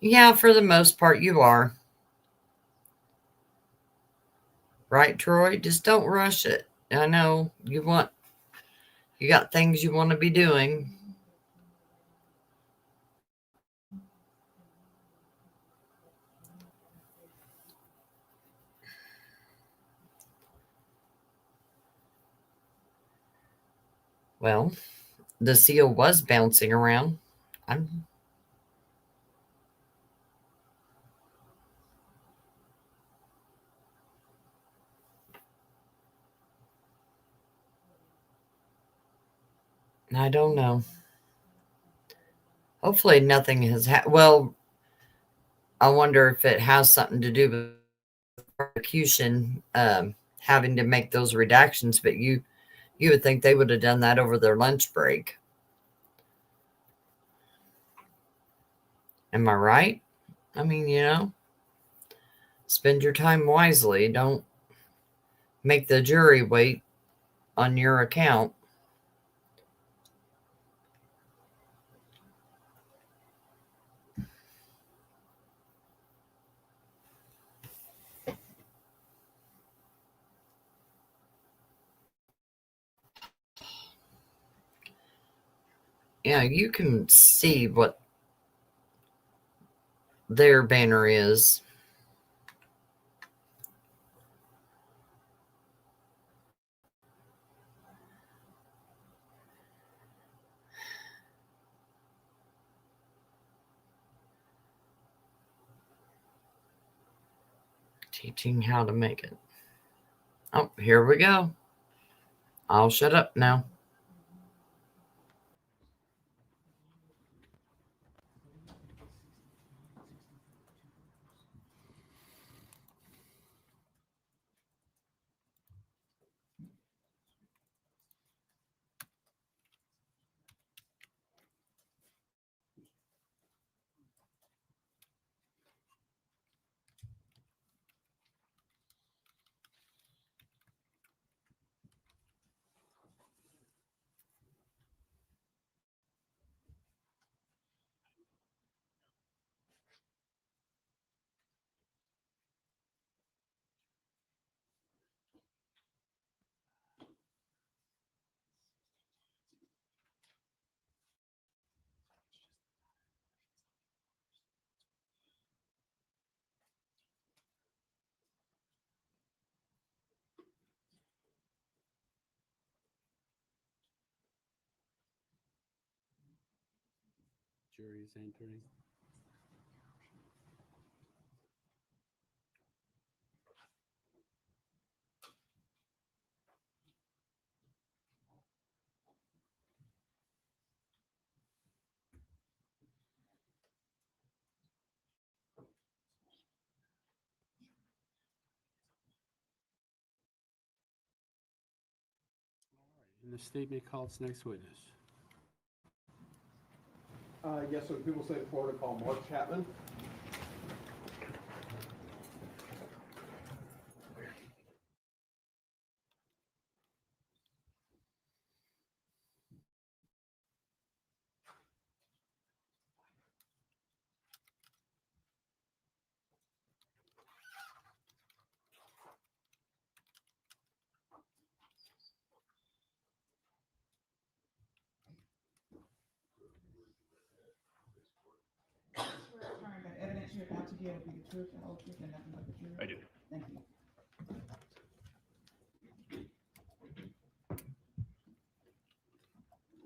Yeah, for the most part, you are. Right, Troy? Just don't rush it. I know you got things you want to be doing. Well, the seal was bouncing around. I'm I don't know. Hopefully nothing has well, I wonder if it has something to do with prosecution having to make those redactions, but you would think they would have done that over their lunch break. Am I right? I mean, spend your time wisely. Don't make the jury wait on your account. Yeah, you can see what their banner is. Teaching how to make it. Oh, here we go. I'll shut up now. Jury's entering. And the state may call its next witness. Yes, so people say Florida call Mark Chapman. Swear that evidence you're about to give will be the truth and whole truth and nothing but the truth. I do. Thank you.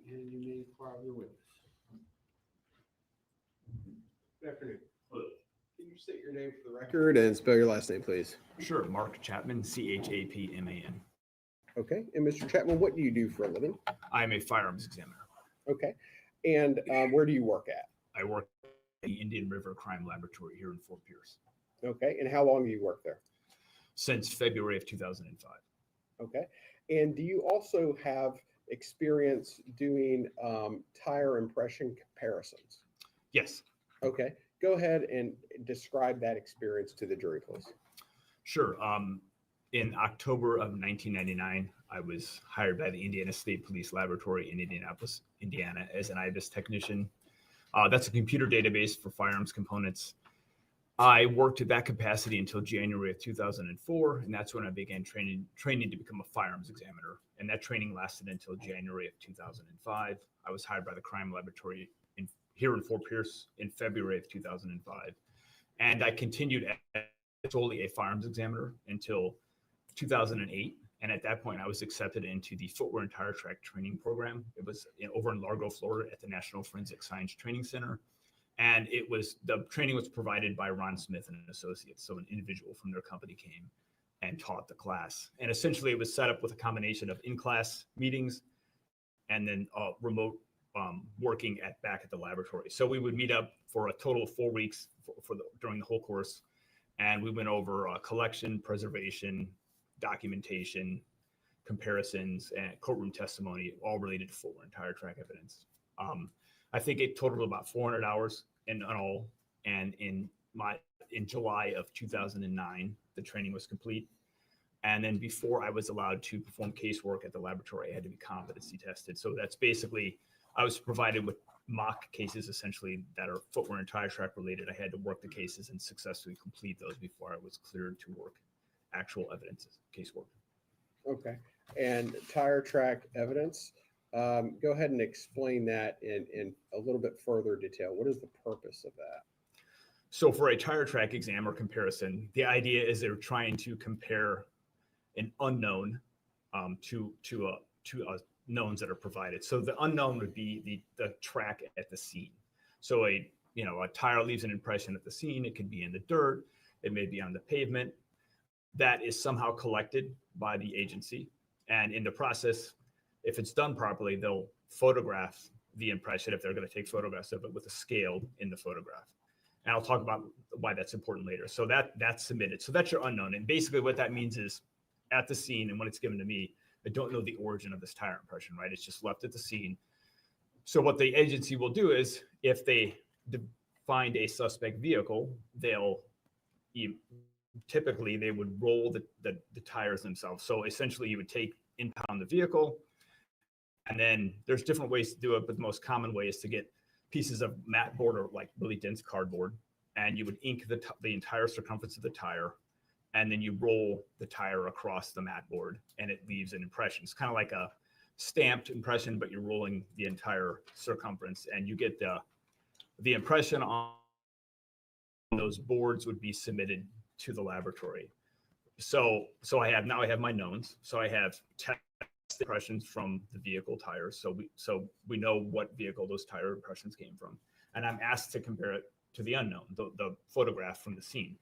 And you may inquire of the witness. Good afternoon. Can you state your name for the record and spell your last name, please? Sure, Mark Chapman, Chapman. Okay. And Mr. Chapman, what do you do for a living? I'm a firearms examiner. Okay. And where do you work at? I work the Indian River Crime Laboratory here in Fort Pierce Okay, and how long do you work there? since February of 2005. Okay, and do you also have experience doing tire impression comparisons? Yes, Okay, go ahead and describe that experience to the jury, please. sure. In October of 1999, I was hired by the Indiana State Police Laboratory in Indianapolis, Indiana, as an IBIS technician. That's a computer database for firearms components. I worked at that capacity until January of 2004, and that's when I began training to become a firearms examiner. And that training lasted until January of 2005. I was hired by the crime laboratory here in Fort Pierce in February of 2005. And I continued as solely a firearms examiner until 2008. And at that point, I was accepted into the footwear and tire track training program. It was over in Largo, Florida at the National Forensic Science Training Center. And the training was provided by Ron Smith and Associates. So an individual from their company came and taught the class. And essentially it was set up with a combination of in-class meetings and then remote working back at the laboratory. So we would meet up for a total of 4 weeks during the whole course. And we went over collection, preservation, documentation, comparisons, and courtroom testimony, all related to footwear and tire track evidence. I think it totaled about 400 hours in all. And in July of 2009, the training was complete. And then before I was allowed to perform casework at the laboratory, I had to be competency tested. So that's basically, I was provided with mock cases essentially that are footwear and tire track related. I had to work the cases and successfully complete those before I was cleared to work actual evidence casework. Okay, and tire track evidence, go ahead and explain that in a little bit further detail. What is the purpose of that? So for a tire track exam or comparison, the idea is they're trying to compare an unknown to knowns that are provided. So the unknown would be the track at the scene. So a tire leaves an impression at the scene. It could be in the dirt. It may be on the pavement. That is somehow collected by the agency. And in the process, if it's done properly, they'll photograph the impression if they're going to take photographs of it with a scale in the photograph. And I'll talk about why that's important later. So that's submitted. So that's your unknown. And basically what that means is at the scene, and when it's given to me, I don't know the origin of this tire impression, right? It's just left at the scene. So what the agency will do is if they find a suspect vehicle, typically they would roll the tires themselves. So essentially you would impound the vehicle, and then there's different ways to do it, but the most common way is to get pieces of mat board or like really dense cardboard, and you would ink the entire circumference of the tire, and then you roll the tire across the mat board and it leaves an impression. It's kind of like a stamped impression, but you're rolling the entire circumference, and you get the impression on those boards would be submitted to the laboratory. So I have my knowns. So I have test impressions from the vehicle tires. So we know what vehicle those tire impressions came from. And I'm asked to compare it to the unknown, the photograph from the scene.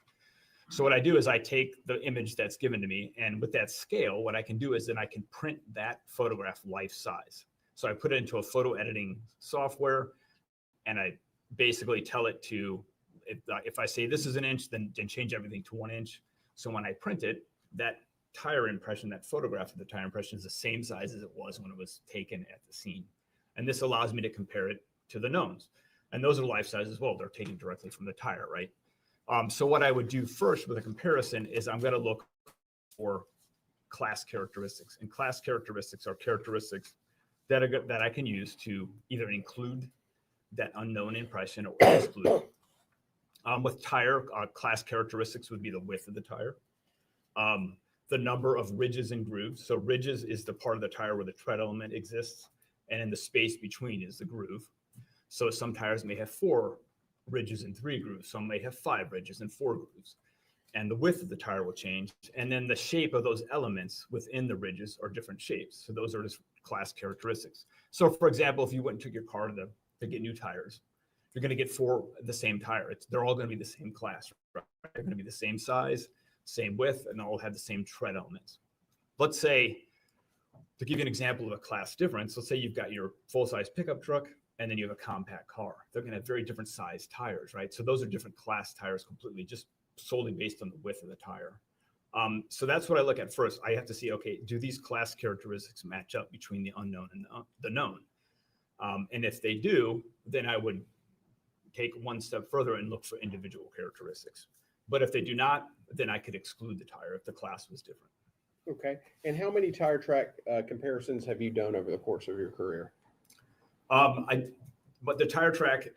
So what I do is I take the image that's given to me, and with that scale, what I can do is then I can print that photograph life size. So I put it into a photo editing software, and I basically tell it to, if I say this is an inch, then change everything to 1 inch. So when I print it, that tire impression, that photograph of the tire impression is the same size as it was when it was taken at the scene. And this allows me to compare it to the knowns. And those are life size as well. They're taken directly from the tire, right? So what I would do first with a comparison is I'm going to look for class characteristics. And class characteristics are characteristics that I can use to either include that unknown impression or exclude. With tire, class characteristics would be the width of the tire, the number of ridges and grooves. So ridges is the part of the tire where the tread element exists, and in the space between is the groove. So some tires may have 4 ridges and 3 grooves. Some may have 5 ridges and 4 grooves. And the width of the tire will change. And then the shape of those elements within the ridges are different shapes. So those are just class characteristics. So for example, if you went and took your car to get new tires, you're going to get 4 the same tire. They're all going to be the same class. Right? They're going to be the same size, same width, and all have the same tread elements. Let's say, to give you an example of a class difference, let's say you've got your full-size pickup truck and then you have a compact car. They're going to have very different size tires, right? So those are different class tires completely, just solely based on the width of the tire. So that's what I look at first. I have to see, okay, do these class characteristics match up between the unknown and the known? And if they do, then I would take one step further and look for individual characteristics. But if they do not, then I could exclude the tire if the class was different. Okay. And how many tire track comparisons have you done over the course of your career? But the tire track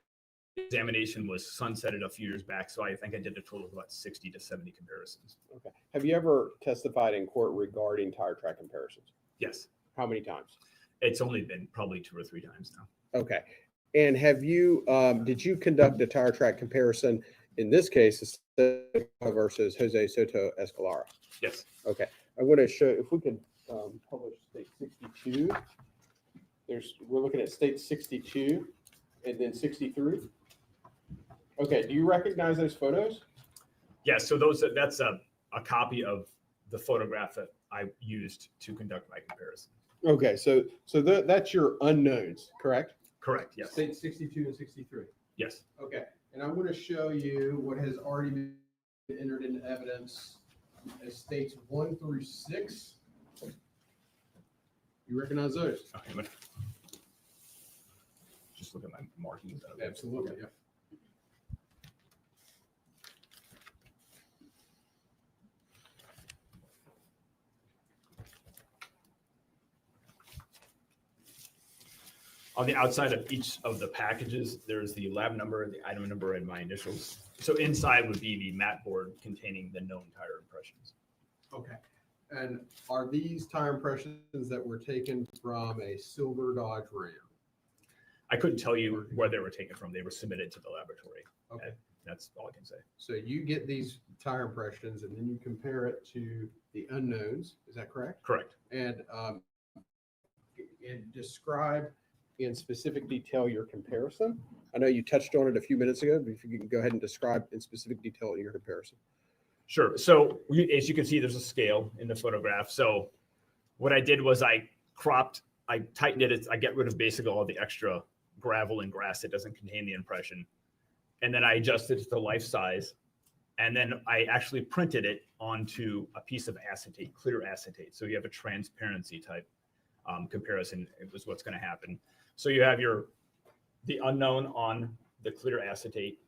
examination was sunsetted a few years back, so I think I did a total of about 60 to 70 comparisons. Okay. Have you ever testified in court regarding tire track comparisons? Yes, How many times? it's only been probably 2 or 3 times now. Okay. And have you, did you conduct a tire track comparison, in this case, versus Jose Soto-Escalera? Yes. Okay. I want to show, if we could publish state 62. We're looking at state 62 and then 63. Okay. Do you recognize those photos? Yeah, so that's a copy of the photograph that I used to conduct my comparison. Okay. So that's your unknowns, correct? Correct, yes. State 62 and 63. Yes. Okay. And I want to show you what has already been entered into evidence as states 1 through 6. You recognize those? Okay, I'm gonna just look at my markings. Absolutely. Yeah. On the outside of each of the packages, there's the lab number, the item number, and my initials. So inside would be the mat board containing the known tire impressions. Okay. And are these tire impressions that were taken from a silver Dodge Ram? I couldn't tell you where they were taken from. They were submitted to the laboratory. Okay. That's all I can say. So you get these tire impressions and then you compare it to the unknowns. Is that correct? Correct. And describe in specific detail your comparison. I know you touched on it a few minutes ago, but if you can go ahead and describe in specific detail your comparison. Sure. So as you can see, there's a scale in the photograph. So what I did was I tightened it. I get rid of basically all the extra gravel and grass that doesn't contain the impression. And then I adjusted it to life size. And then I actually printed it onto a piece of acetate, clear acetate. So you have a transparency type comparison. It was what's going to happen. So you have the unknown on the clear acetate.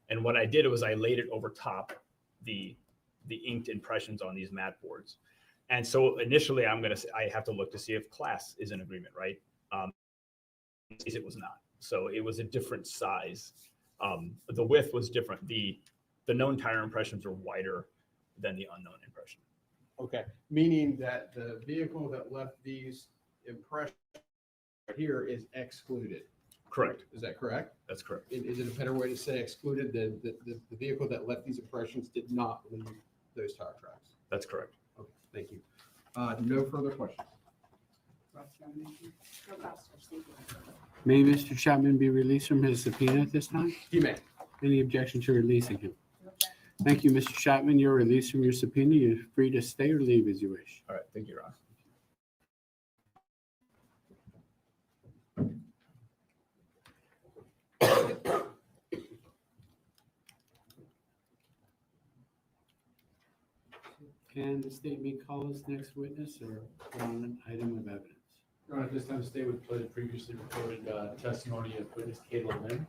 And what I did was I laid it over top the inked impressions on these mat boards. And so initially I have to look to see if class is in agreement, right? It was not. So it was a different size. The width was different. The known tire impressions are wider than the unknown impression. Okay, meaning that the vehicle that left these impressions here is excluded. Correct. Is that correct? That's correct. Is it a better way to say excluded than the vehicle that left these impressions did not leave those tire tracks? That's correct. Okay, thank you. No further questions. May Mr. Chapman be released from his subpoena at this time? You may. Any objection to releasing him? Thank you, Mr. Chapman. You're released from your subpoena. You're free to stay or leave as you wish. All right. Thank you, Ron. Can the state may call its next witness or put on an item of evidence? Your Honor, at this time, the state would play the previously recorded testimony of witness Kayla Lim.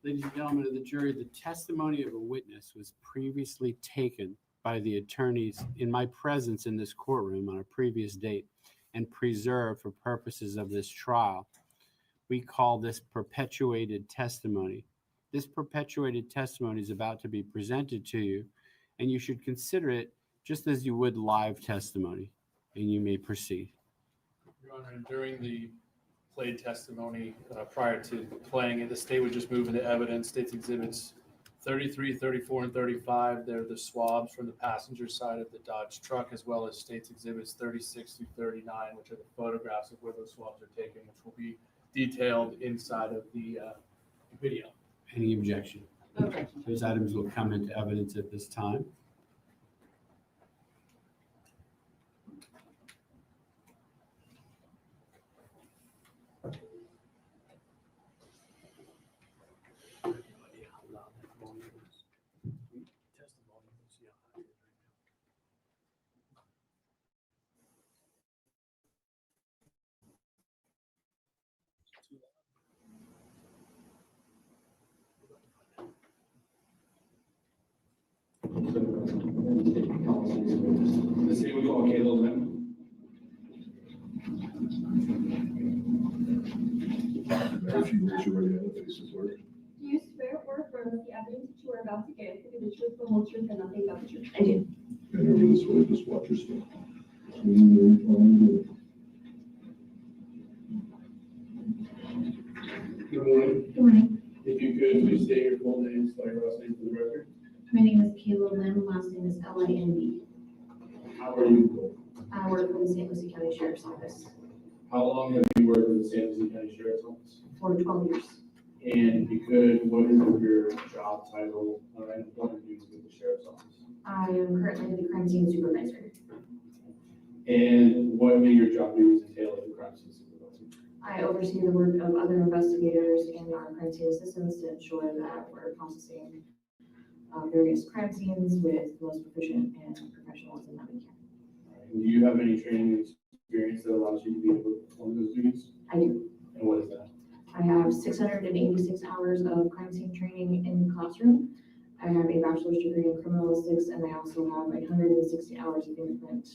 Ladies and gentlemen of the jury, the testimony of a witness was previously taken by the attorneys in my presence in this courtroom on a previous date and preserved for purposes of this trial. We call this perpetuated testimony. This perpetuated testimony is about to be presented to you, and you should consider it just as you would live testimony, and you may proceed. Your Honor, during the played testimony prior to playing it, the state would just move into evidence. State's exhibits 33, 34, and 35. They're the swabs from the passenger side of the Dodge truck, as well as state's exhibits 36 through 39, which are the photographs of where those swabs are taken, which will be detailed inside of the video. Any objection? Those items will come into evidence at this time. The city would call Caleb Lim. If you raise your right hand and face the clerk. Do you swear or affirm that the evidence that you are about to give will be the truth, the whole truth, and nothing but the truth? I do. And over this way, just watch your step. Good morning. Good morning. If you could, please state your full name, spell your last name for the record. My name is Kayla Lim, last name is L-I-N-D. How are you? I work for the St. Lucie County Sheriff's Office How long have you worked with the San Jose County Sheriff's Office? for 12 years. And if you could, what is your job title and employment duties with the Sheriff's Office? I am currently the crime scene supervisor. And what do your job duties entail as a crime scene supervisor? I oversee the work of other investigators and our crime scene assistants to ensure that we're processing various crime scenes with the most proficient and professionalism that we can. And do you have any training and experience that allows you to be able to perform those duties? I do. And what is that? I have 686 hours of crime scene training in the classroom. I have a bachelor's degree in criminalistics, and I also have 160 hours of fingerprint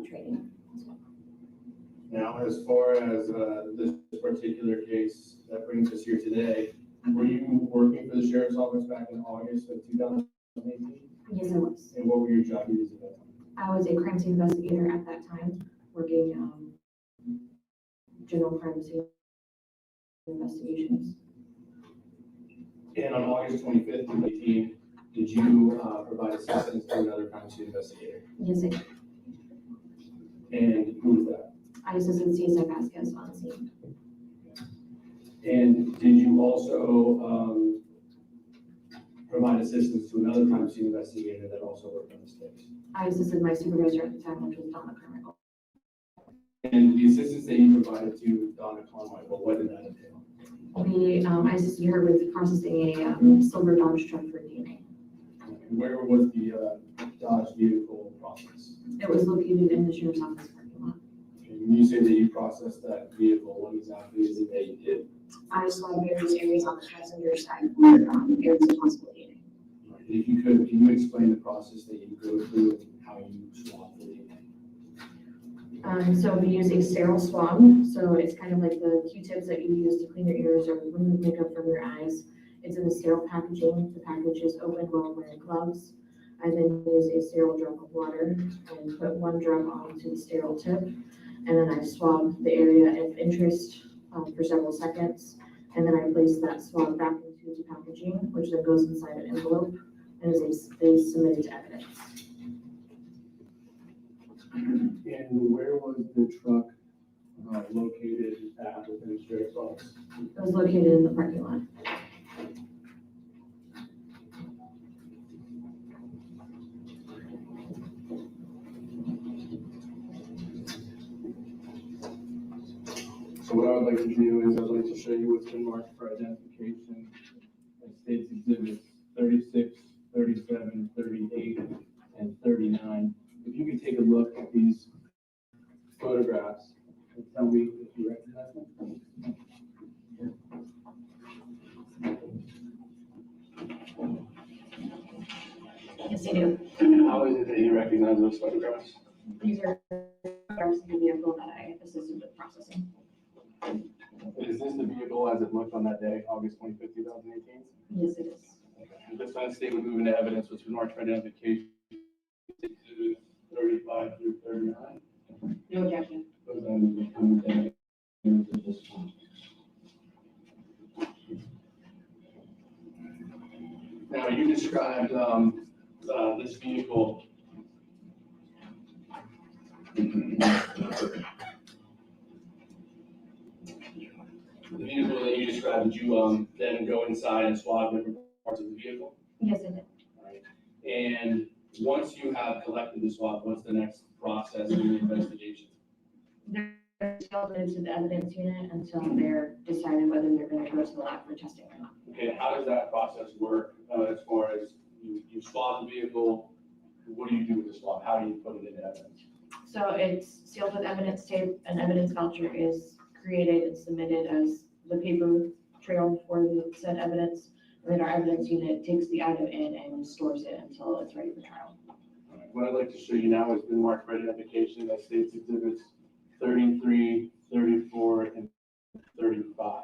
training as well. Now, as far as this particular case that brings us here today, were you working for the Sheriff's Office back in August of 2018? Yes, I was. And what were your job duties at that time? I was a crime scene investigator at that time, working general crime scene investigations. And on August 25th, 2018, did you provide assistance to another crime scene investigator? Yes, I did. And who was that? I assisted CSI Vasquez on the scene. And did you also provide assistance to another crime scene investigator that also worked on this case? I assisted my supervisor at the time, which was Donna Carmichael. And the assistance that you provided to Donna Carmichael, what did that entail? I assisted her with processing a silver Dodge truck for DNA. Where was the Dodge vehicle process? It was located in the sheriff's office parking lot. And when you say that you processed that vehicle, what exactly is it that you did? I swabbed various areas on the passenger side for areas of possible DNA. If you could, can you explain the process that you go through and how you swab the DNA? So we use a sterile swab. So it's kind of like the Q-tips that you use to clean your ears or remove makeup from your eyes. It's in a sterile packaging. The package is open while wearing gloves. I then use a sterile drop of water and put one drop onto the sterile tip. And then I swab the area of interest for several seconds. And then I place that swab back into the packaging, which then goes inside an envelope and is submitted to evidence. And where was the truck located at within the sheriff's office? It was located in the parking lot. So what I would like to do is I'd like to show you what's been marked for identification as states exhibits 36, 37, 38, and 39. If you could take a look at these photographs and tell me if you recognize them. Yes, I do. How is it that you recognize those photographs? These are photographs of the vehicle that I assisted with processing. Is this the vehicle as it looked on that day, August 25th, 2018? Yes, it is. And this one state would move into evidence, which was marked for identification, exhibits 35 through 39. No objection. Those items will come into evidence at this point. Now, you described this vehicle. The vehicle that you described, did you then go inside and swab different parts of the vehicle? Yes, I did. Right. And once you have collected the swab, what's the next process in the investigation? They're held into the evidence unit until they're decided whether they're going to go to the lab for testing or not. Okay, how does that process work as far as you swab the vehicle? What do you do with the swab? How do you put it into evidence? So it's sealed with evidence tape. An evidence voucher is created and submitted as the paper trail for the said evidence. And then our evidence unit takes the item in and stores it until it's ready for trial. What I'd like to show you now has been marked for identification that states exhibits 33, 34, and 35.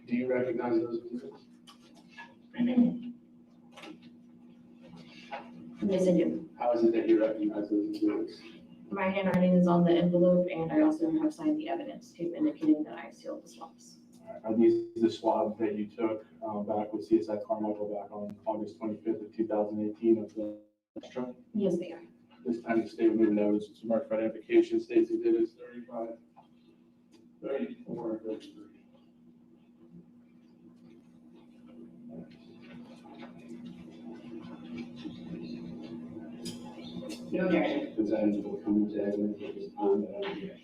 Do you recognize those exhibits? Yes, I do. How is it that you recognize those exhibits? My handwriting is on the envelope, and I also have signed the evidence tape indicating that I sealed the swabs. Are these the swabs that you took back with CSI Carmichael back on August 25th of 2018 of the truck? Yes, they are. This time the state of moving notice, it's marked for identification, states exhibits 35, 34, 33. No objection. Presented will come to evidence at this time that I object.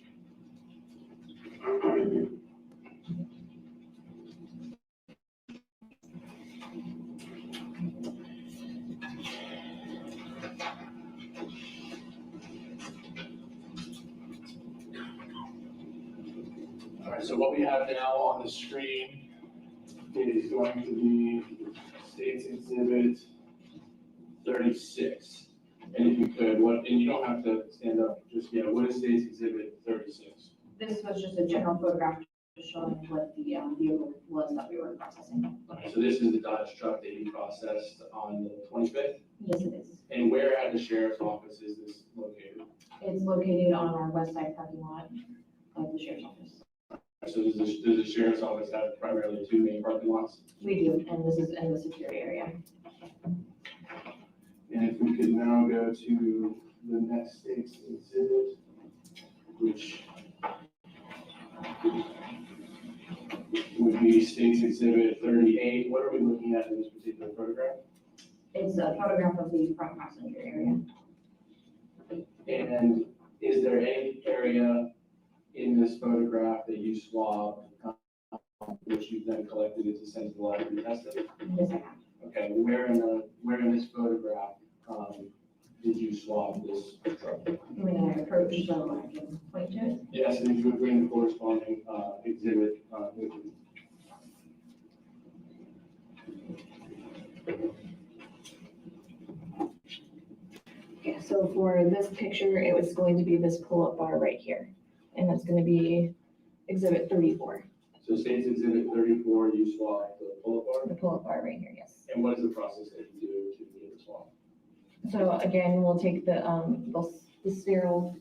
All right, so what we have now on the screen is going to be State's Exhibit 36. And if you could, and you don't have to stand up just yet, what is State's Exhibit 36? This was just a general photograph showing what the vehicle was that we were processing. Okay, so this is the Dodge truck that you processed on the 25th? Yes, it is. And where at the sheriff's office is this located? It's located on our west side parking lot of the sheriff's office. So does the sheriff's office have primarily two main parking lots? We do, and this is in the security area. And if we could now go to the next State's Exhibit, which would be State's Exhibit 38. What are we looking at in this particular photograph? It's a photograph of the front passenger area. And is there any area in this photograph that you swabbed, which you then collected into sensitive lab and tested? Yes, I have. Okay, where in this photograph did you swab this truck? I mean, I approached so I can point to it. Yes, and did you bring the corresponding exhibit with you? Yeah, so for this picture, it was going to be this pull-up bar right here. And that's going to be exhibit 34, So State's Exhibit 34, you swabbed the pull-up bar? the pull-up bar right here, yes. And what is the process that you do to get the swab? So again, we'll take the sterile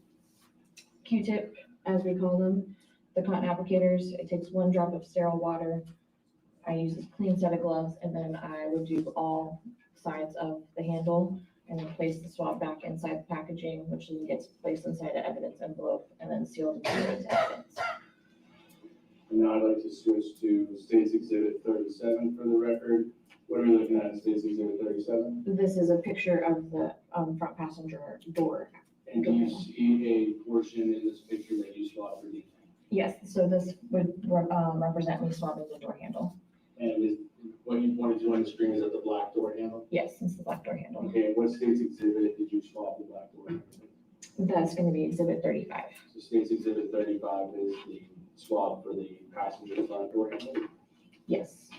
Q-tip, as we call them, the cotton applicators. It takes 1 drop of sterile water. I use a clean set of gloves, and then I would do all sides of the handle and then place the swab back inside the packaging, which then gets placed inside the evidence envelope and then sealed and put into evidence. And now I'd like to switch to State's Exhibit 37 for the record. What are we looking at in State's Exhibit 37? This is a picture of the front passenger door. And do you see a portion in this picture that you swabbed for DNA? Yes, so this would represent me swabbing the door handle. And is what you wanted to do on the screen is that the black door handle? Yes, it's the black door handle. Okay, what State's Exhibit did you swab the black door handle? That's going to be exhibit 35. So State's Exhibit 35 is the swab for the passenger front door handle. Yes.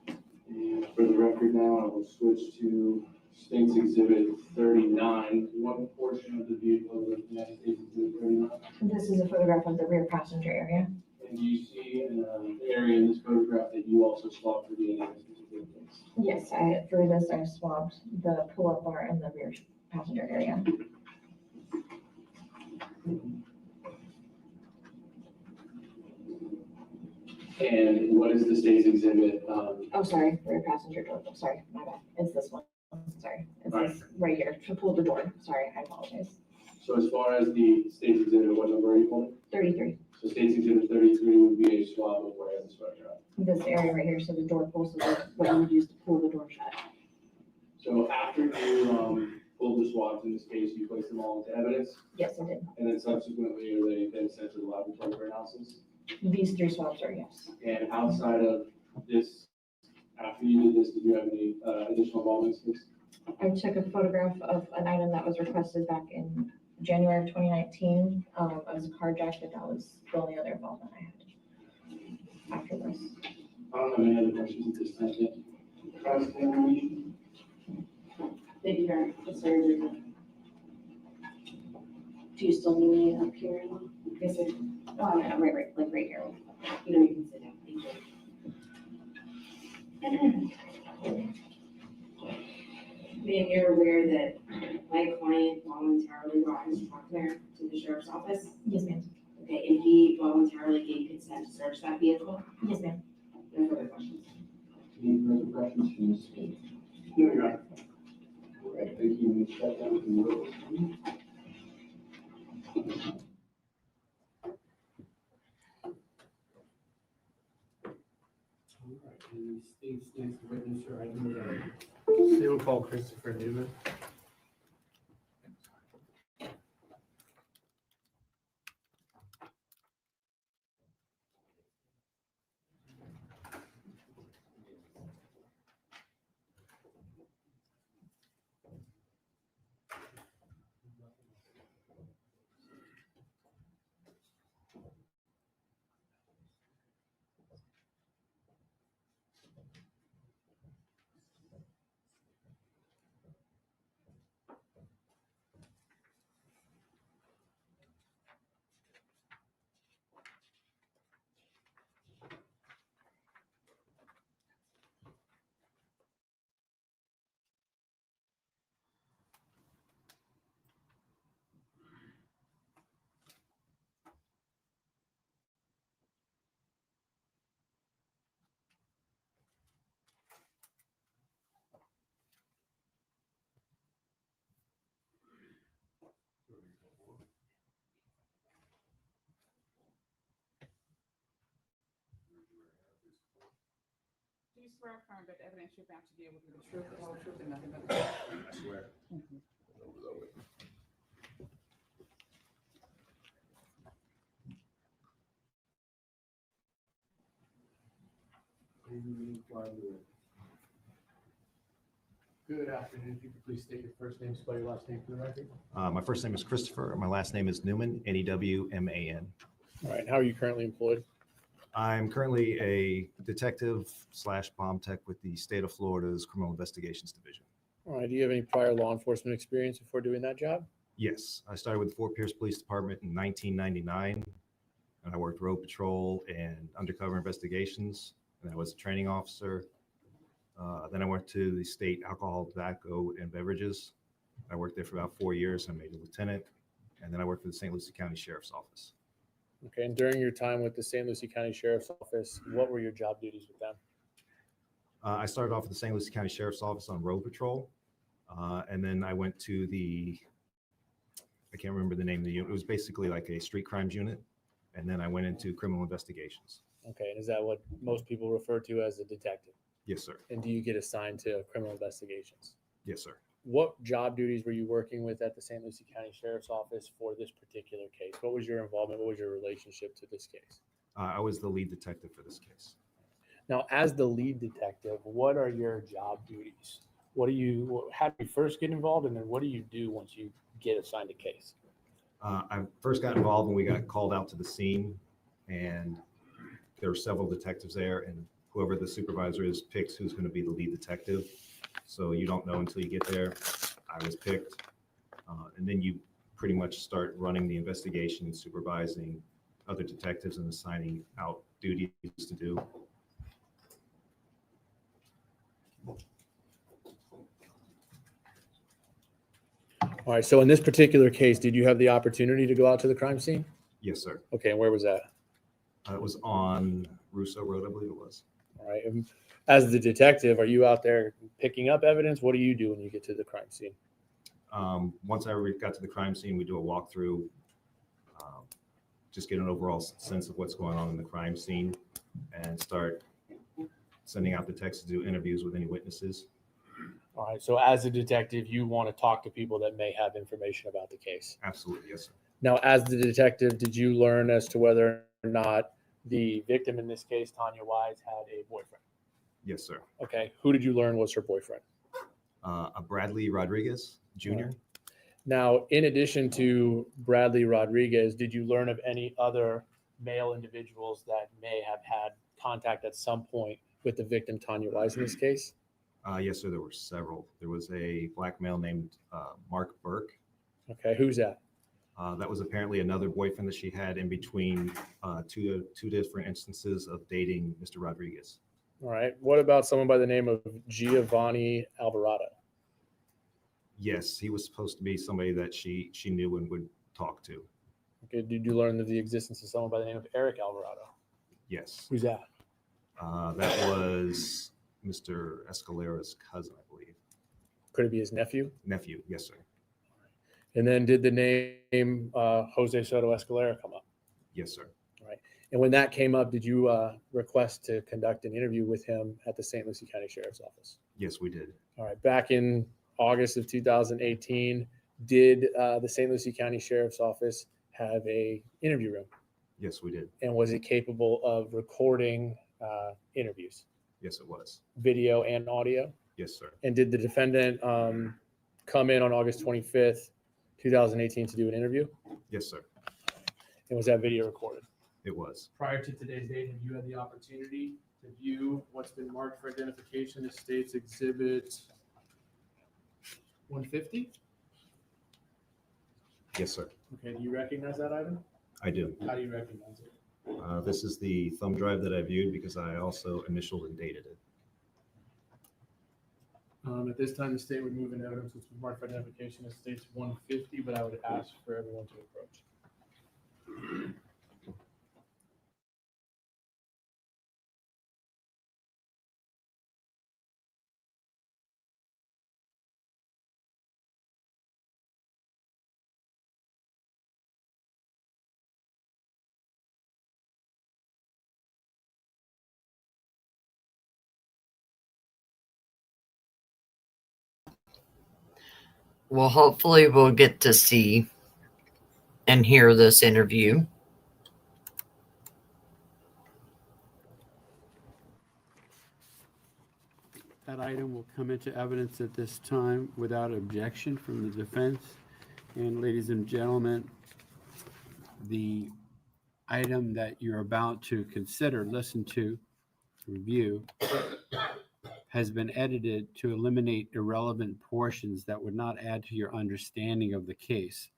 And for the record now, I will switch to State's Exhibit 39. What portion of the vehicle is looking at State's Exhibit 39? This is a photograph of the rear passenger area. And do you see an area in this photograph that you also swabbed for DNA in this particular case? Yes, for this I swabbed the pull-up bar in the rear passenger area. And what is the State's Exhibit? Oh, sorry, rear passenger door. Oh, sorry, my bad. It's this one. Sorry, it's this right here to pull the door. Sorry, I apologize. So as far as the State's Exhibit, what number are you holding? 33. So State's Exhibit 33 would be a swab of where in this photograph. This area right here, so the door pulls, so what you would use to pull the door shut. So after you pulled the swabs in this case, you placed them all into evidence, Yes, I did. and then subsequently are they then sent to the laboratory for analysis? These 3 swabs are yes. And outside of this, after you did this, did you have any additional involvement in this case? I took a photograph of an item that was requested back in January of 2019. It was a carjack, and that was the only other involvement I had. after this. I don't have any other questions at this time. Yet. Thank you, Karen. Just so you're Do you still need me up here? Yes, sir. Oh, yeah, right, like right here. You know, you can sit down. Thank you. Ma'am, you're aware that my client voluntarily brought his truck there to the sheriff's office? Yes, ma'am. Okay, and he voluntarily gave consent to search that vehicle? Yes, ma'am. No further questions. Any further questions from Ms. Smith? No, Your Honor. All right, thank you. We step down from the witness. All right, and the state's next witness or item. They will call Christopher Newman. Do you swear or affirm that the evidence you're about to deal with is the truth, the whole truth, and nothing but the truth? I swear. Good afternoon. If you could please state your first name, spell your last name for the record. My first name is Christopher. My last name is Newman, Newman. All right. How are you currently employed? I'm currently a detective / bomb tech with the state of Florida's Criminal Investigations Division. All right. Do you have any prior law enforcement experience before doing that job? Yes, I started with the Fort Pierce Police Department in 1999, and I worked road patrol and undercover investigations, and I was a training officer. Then I went to the state alcohol, tobacco, and beverages. I worked there for about 4 years. I made a lieutenant, and then I worked for the St. Lucie County Sheriff's Office. Okay. And during your time with the St. Lucie County Sheriff's Office, what were your job duties with them? I started off at the St. Lucie County Sheriff's Office on road patrol, and then I went to I can't remember the name of the unit. It was basically like a street crimes unit, and then I went into criminal investigations. Okay. And is that what most people refer to as a detective? Yes, sir. And do you get assigned to criminal investigations? Yes, sir. What job duties were you working with at the St. Lucie County Sheriff's Office for this particular case? What was your involvement? What was your relationship to this case? I was the lead detective for this case. Now, as the lead detective, what are your job duties? How do you first get involved, and then what do you do once you get assigned a case? I first got involved when we got called out to the scene, and there were several detectives there, and whoever the supervisor is picks who's going to be the lead detective. So you don't know until you get there. I was picked, and then you pretty much start running the investigation, supervising other detectives, and assigning out duties to do. All right. So in this particular case, did you have the opportunity to go out to the crime scene? Yes, sir. Okay. And where was that? It was on Russo Road, I believe it was. All right. And as the detective, are you out there picking up evidence? What do you do when you get to the crime scene? Once I got to the crime scene, we do a walkthrough, just get an overall sense of what's going on in the crime scene, and start sending out the text to do interviews with any witnesses. All right. So as a detective, you want to talk to people that may have information about the case. Absolutely, yes, sir. Now, as the detective, did you learn as to whether or not the victim in this case, Tania Wise, had a boyfriend? Yes, sir. Okay. Who did you learn was her boyfriend? A Bradley Rodriguez Jr. Right. Now, in addition to Bradley Rodriguez, did you learn of any other male individuals that may have had contact at some point with the victim, Tanya Wise, in this case? Yes, sir, there were several. There was a black male named Mark Burke. Okay, who's that? That was apparently another boyfriend that she had in between two different instances of dating Mr. Rodriguez. All right. What about someone by the name of Giovanni Alvarado? Yes, he was supposed to be somebody that she knew and would talk to. Okay. Did you learn of the existence of someone by the name of Eric Alvarado? Yes. Who's that? That was Mr. Escalera's cousin, I believe. Could it be his nephew? Nephew, yes, sir. And then did the name Jose Soto-Escalera come up? Yes, sir. All right. And when that came up, did you request to conduct an interview with him at the St. Lucie County Sheriff's Office? Yes, we did. All right. Back in August of 2018, did the St. Lucie County Sheriff's Office have a interview room? Yes, we did. And was it capable of recording interviews, Yes, it was. video and audio? Yes, sir. And did the defendant come in on August 25th, 2018 to do an interview? Yes, sir. And was that video recorded? It was. Prior to today's date, have you had the opportunity to view what's been marked for identification as State's Exhibit 150? Yes, sir. Okay, do you recognize that item? I do. How do you recognize it? This is the thumb drive that I viewed because I also initialed and dated it. At this time, the state would move in evidence which was marked for identification as State's 150, but I would ask for everyone to approach. Well, hopefully we'll get to see and hear this interview. That item will come into evidence at this time without objection from the defense. And ladies and gentlemen, the item that you're about to consider, listen to, review, has been edited to eliminate irrelevant portions that would not add to your understanding of the case.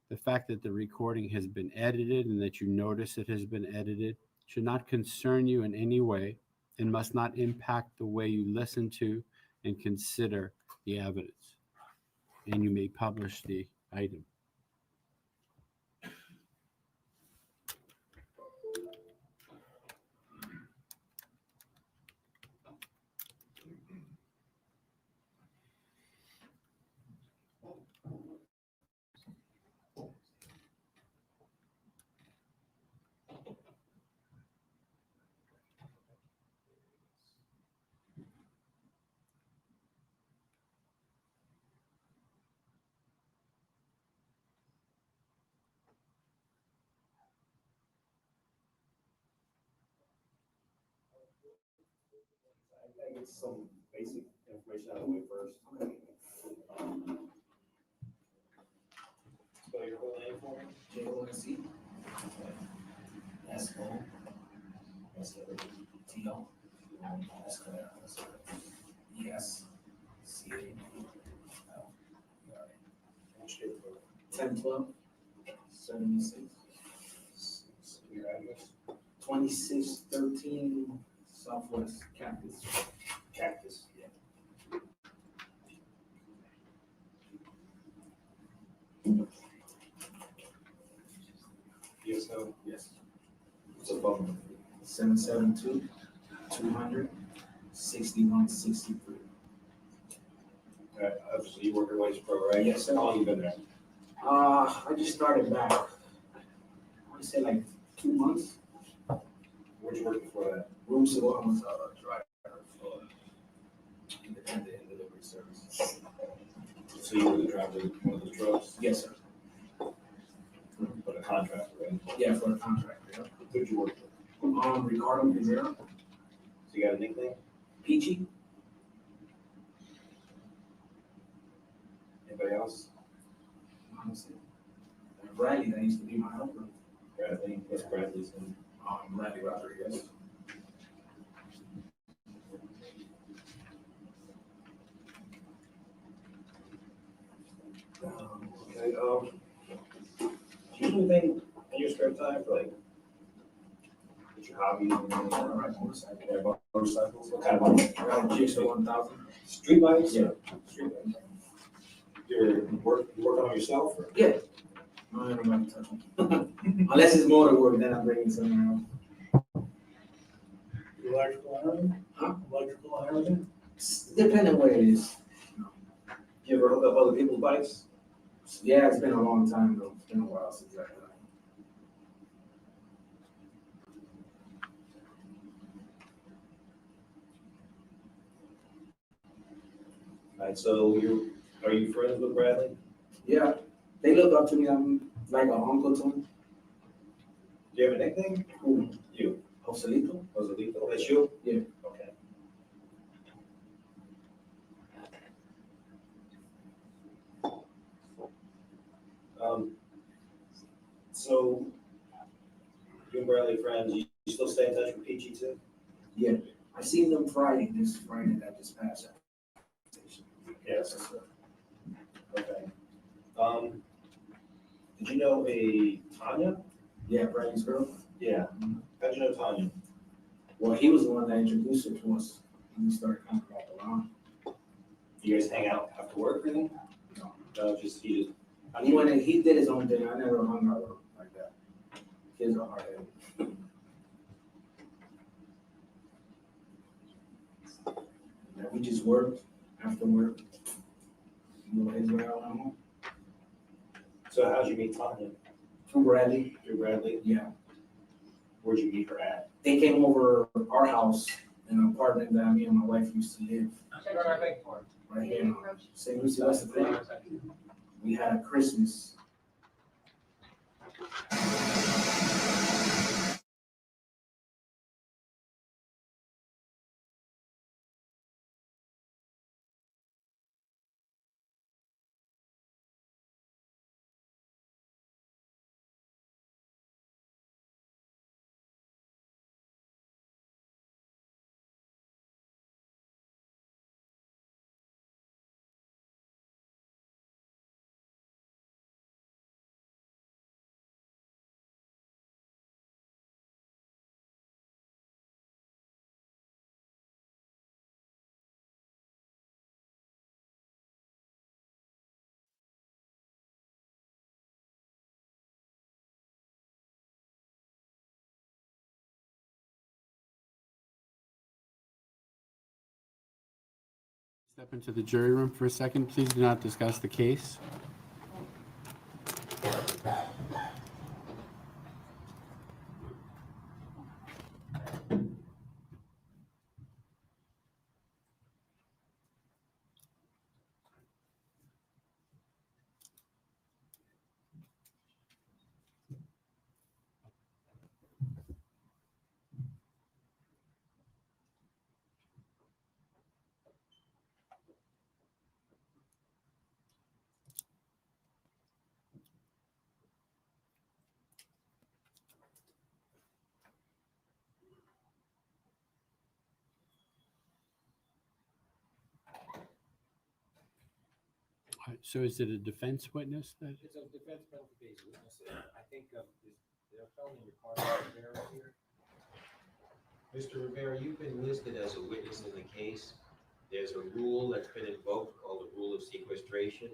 The fact that the recording has been edited and that you notice it has been edited should not concern you in any way and must not impact the way you listen to and consider the evidence. And you may publish the item. I get some basic information out of the way first. Spell your whole name for me. J-O-S-E. S-O-S-T-O. Escalera. E-S-C-A-L. 10/12/76. Your address. 2613 Southwest Cactus. Cactus, yeah. Yes, no? Yes. What's the phone number? 772-200-6163. So you work at Waste Pro, right? Yes, sir. How long you been there? I just started back. I want to say like 2 months. Where'd you work before that? Room so I was a driver for independent and delivery service. So you were the driver of one of the trucks? Yes, sir. For the contractor, right? Yeah, for the contractor, yeah. Who'd you work with? Ricardo Rivera. So you got a nickname? Peachy. Anybody else? Honestly. Bradley, that used to be my helper. Bradley, what's Bradley's name? Bradley Rodriguez. Do you do anything in your spare time for like, what's your hobby? Ride motorcycle. Yeah, motorcycles. What kind of bike? GX 1000. Street bikes? Yeah. Street bikes. You work on them yourself? Or? Yeah. No, nobody touch them. Unless it's motor work, then I'm bringing somewhere else. Electrical and everything? Huh? Electrical and everything? Depending where it is. You ever hook up other people's bikes? Yeah, it's been a long time though. It's been a while since I've done it. All right, so are you friends with Bradley? Yeah, they look up to me. I'm like an uncle to them. Do you have a nickname? Who? You. Joselito. Joselito, that's you? Yeah. Okay. So you and Bradley are friends. You still stay in touch with Peachy too? Yeah. I seen them this Friday that just passed. Yes. Okay. Did you know a Tanya? Yeah, Bradley's girl. Yeah. How'd you know Tanya? Well, he was the one that introduced her to us. And we started coming back around. You guys hang out after work or anything? No. No, just he just. He went and he did his own thing. I never hung out with him like that. Kids are hard headed. Yeah, we just worked after work. You know, his way out home. So how'd you meet Tanya? Through Bradley. Through Bradley? Yeah. Where'd you meet her at? They came over our house in an apartment that me and my wife used to live. Right here in St. Lucie, West Atlantic. We had a Christmas. Step into the jury room for a second. Please do not discuss the case. So is it a defense witness that? It's a defense penalty phase witness. I think they're telling your card Rivera here. Mr. Rivera, you've been listed as a witness in the case. There's a rule that's been invoked called the rule of sequestration.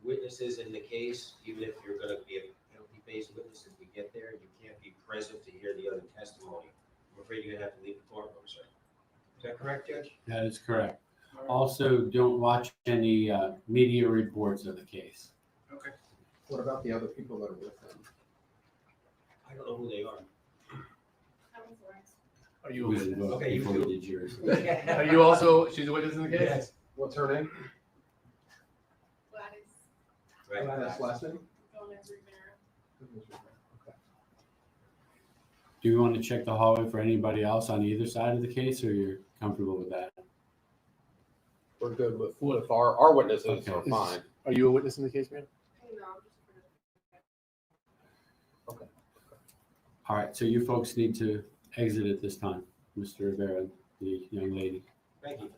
Witnesses in the case, even if you're going to be a penalty phase witness, if we get there, you can't be present to hear the other testimony. I'm afraid you're going to have to leave the courtroom, sir. Is that correct, Judge? That is correct. Also, don't watch any media reports of the case. Okay. What about the other people that are with them? I don't know who they are. Are you? Okay, you before do. we did yours. Are you also? She's a witness in the case. Yes. What's her name? Right. That's last name? Do you want to check the hallway for anybody else on either side of the case, or you're comfortable with that? We're good with our witnesses Okay. are fine. Are you a witness in the case, man? Okay. All right, so you folks need to exit at this time, Mr. Rivera, the young lady. Thank you.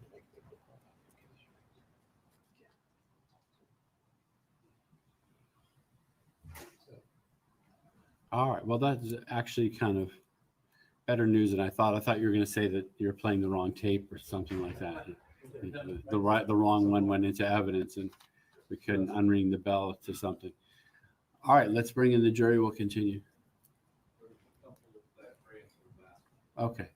All right, well, that's actually kind of better news than I thought. I thought you were going to say that you're playing the wrong tape or something like that. The wrong one went into evidence and we couldn't unring the bell to something. All right, let's bring in the jury. We'll continue. Okay.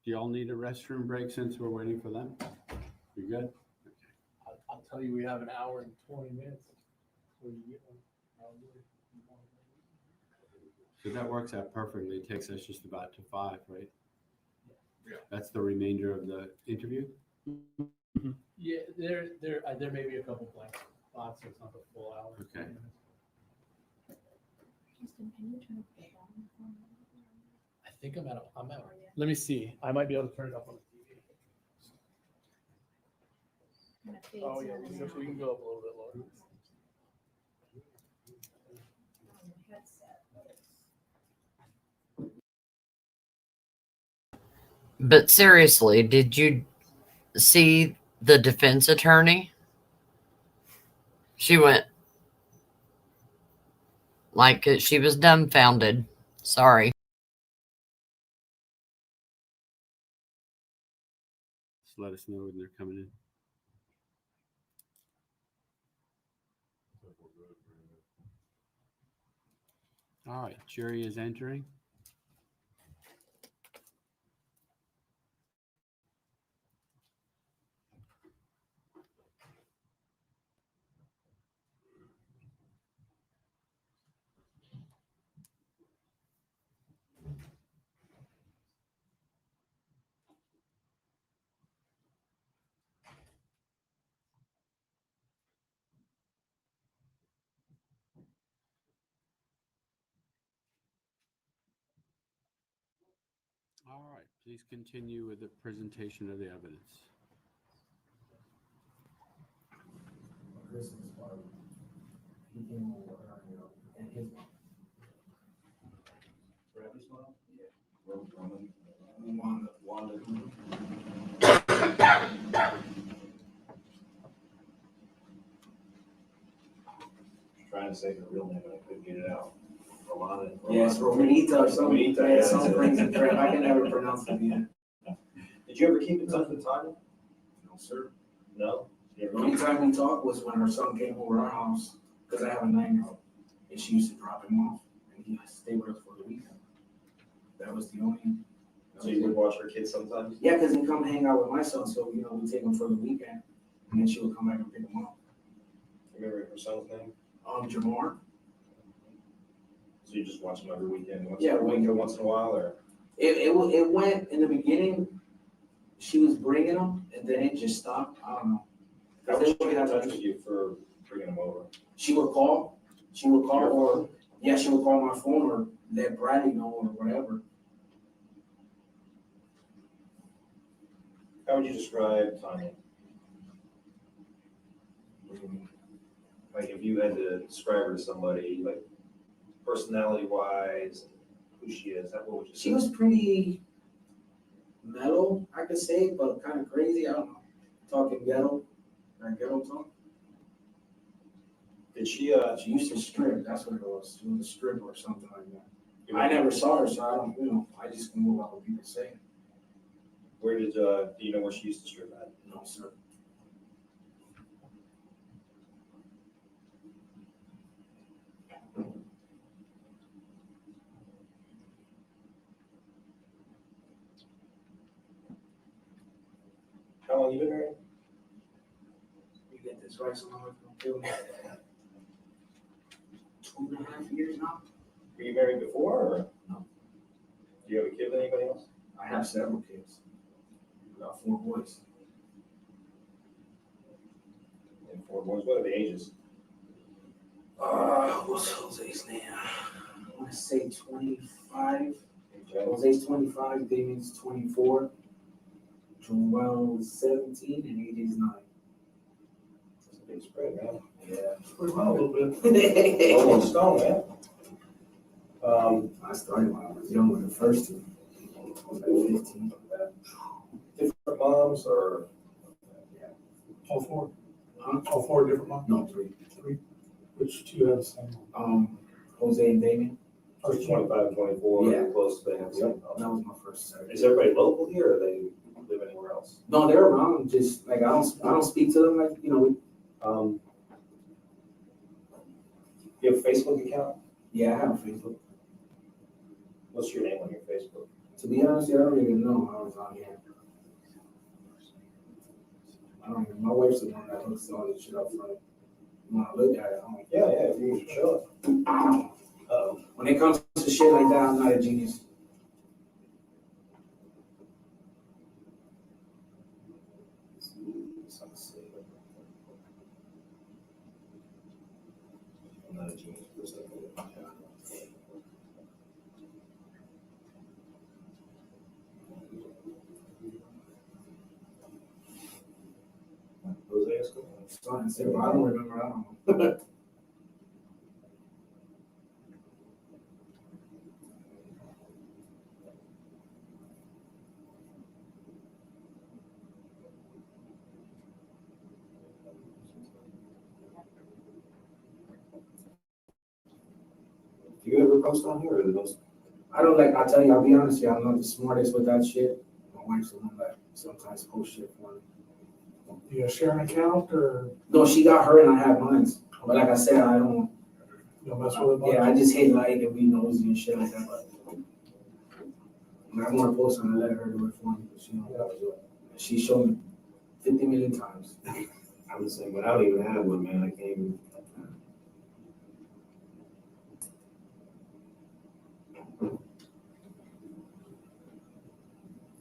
Do y'all need a restroom break since we're waiting for them? You good? I'll tell you, we have an hour and 20 minutes. Before you get one. So that works out perfectly. It takes us just about to 5, right? Yeah. That's the remainder of the interview? Yeah, there may be a couple blank spots, so it's not the full hour. Okay. I think I'm at. Let me see. I might be able to turn it up on the TV. Oh yeah, we can go up a little bit lower. But seriously, did you see the defense attorney? She went like she was dumbfounded. Sorry. Just let us know when they're coming in. All right, jury is entering. All right, please continue with the presentation of the evidence. He came over, and his mom. Bradley's mom? Yeah. Wanda. Trying to say her real name, but I couldn't get it out. Rolanda. Yes, Romanita or something. Romanita, Yeah, some crazy crap. I can never pronounce it either. Did you ever keep in touch with Tanya? No, sir. No? The only time we talked was when her son came over our house, because I have a 9-year-old, and she used to drop him off, and he stayed with us for the weekend. That was the only. So you would watch her kids sometimes? Yeah, because he'd come hang out with my son, so, we take him for the weekend, and then she would come back and pick him up. Remember her son's name? Jamar. So you just watch him every weekend? Once in a while, or? It went, in the beginning, she was bringing him, and then it just stopped. I don't know. How would she get in touch with you for bringing him over? She would call, or, yeah, she would call my phone or let Bradley know or whatever. How would you describe Tanya? Like if you had to describe her to somebody, like personality-wise, who she is, what would you say? She was pretty mellow, I could say, but kind of crazy. I don't know. Talking ghetto talk. Did she? She used to strip. That's what it was. She was a stripper or something like that. I never saw her, so I don't. I just can go about what people say. Where did do you know where she used to strip at? No, sir. How long you been married? You get this right, so I'm going to 2.5 years now. Were you married before, or? No. Do you have a kid with anybody else? I have several kids. I got 4 boys. And 4 boys. What are the ages? What's Jose's name? I want to say 25. Okay. Jose's 25, David's 24, Joel's 17, and AJ's 9. That's a big spread, man. Yeah. Pretty well, a little bit. Almost stone, man. I started when I was young with the first 2. I was like 15. Different moms, or? Yeah. All 4. Huh? All four different ones? No, three. Which two have the same? Jose and Damien. First 25, 24, Yeah. close, they have. Yep, that was my first set. Is everybody local here or they live anywhere else? No, they're around, just like, I don't speak to them like, you know, You have a Facebook account? yeah, I have Facebook. What's your name on your Facebook? To be honest, I don't even know how I was on here. I don't even, my wife's the one that hooks all this shit up front. When I look at it, I'm like, Yeah, if you can show it. when it comes to shit like that, I'm not a genius. I'm not a genius for stuff like that. Jose Sto-Escalera. Starting to say, but I don't remember, I don't know. Do you ever post on here or the most? I don't like, I'll tell you, I'll be honest with you, I'm not the smartest with that shit. My wife's the one that sometimes posts shit for me. Do you share an account or No, she got her and I have mine. But like I said, I don't, you don't mess with it? yeah, I just hate like and be nosy and shit like that, but when I want to post on, I let her do it for me, but she don't know how to do it. She showed me 50 million times. I'm the same, but I don't even have one, man. I can't even.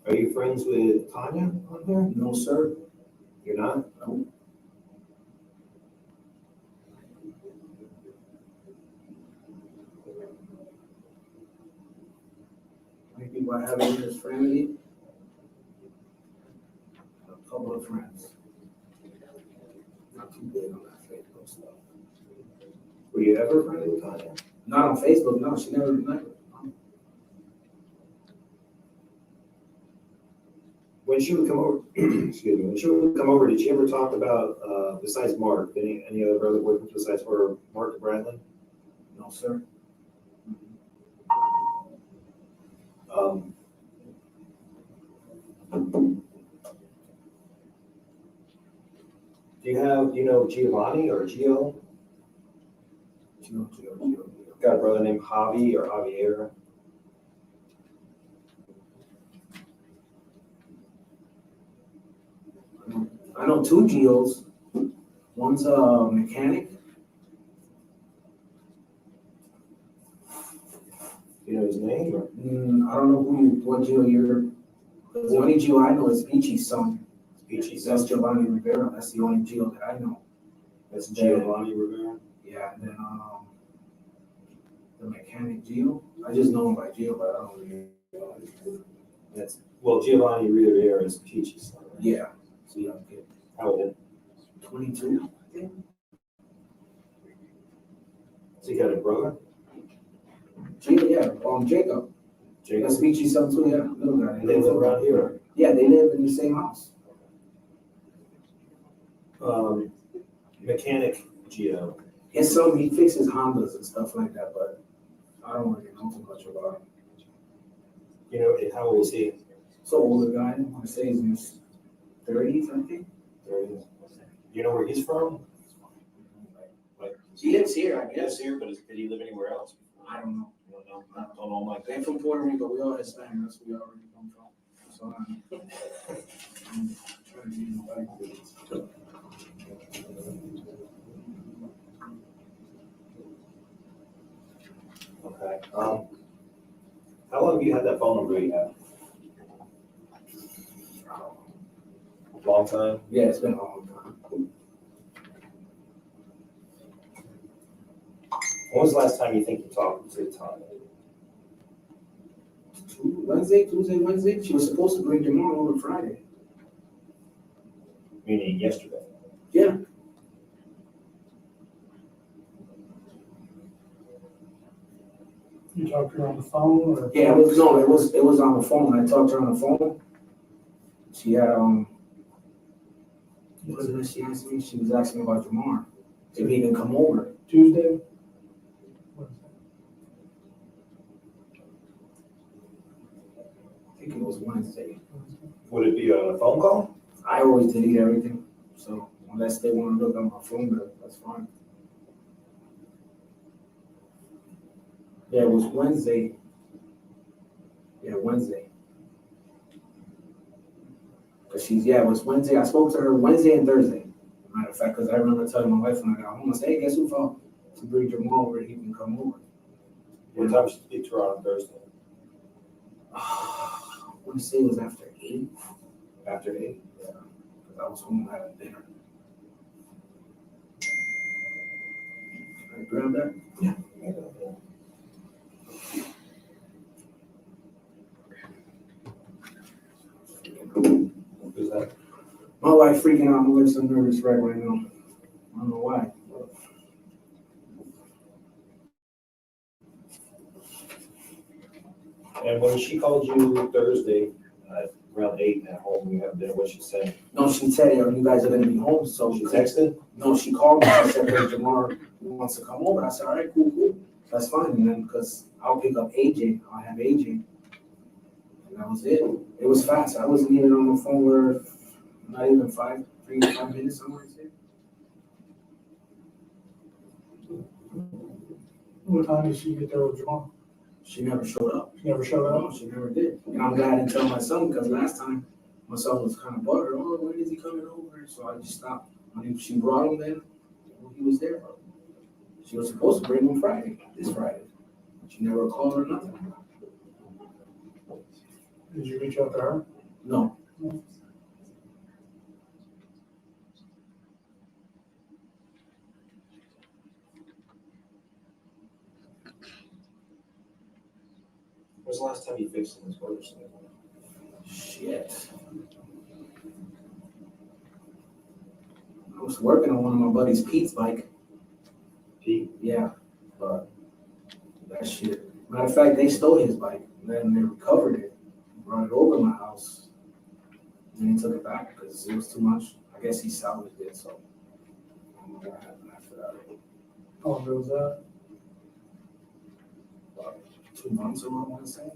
Are you friends with Tanya on here? No, sir. You're not? No. How many people I have in this family? A couple of friends. Not too big on that Facebook stuff. Were you ever friends with Tanya? Not on Facebook, no, she never. When she would come over, excuse me, when she would come over, did she ever talk about, besides Mark, any other brother boyfriends besides her, Mark and Bradley? No, sir. Do you know Giovanni or Gio? Gio. Got a brother named Javi or Javier? I know two Gios. One's a mechanic. You know his name? Or? I don't know what Gio you're. The only Gio I know is Beachy's son. That's Giovanni Rivera. That's the only Gio that I know. That's Giovanni Rivera? Yeah, and then the mechanic Gio. I just know him by Gio, but I don't really know his name. Well, Giovanni Rivera is Peachy's son. Right? Yeah. So young kid. How old? 22. So you got a brother? Gio, yeah. Jacob. That's Beachy's son too. Yeah, little guy. They live around here. Yeah, they live in the same house. Mechanic Gio. His son, he fixes Hondas and stuff like that, but I don't really know too much about him. You know, how old is he? So older guy, I say he's in his 30s, I think. 30s. You know where he's from? Like He lives here, I he guess. lives here, but did he live anywhere else? I don't know. You don't know? I don't know Mike. They're from Puerto Rico. We all Hispanic. That's where we already come from. So I'm trying to get him back. Okay. How long have you had that phone number you have? Long time? Yeah, it's been a long time. When was the last time you think you talked to Tanya? Wednesday. She was supposed to bring your mom over Friday. Meaning yesterday? Yeah. You talked to her on the phone or? Yeah, it was on the phone. I talked to her on the phone. She had Because then she asked me, she was asking me about Jamar. If he can come over. Tuesday? I think it was Wednesday. Would it be a phone call? I always delete everything, so unless they want to look on my phone bill, that's fine. Yeah, it was Wednesday. Yeah, Wednesday. Cause it was Wednesday. I spoke to her Wednesday and Thursday. Matter of fact, cause I remember telling my wife when I got home, I said, hey, guess who called to bring Jamal over, he can come over. What time did you speak to her on Thursday? I want to say it was after 8. After 8? Yeah, because I was home having dinner. Can I grab that? Yeah. Who's that? My wife freaking out. I'm a little nervous right now. I don't know why. And when she called you Thursday, around 8 at home, you have dinner, what she said? No, she said, you guys are going to be home. So She texted? No, she called me. She said, hey, Jamar wants to come over. I said, all right, cool. That's fine. And then, because I'll pick up AJ. I'll have AJ. And that was it. It was fast. I wasn't even on the phone for not even 3 to 5 minutes, something like that. What time did she get there with Jamar? She never showed up. She never showed up? No, she never did. And I'm glad I didn't tell my son, because last time my son was kind of buttered. Oh, when is he coming over? So I just stopped. When she brought him then, he was there. She was supposed to bring him this Friday. She never called or nothing. Did you reach out to her? No. When's the last time you fixed this motorcycle? Shit. I was working on one of my buddy's Pete's bike. Pete? Yeah, but that shit. Matter of fact, they stole his bike. And then they recovered it, brought it over to my house. And he took it back because it was too much. I guess he salvaged it, so I don't know what happened after that. How long ago was that? About 2 months ago, I want to say.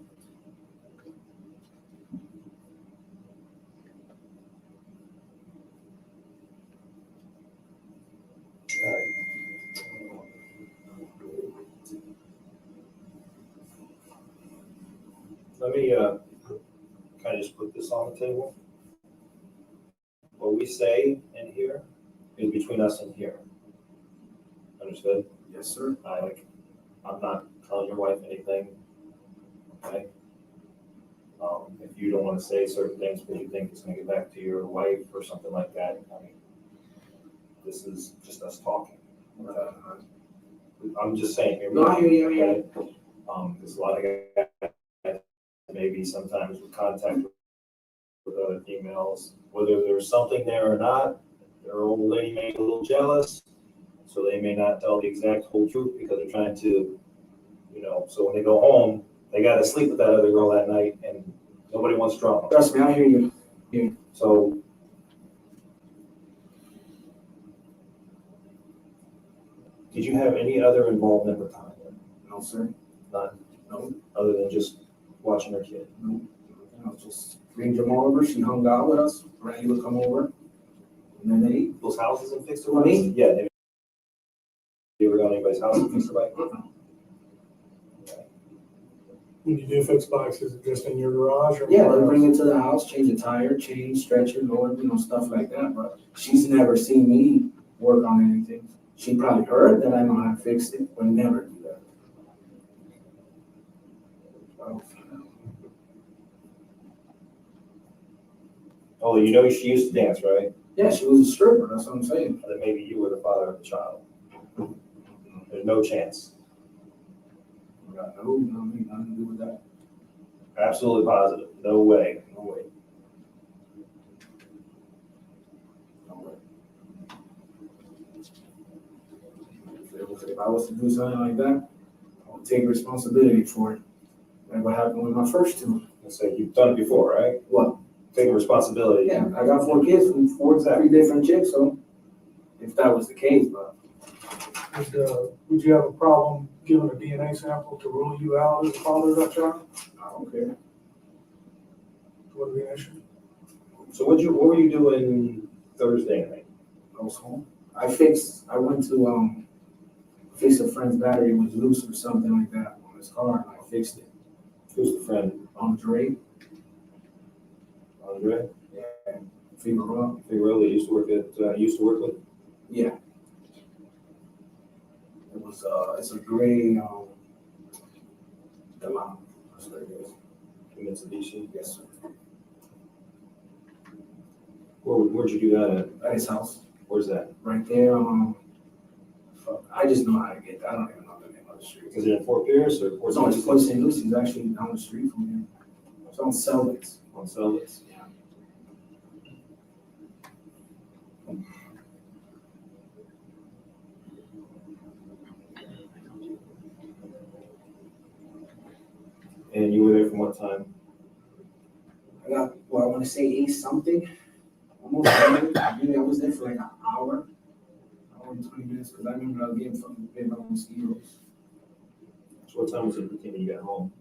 Let me kind of just put this on the table. What we say in here is between us and here. Understood? Yes, sir. I'm not telling your wife anything. Okay? If you don't want to say certain things because you think it's going to get back to your wife or something like that, I mean, this is just us talking. I'm just saying. No, I hear you. Okay? There's a lot of guys maybe sometimes with contact with other females, whether there's something there or not, their old lady may be a little jealous, so they may not tell the exact whole truth because they're trying to, so when they go home, they got to sleep with that other girl that night and nobody wants drama. Trust me, I hear you. Yeah. So, did you have any other involvement with Tanya? No, sir. None? No. Other than just watching her kid? No. I was just bring Jamal over. She hung out with us. Randy would come over. And then they eat. Those houses and fix their What, bikes? me? Yeah. You ever go to anybody's house and fix their bike? When you do fix bikes, is it just in your garage or? Yeah, they bring it to the house, change a tire, change, stretch it, lower, stuff like that. But she's never seen me work on anything. She probably heard that I know how to fix it, but never do that. Oh, she used to dance, right? Yeah, she was a stripper. That's what I'm saying. And then maybe you were the father of the child. There's no chance. No, nothing to do with that. Absolutely positive. No way. No way. No way. If I was to do something like that, I would take responsibility for it. Like what happened with my first two. So you've done it before, right? What? taking responsibility. Yeah, I got 4 kids from 3 different chicks, so if that was the case, but. Would you have a problem giving a DNA sample to rule you out as the father of that child? I don't care. Would it be an issue? So what were you doing Thursday night? I was home. I went to, fix a friend's battery. It was loose or something like that on his car, and I fixed it. Who's the friend? Andre. Andre? Yeah. Figueroa. Figueroa that used to work with? Yeah. It was, it's a gray, Delano. That's what it is. Mitsubishi? Yes, sir. Where'd you do that At his house. Where's that? Right there, I just know how to get there. I don't even know the name of the street. Is it in Fort Pierce or Fort No, it's Port St. Lucie. It's actually down the street from here. It's on Selvix. On Selvix? Yeah. And you were there from what time? I want to say 8 something. Almost 9. I was there for like an hour and 20 minutes because I remember I was getting fucking bit by mosquitoes. So what time was it when you got home?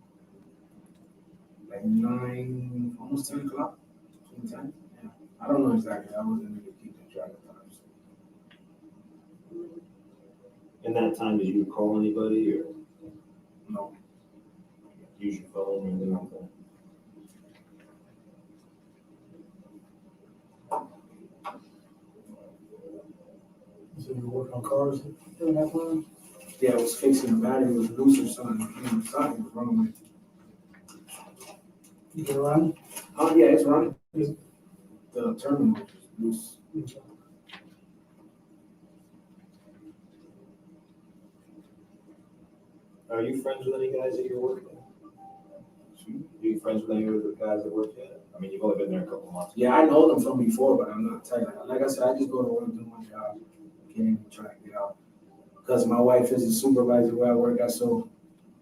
Like 9, almost 10 o'clock. 10. Yeah. I don't know exactly. I wasn't really keeping track of times. In that time, did you call anybody or No. use your phone or anything like that? So you work on cars during that time? Yeah, I was fixing the battery. It was loose or something. Something was wrong with it. You get around? Oh, yeah, it's running. The terminal is loose. Are you friends with any guys that you're working with? Are you friends with any of the guys that work there? I mean, you've only been there a couple months. Yeah, I know them from before, but I'm not tight. Like I said, I just go to work, do my job, can't even try to get out. Because my wife is a supervisor where I work at, so,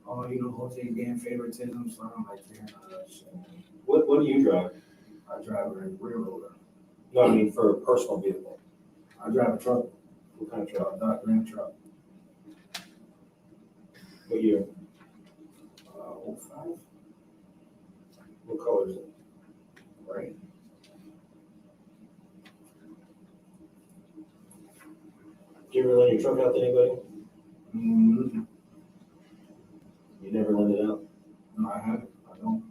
Jose damn favoritism, so I don't like hearing all that shit. What do you drive? I drive a railroader. No, I mean for a personal vehicle. I drive a truck. What kind of truck? A Grand truck. What year? 05. What color is it? Right. Do you ever lend your truck out to anybody? Mm-hmm. You never lend it out? No, I haven't. I don't.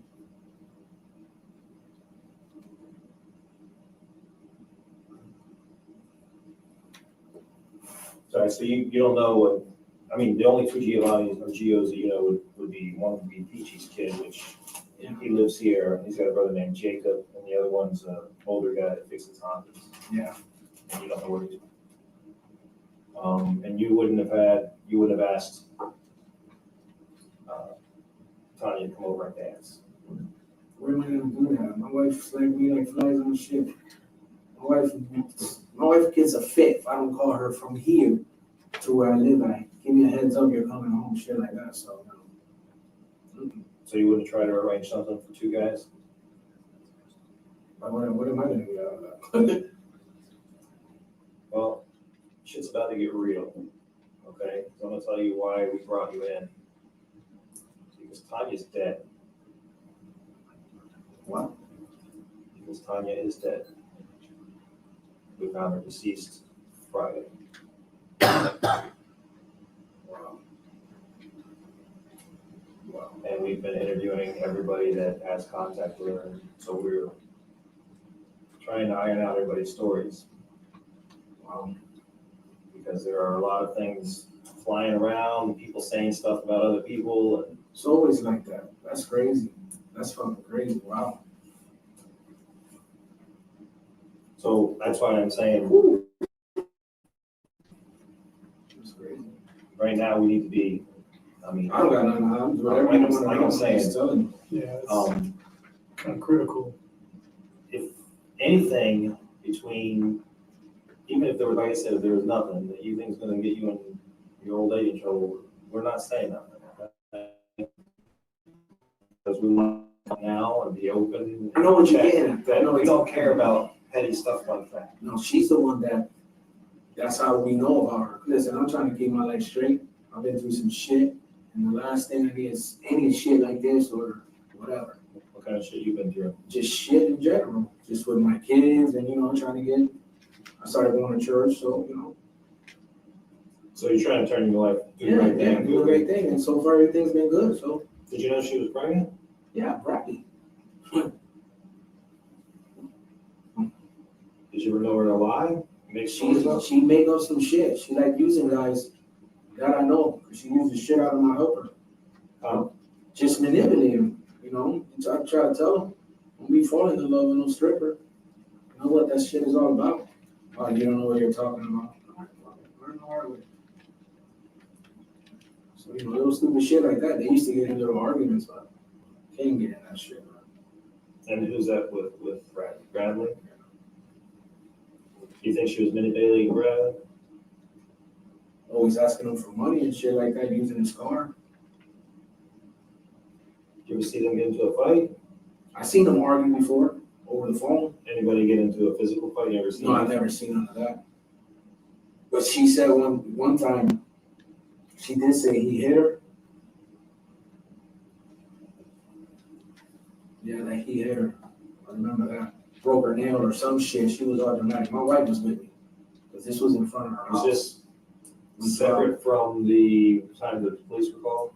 Sorry, so you don't know what, I mean, the only 2 Giovannis or Gios that you know would be, one would be Peachy's kid, which he lives here. He's got a brother named Jacob, and the other one's an older guy that fixes Hondas. Yeah. And you don't know where he's. And you wouldn't have asked Tania to come over and dance. Where am I gonna do that? My wife's like me, like flies on the ship. My wife gets a fit if I don't call her from here to where I live at. Give me a heads up, you're coming home, shit like that. So, So you wouldn't try to arrange something for 2 guys? what am I gonna get out of that? Well, shit's about to get real, okay? So I'm gonna tell you why we brought you in. Because Tanya's dead. What? Because Tania is dead. We found her deceased Friday. Wow. And we've been interviewing everybody that has contact with her. So we're trying to iron out everybody's stories. Because there are a lot of things flying around, people saying stuff about other people. And it's always like that. That's crazy. That's fucking crazy. Wow. So that's why I'm saying, That's crazy. right now we need to be, I mean. I don't got nothing. I'm doing Like everything. I'm saying, Yeah, it's kind of critical. if anything between, even if there was, like I said, if there was nothing that you think is gonna get you in your old age trouble, we're not saying nothing. Because we want now and be open. I know what you're and getting at. That we don't care about petty stuff like that. No, she's the one that's how we know about her. Listen, I'm trying to keep my life straight. I've been through some shit, and the last thing I need is any shit like this or whatever. What kind of shit you've been through? Just shit in general, just with my kids and, I started going to church, so, So you're trying to turn your life, do the yeah, right thing. do the right thing, and so far everything's been good, so, Did you know she was pregnant? yeah, practically. Did you ever know her to lie? Make stories up? She make up some shit. She like using guys that I know, because she uses shit out of my helper. Just manipulate them, I try to tell them, don't be falling in love with no stripper. You know what that shit is all about? Oh, you don't know what you're talking about. Learn the hard way. So, little stupid shit like that, they used to get in little arguments, but can't get in that shit, man. And who's that with Bradley? Do you think she was manipulating Brad? Always asking him for money and shit like that, using his car. Did you ever see them get into a fight? I seen them argue before, over the phone. Anybody get into a physical fight? You ever seen? No, I've never seen none of that. But she said one time, she did say he hit her. Yeah, that he hit her. I remember that. Broke her nail or some shit. She was all dramatic. My wife was with me. Because this was in front of her house. Was this separate from the time the police were called?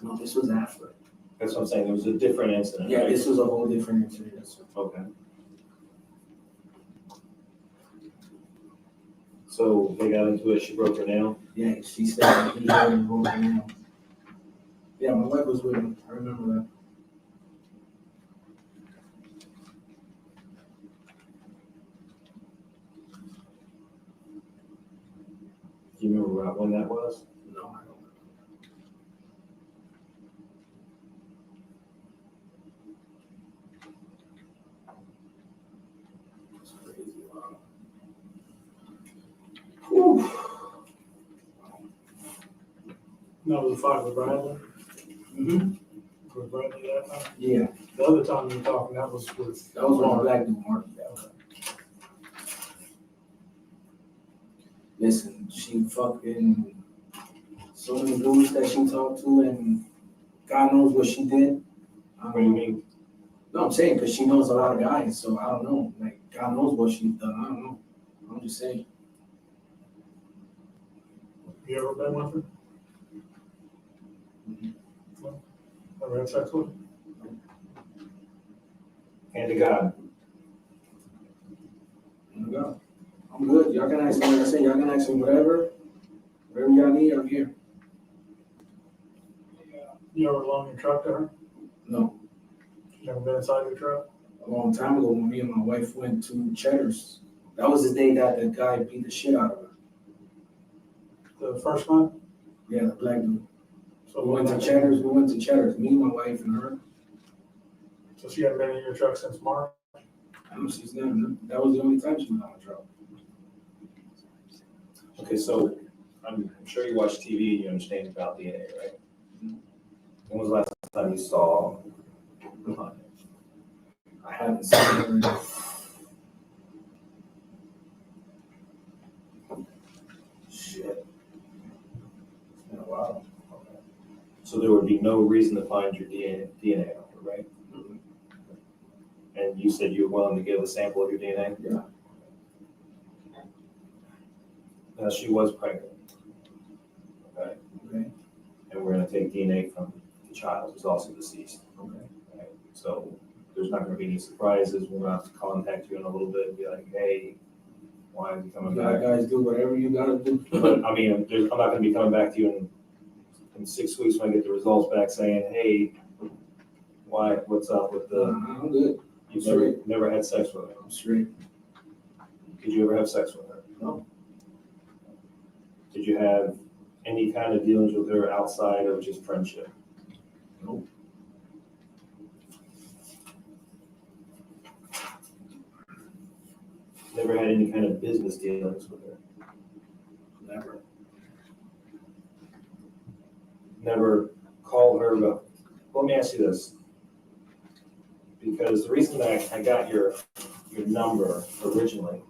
No, this was after. That's what I'm saying. It was a different incident. Yeah, right? this was a whole different incident. Okay. So they got into it. She broke her nail. Yeah, she said he hit her and broke her nail. Yeah, my wife was with me. I remember that. Do you remember when that was? No, I don't. It's crazy. Wow. Whew. That was a fight with Bradley. Mm-hmm. With Bradley that time. Yeah, The other time you were talking, that was with. that was when the black dude Mark. Listen, she fucking so many dudes that she talked to, and God knows what she did. What do you mean? No, I'm saying because she knows a lot of guys, so I don't know. Like, God knows what she's done. I don't know. I'm just saying. You ever been with her? Ever had sex with her? Hand to God. There we go. I'm good. Y'all can ask me, like I said, y'all can ask me whatever y'all need, I'm here. You ever loaned your truck to her? No. You ever been inside your truck? A long time ago when me and my wife went to Cheddar's. That was the day that the guy beat the shit out of her. The first one? Yeah, the black dude. So We went to Cheddar's, me, my wife, and her. So she hadn't been in your truck since March? I know she's never, that was the only time she was on the truck. Okay, so I'm sure you watch TV and you understand about DNA, right? When was the last time you saw her? I haven't seen her. Shit. It's been a while. Okay. So there would be no reason to find your DNA on her, right? Mm-hmm. And you said you were willing to give a sample of your DNA? Yeah. Now, she was pregnant. Okay? Okay. And we're gonna take DNA from the child who's also deceased. Okay. Right? So there's not gonna be any surprises. We're gonna have to contact you in a little bit and be like, hey, why is he coming You back? guys do whatever you gotta do. But I mean, I'm not gonna be coming back to you in 6 weeks when I get the results back saying, hey, what's up with the, I'm good. you've never had sex with her? I'm straight. Did you ever have sex with her? No. Did you have any kind of dealings with her outside of just friendship? Nope. Never had any kind of business dealings with her? Never. Never call her, but let me ask you this. Because the reason that I got your number originally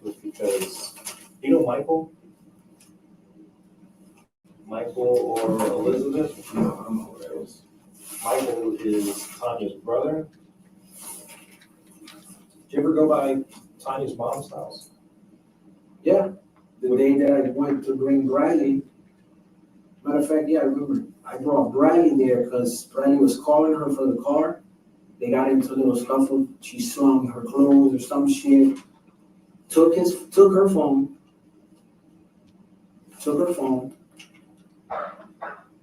was because, you know Michael? Michael or Elizabeth? No, I don't know who that is. Michael is Tanya's brother. Did you ever go by Tanya's mom's house? Yeah, the day that I went to bring Bradley. Matter of fact, yeah, I remember. I brought Bradley there because Bradley was calling her for the car. They got into a little scuffle. She slung her clothes or some shit. Took her phone.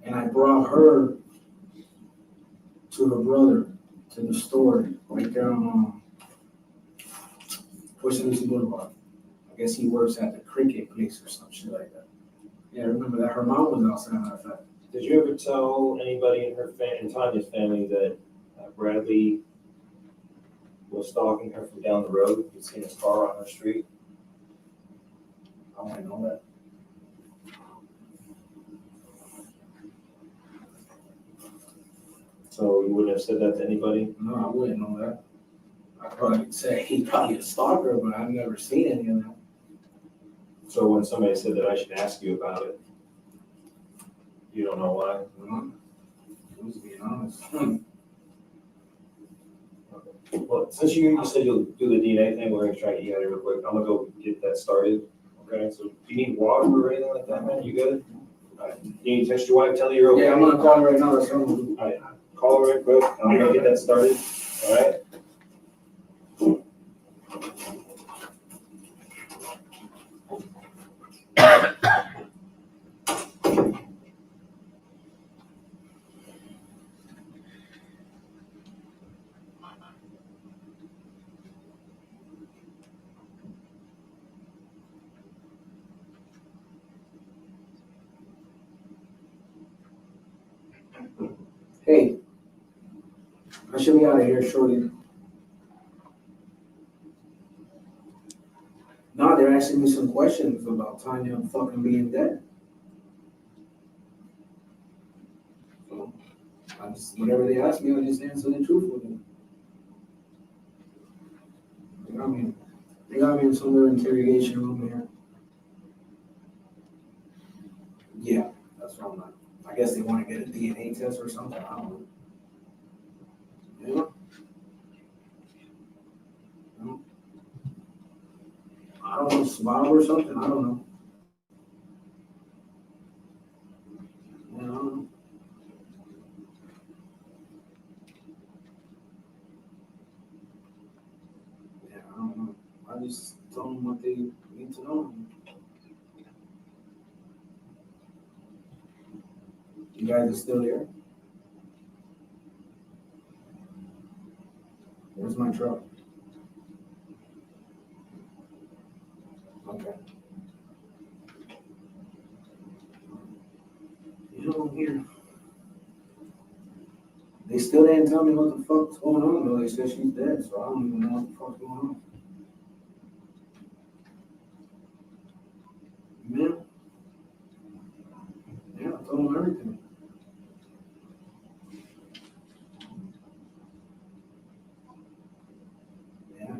And I brought her to her brother to the store right there on Portsmouth Lucy Boulevard. I guess he works at the cricket place or some shit like that. Yeah, I remember that. Her mom was outside, matter of fact. Did you ever tell anybody in in Tanya's family that Bradley was stalking her from down the road? You'd seen his car on her street? I might know that. So you wouldn't have said that to anybody? No, I wouldn't know that. I'd probably say he's probably a stalker, but I've never seen any of that. So when somebody said that I should ask you about it, you don't know why? No. I'm just being honest. Well, since you said you'll do the DNA thing, we're gonna try to get you out of here real quick. I'm gonna go get that started. Okay, so do you need water or anything like that, man? You good? All right. You need to text your wife, tell her you're okay? Yeah, I'm gonna call her right now. That's what I'm gonna do. All right, call her right quick. I'm gonna get that started, all right? Hey, I should be out of here shortly. No, they're asking me some questions about Tanya fucking being dead. So, whatever they ask me, I just answer the truth with them. They got me in some little interrogation room here. Yeah, that's what I'm not. I guess they want to get a DNA test or something. I don't know. Yeah. No. I don't know, swab or something. I don't know. Yeah, I don't know. Yeah, I don't know. I just tell them what they need to know. You guys are still here? Where's my truck? Okay. You know, I'm here. They still didn't tell me what the fuck's going on, though. They said she's dead, so I don't even know what the fuck's going on. Yeah. Yeah, I told them everything. Yeah.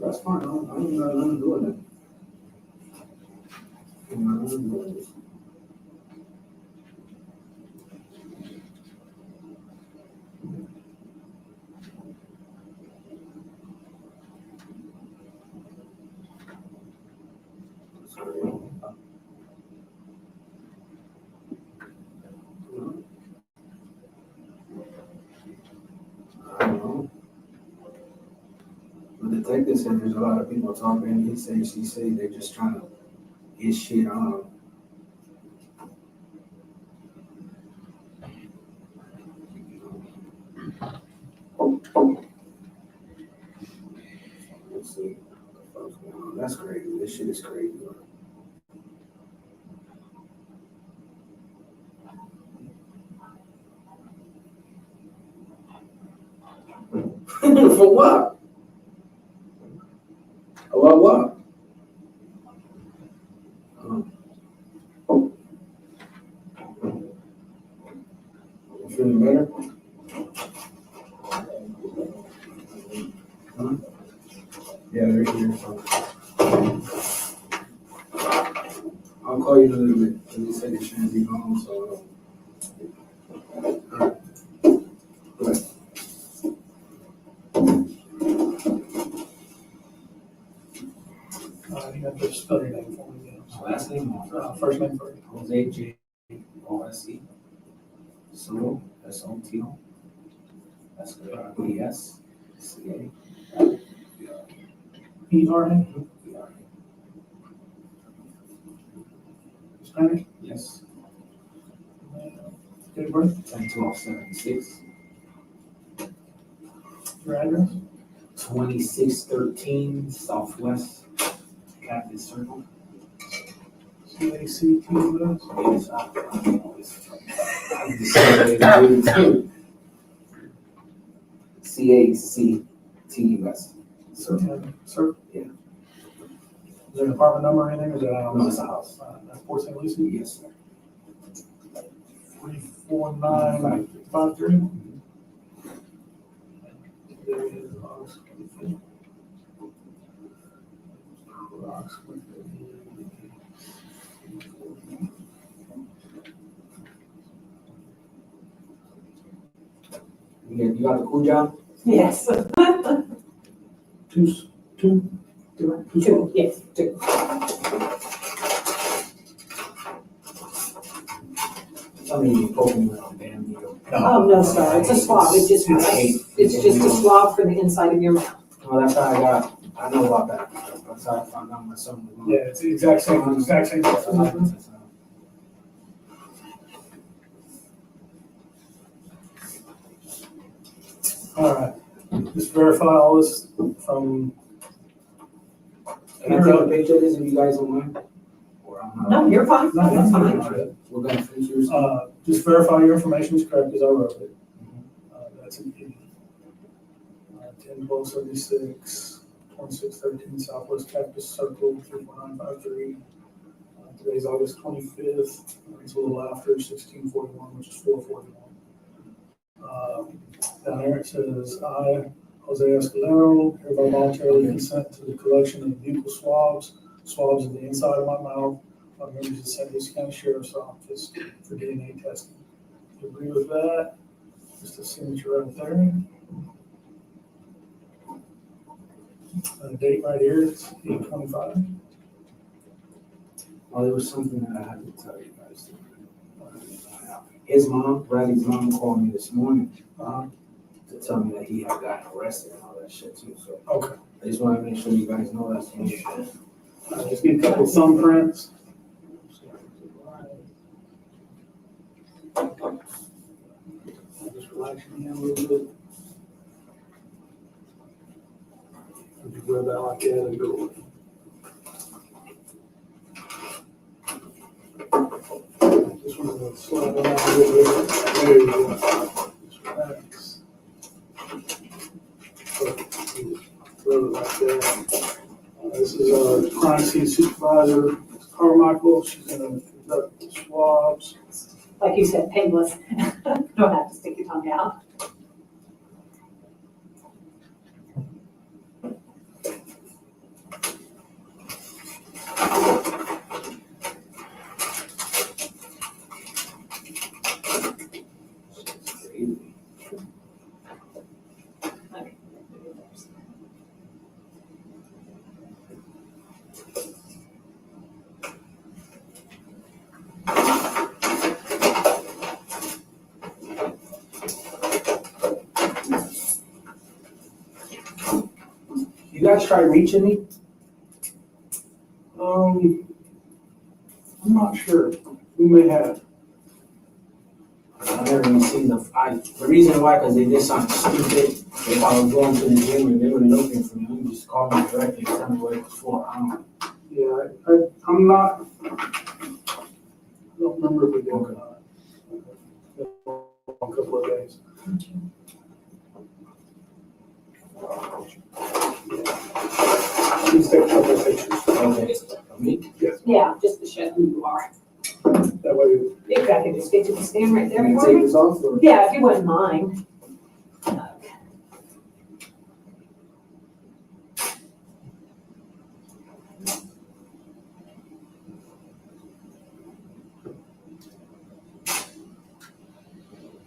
That's fine. I don't got nothing to do with it. I don't got nothing to do with it. I don't know. The detective said there's a lot of people talking. He said, she said they're just trying to get shit on. Let's see what the fuck's going on. That's crazy. This shit is crazy. For what? About what? You feeling better? Huh? Yeah, they're here. I'll call you in a little bit. They said it shouldn't be long, so. Right. You have to spell your name for me. Last name? First name first. Jose J-O-S-E. Soto, S-O-T-O. Escalera, E-S-C-A. E-R-A? Spanish? Yes. Date of birth? 10/12/76. Your address? 2613 Southwest Captain Circle. C-A-C-T-U-S? C-A-C-T-U-S. Circle? Yeah. Is there an apartment number or anything, or is it a house? No, it's a house. That's Port St. Lucie? Yes, sir. 34953? You got the cool job? Yes. Two, Yes, two. I mean, you poking me on damn deal. Oh, no, sir, it's a swab, it's just a swab for the inside of your mouth. Oh, that's how I know about that. That's how I found out my son was on. Yeah, it's the exact same. All right, just verify all this from. Can I take a picture of this if you guys don't mind? Or I'm not. No, you're fine, No, that's fine. We're gonna finish yours. Just verify your information is correct as I wrote it. That's an 10/12/76, 2613 Southwest Cactus Circle, 34953. Today's August 25th. It's a little after 1641, which is 441. Down here it says, I, Jose Sto-Escalera, hereby voluntarily consent to the collection of buccal swabs of the inside of my mouth by members of the St. Lucie County Sheriff's Office for DNA testing. Do you agree with that? Just a signature right there. And the date right here is 8/25. Oh, there was something that I had to tell you guys. His mom, Bradley's mom, called me this morning to tell me that he had gotten arrested and all that shit too. So Okay. I just want to make sure you guys know that's me. Just need a couple of thumbprints. Just relax your hand a little bit. If you grab that like that and go. Just want to slide it out a little bit. There you go. Just relax. Throw it like that. This is our crime scene supervisor, Carmichael. She's gonna conduct the swabs. Like you said, painless. Don't have to stick your tongue out. You guys try reaching me? I'm not sure. We may have. I never even seen the reason why, because they did something stupid. If I was going to the gym and they were looking for me, you just call me directly and tell me what it was for. I don't. Yeah, I'm not. I don't remember if we did or not. A couple of days. please take a couple of pictures. Okay. Me? Yes. Yeah, just to show who you are. That way, If I could just get you to stand right there Can you for take me. this off? Or? Yeah, if you wouldn't mind.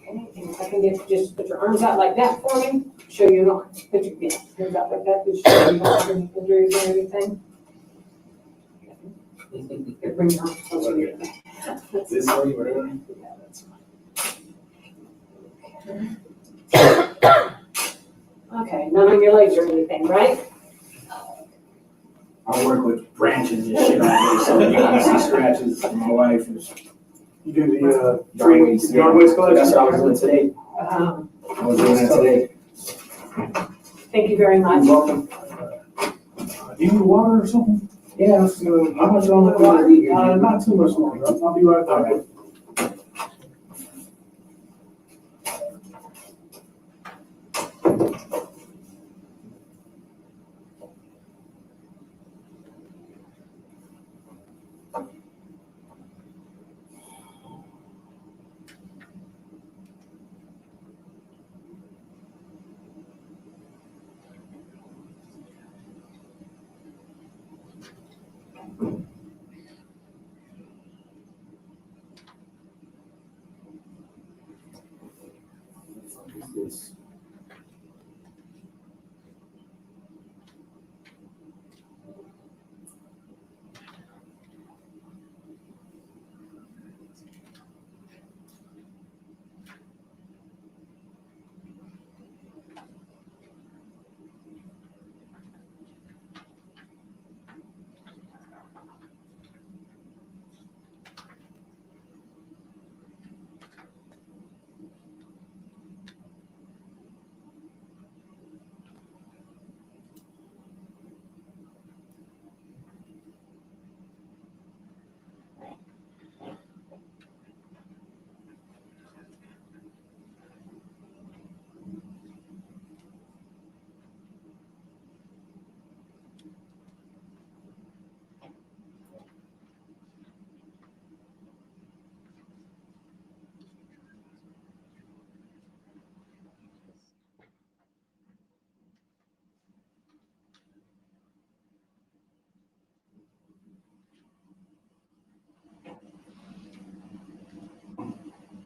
Okay, and if I can get you just put your arms out like that for me, show you not, put your hands out like that, just show you don't have any injuries or anything. Here, bring your arms closer to your back. This way, whatever. Yeah, that's fine. Okay, none on your legs or anything, right? I work with branches and shit all day, so you gotta see scratches. My wife is. you do the, Yard waste. yard waste collection? That's what I was doing today. I was doing that today. Thank you very much. You're welcome. Do you need water or something? Yeah, so how much longer? Not too much longer. I'll be right back. This.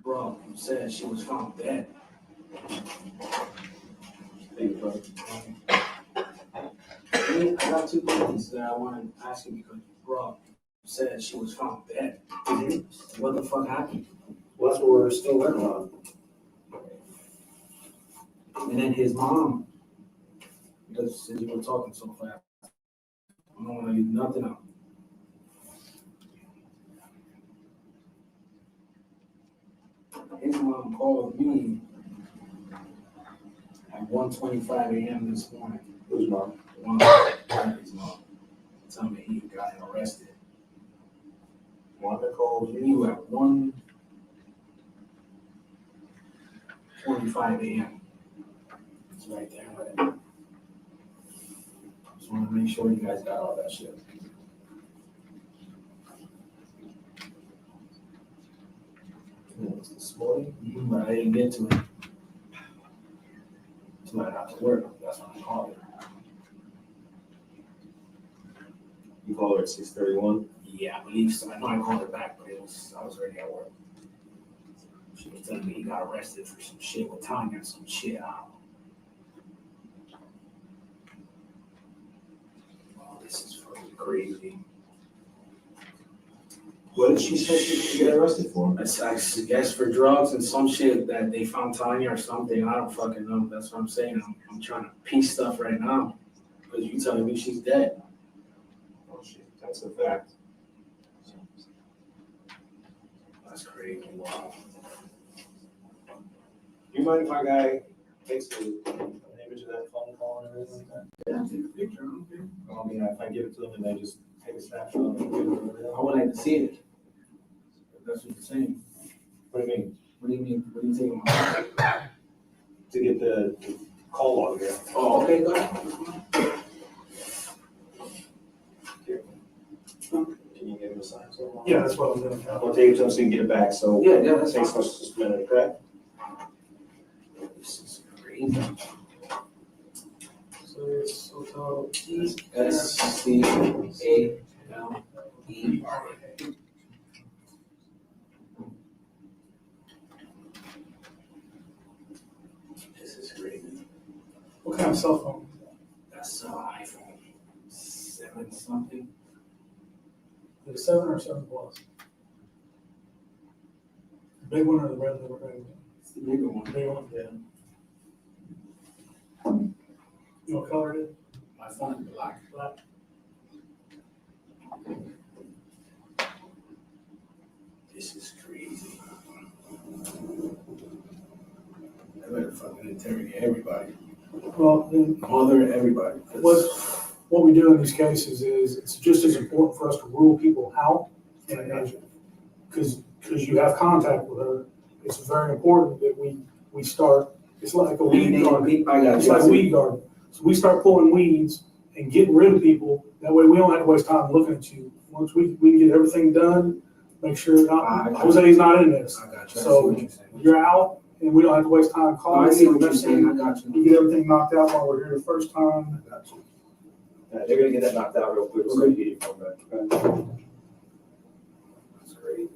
Bro, said she was found dead. Thank you, brother. I got two things that I want to ask you because bro said she was found dead. What the fuck happened? Well, that's what we're still working on. And then his mom, because since you were talking so fast, I don't want to leave nothing out. His mom called me at 1:25 a.m. this morning. Who's mom? His mom. Tell me he got arrested. Wanda called you? You at 1:25 a.m. It's right there. Right? Just want to make sure you guys got all that shit. It was this morning. But I didn't get to it. Until I got to work. That's when I called her. You called her at 6:31? Yeah, I believe so. I know I called her back, but I was already at work. She was telling me he got arrested for some shit with Tanya and some shit. I don't know. Oh, this is fucking crazy. What did she say she get arrested for? I guess for drugs and some shit that they found Tanya or something. I don't fucking know. That's what I'm saying. I'm trying to piece stuff right now. Because you telling me she's dead. Oh, shit, that's a fact. That's crazy. Wow. You mind if my guy takes an image of that phone call and everything like that? Yeah, take a picture. Okay. I mean, if I give it to them and they just take a snapshot of it. I would like to see it. That's what you're saying. What do you mean? What do you mean? What do you taking? To get the call log there. Oh, okay, go ahead. Can you give him a sign? Yeah, that's what I'm doing. I'll take it to him so you can get it back, so. Yeah, that's Thanks fine. for suspending, okay? This is crazy. So it's Soto. SCALE. This is crazy. What kind of cell phone? That's iPhone 7 something. The 7 or 7 Plus? The big one or the red one? It's the bigger one. Big one? Yeah. You know what color it is? My phone is black. Black. This is crazy. I better fucking interrogate everybody. Well, then, Mother, everybody. what we do in these cases is, it's just as important for us to rule people out. And because you have contact with her, it's very important that we start, it's like a weed garden. I got It's like a weed garden. So we start pulling weeds and getting rid of people. That way we don't have to waste time looking at you. Once we can get everything done, make sure Jose's not in this. I got you. So you're out and we don't have to waste time calling. I see you. what you're saying. I got you. You get everything knocked out while we're here the first time. I got you. They're gonna get that knocked out real quick, so you get your phone back, okay? That's crazy.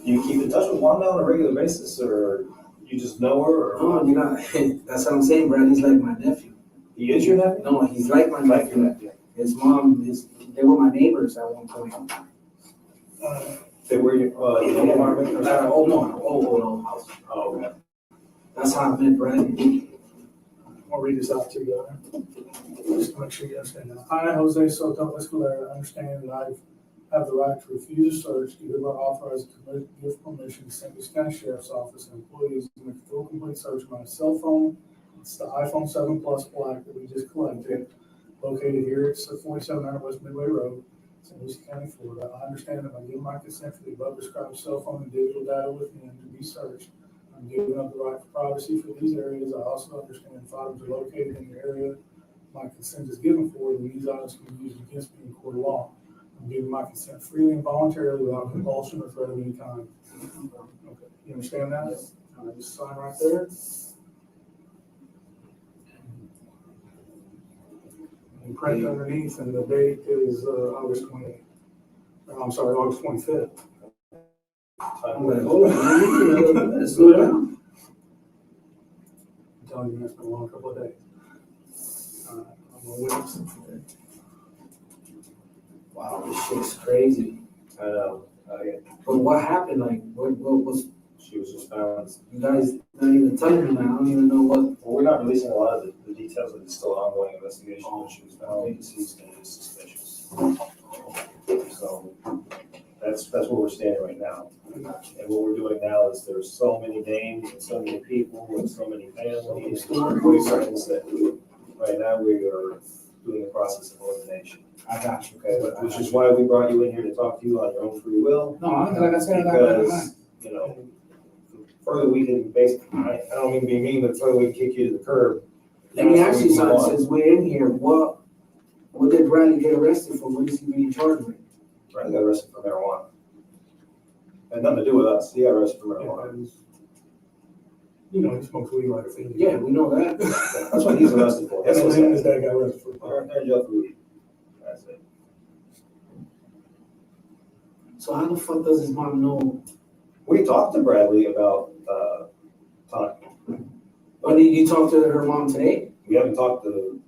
Do you keep in touch with Wanda on a regular basis, or you just know her, or? No, you know, that's what I'm saying, Brad. He's like my nephew. He is your nephew? No, he's like my nephew. His mom, they were my neighbors at one point. They were your, in the apartment or something? Oh, no, old house. Oh, okay. That's how I met Brad. I'll read this out to you. Just to make sure you understand that. I, Jose Sto-Escalera, understand that I have the right to refuse a search, to hereby authorize to give permission to St. Louis County Sheriff's Office and employees to make a full complete search of my cell phone. It's the iPhone 7 Plus Black that we just collected, located here at 4700 West Midway Road, St. Lucie County, Florida. I understand that I give my consent for the above described cell phone and digital data within to be searched. I'm giving up the right to privacy for these areas. I also understand if items are located in the area my consent is given for, then these items can be used against me in court of law. I'm giving my consent freely and voluntarily without compulsion or threat of any kind. Okay, you understand that? Just sign right there. And print underneath, and the date is August 28th. I'm sorry, August 25th. I'm like, hold on, let's slow down. I'm telling you, it's been a long couple of days. I'm gonna witness it today. Wow, this shit's crazy. I know. But what happened? Like, what was? She was just found. You guys not even telling me, man. I don't even know what. Well, we're not releasing a lot of the details, but it's still an ongoing investigation. But she was found deceased and is suspicious. So that's where we're standing right now. And what we're doing now is there's so many names and so many people and so many families and friends that right now we are doing the process of elimination. I got you. Okay, which is why we brought you in here to talk to you on your own free will. No, like I said, Because, you know, further we can basically, I don't mean to be mean, but further we can kick you to the curb. Let me ask you something, since we're in here, what did Bradley get arrested for? What is he being charged with? Bradley got arrested for marijuana. Had nothing to do with us. He got arrested for marijuana. You know, he smokes weed like a fiend. Yeah, we know that. That's what he's arrested for. That's what his dad got arrested for. They're in jail for weed. That's it. So how the fuck does his mom know? We talked to Bradley about Tania. But did you talk to her mom today? We haven't talked to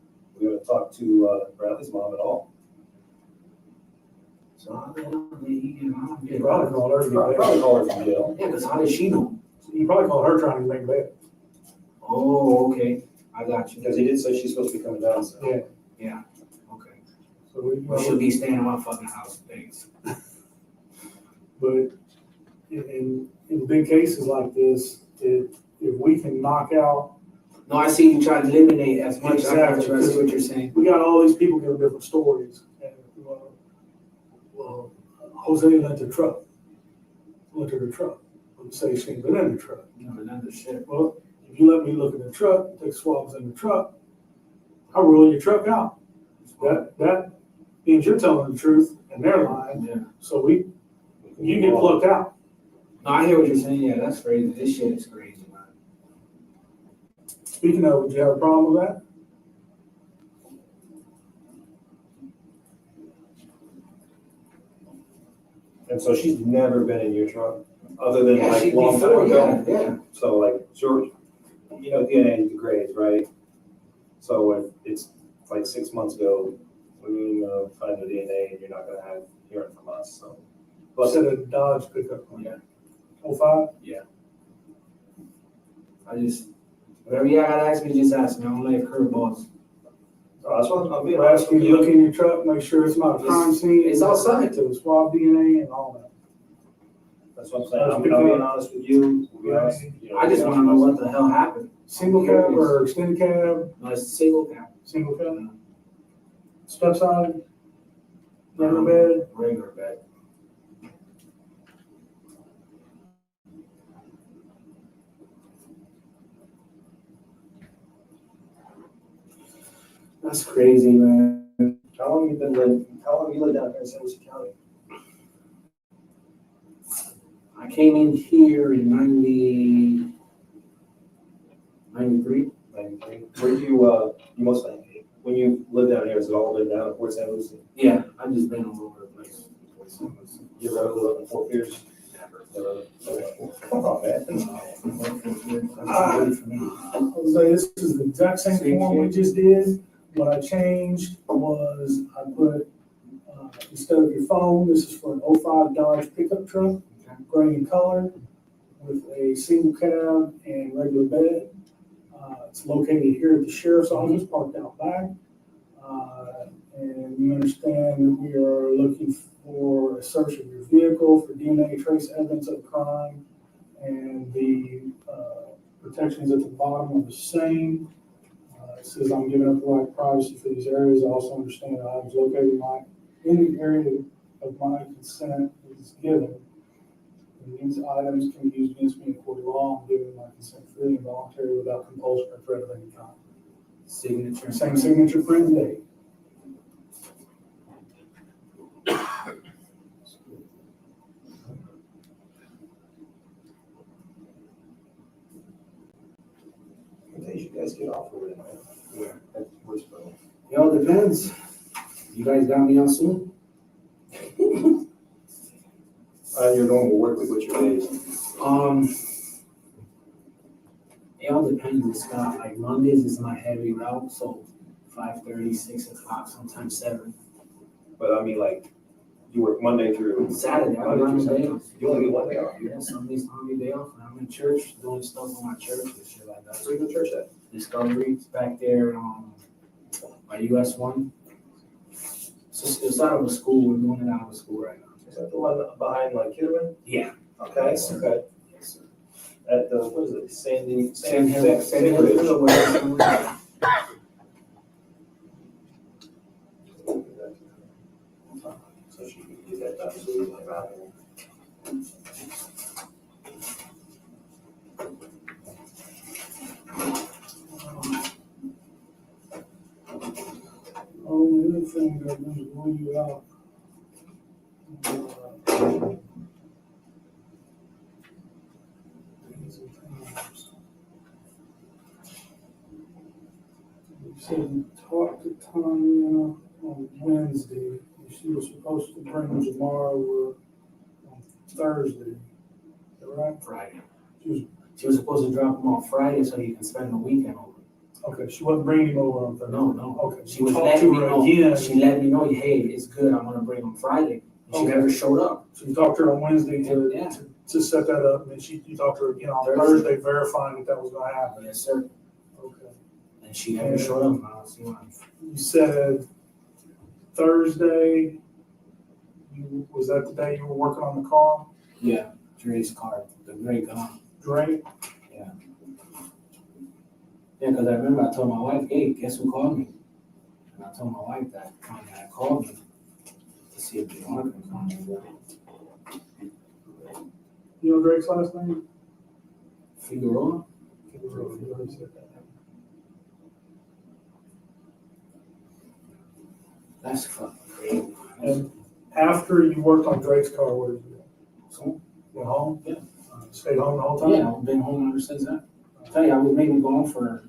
Bradley's mom at all. So how the hell did he He probably called her to get bail. Probably called her from jail. Yeah, because how did she know? He probably called her trying to make bail. Oh, okay. I got you. Because he did say she's supposed to be coming down. So. Yeah. Yeah. Okay. So we should be staying in my fucking house. Thanks. But in big cases like this, if we can knock out. No, I see you try to eliminate as much. Exactly. I see what you're saying. We got all these people giving different stories. And, well, Jose lent the truck. Say she ain't been in the truck. You know, another shit. Well, If you let me look in the truck, take swabs in the truck, I'll roll your truck out. That means you're telling the truth and they're lying. Yeah. So you get plucked out. No, I hear what you're saying. Yeah, that's crazy. This shit is crazy, man. Speaking of, would you have a problem with that? And so she's never been in your truck, other than Yeah, like she long time before, ago? yeah. So like, sure, you know, DNA degrades, right? So if it's like 6 months ago, we're gonna find the DNA and you're not gonna have hearing from us, so. You said a Dodge pickup. Yeah. 05? Yeah. I just, whatever you gotta ask me, just ask me. I don't like curveballs. That's what I'm being We're honest asking with you to look you. in your truck, make sure it's not a crime scene. It's outside. To swab DNA and all that. That's what I'm saying. I'm being honest with you. We'll be honest, you know, I just wanna know what the hell happened. Single cab or extended cab? No, it's a single cab. Single cab? Step side? Regular bed? Regular bed. That's crazy, man. How long you lived down here in St. Lucie County? I came in here in 93. Where do you most like, when you lived down here, has it all been down at Fort St. Lucie? Yeah, I've just been all over the place. You ever live in Fort Pierce? Never. Come on, man. Jose, this is the exact same form we just did. What I changed was I put, instead of your phone, this is for an 05 Dodge pickup truck, gray in color, with a single cab and regular bed. It's located here at the sheriff's office, parked out back. And you understand that we are looking for a search of your vehicle for DNA trace evidence of crime. And the protections at the bottom are the same. It says I'm giving up the right to privacy for these areas. I also understand that items located in the area of my consent is given. And these items can be used against me in court of law. I'm giving my consent freely and voluntarily without compulsion or threat of any kind. Signature. Same signature, print and date. What days you guys get off over there? Where? At Woodsboro. It all depends. You guys got me on soon? Your normal work week, what's your days? It all depends on Scott. Like Mondays is my heavy route, so 5:30, 6 o'clock, sometimes 7. But I mean, like, you work Monday through Saturday, I Monday got through a day Saturday. off. You only get one day off. Yeah, Sunday's only day off. And I'm in church doing stuff with my church and shit like that. Where's the church at? Discovery, it's back there, by US 1. It's out of a school. We're doing it out of a school right now. Is that the one behind like Kidderman? Yeah. Okay, Yes, sir. okay. Yes, sir. At the, what is it, Sand Hill, So she can get that done, so we can wrap it. Oh, the other thing that was roll you out. Days and times. You said you talked to Tania on Wednesday. She was supposed to bring Jamar on Thursday. Is that right? Friday. She was supposed to drop him off Friday so he can spend the weekend over. Okay, she wasn't bringing him over on Thursday. No. Okay. She was Talked letting to me her know. again. She let me know, hey, it's good. I'm gonna bring him Friday. She Okay. never showed up. So you talked to her on Wednesday Yeah. to set that up, and then you talked to her again on Thursday. Thursday verifying that was gonna happen. Yes, sir. Okay. And she never showed up. I don't see why. You said Thursday, was that the day you were working on the car? Yeah, Dre's car, the gray car. Dre? Yeah. Yeah, because I remember I told my wife, hey, guess who called me? And I told my wife that Conrad called me to see if the owner can come in. You know Drake's last name? Figueroa? That's fucking crazy. And after you worked on Drake's car, where did you go? So, Went home? Yeah. Stayed home the whole time? yeah, I've been home ever since then. I tell you, I was maybe gone for,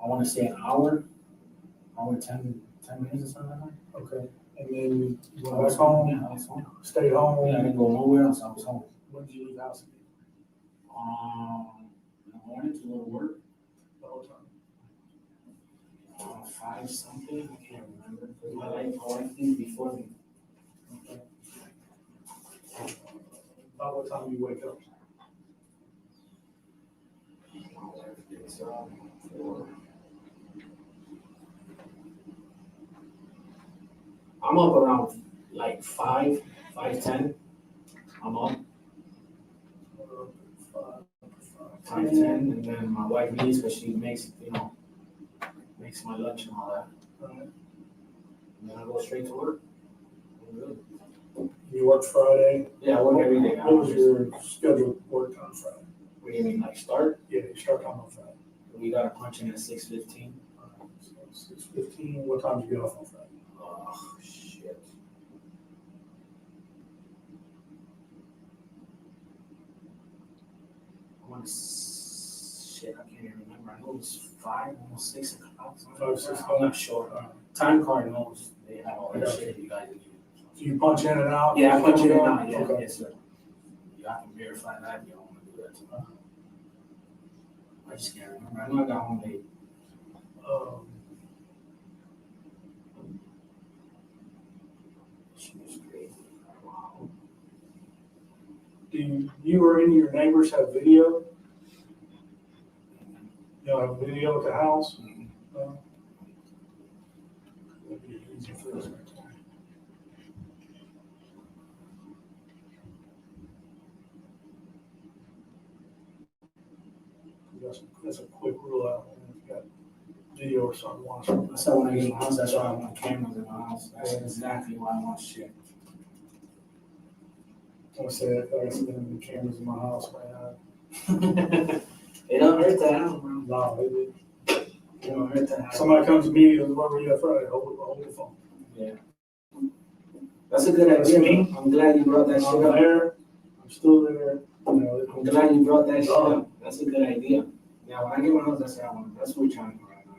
I want to say an hour, 10 minutes or something like that. Okay. And then you I went was back home? Yeah, I was home. Stayed home? Yeah, I didn't go nowhere else. I was home. When did you leave the house again? In the morning to go to work. The whole time? 5 something, I can't remember. Because my life things before me. Okay. About what time do you wake up? It's 4. I'm up around like 5:10. I'm up. 5:10, and then my wife leaves because she makes my lunch and all that. Right. And then I go straight to work. I'm good. You work Friday? Yeah, I work every day. What was your scheduled work on Friday? What do you mean, like start? Yeah, you start time on Friday. We got to punch in at 6:15. So 6:15, what time do you get off on Friday? Oh, shit. Shit, I can't even remember. I know it was 5, almost 6 o'clock. 5, 6 I'm not sure. Time card knows. They have all that shit you guys do. Do you punch in and out? Yeah, I punch in and out. Yeah, Okay. yes, sir. Yeah, I can verify that. You don't want to do that too. I just can't remember. I know I got home late. She was great. Wow. Do you or any of your neighbors have video? You don't have video at the house? No? That'd be easy for us right there. That's a quick rule out. If you got video or something, watch it. That's why when I get in my house, that's why I want cameras in my house. That's exactly why I want shit. I say that, I guess the cameras in my house right now. It don't hurt to have them, bro. No, It don't hurt to have somebody comes to me and where were you at Friday? Hold the phone. Yeah. That's a good idea. me. I'm glad you brought that shit I'm up. there. I'm still there. You know, I'm glad you brought that shit up. That's a good idea. Yeah, when I get my house, that's what I want. That's what we're trying to do right now.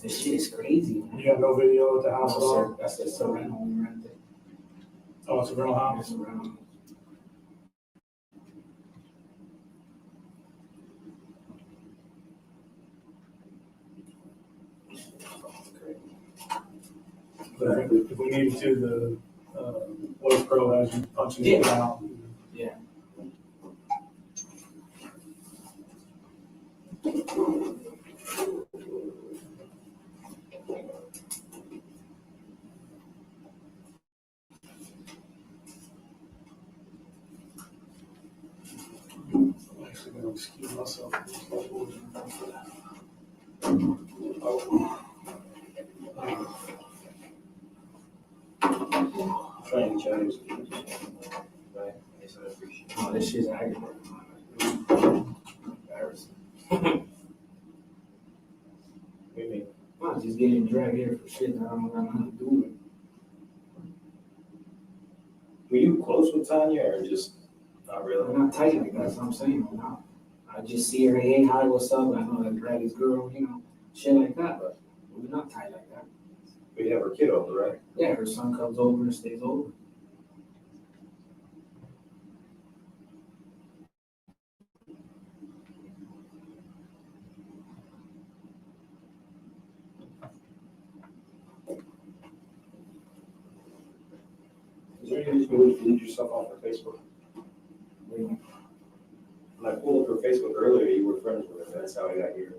This shit is crazy, man. you got no video at the house at No, all? sir. That's just a rental. We rent it. Oh, it's a rental house? It's a rental. But if we need to, the Voice Pro has you punching it out. Yeah. I'm actually going to excuse myself. Trying to change. Right. Yes, I appreciate it. Oh, this shit's aggravating. Embarrassing. Maybe. I'm just getting dragged here for shit that I don't got nothing to do with. Were you close with Tanya or just not really? I'm not tight like that, that's what I'm saying. I'm not. I just see her, hey, hi, what's up? I know that Bradley's girl, shit like that, but we're not tight like that. But you have her kid over, right? Yeah, her son comes over and stays over. Is there any reason you wouldn't delete yourself off her Facebook? When I pulled up her Facebook earlier, you were friends with her. That's how I got here.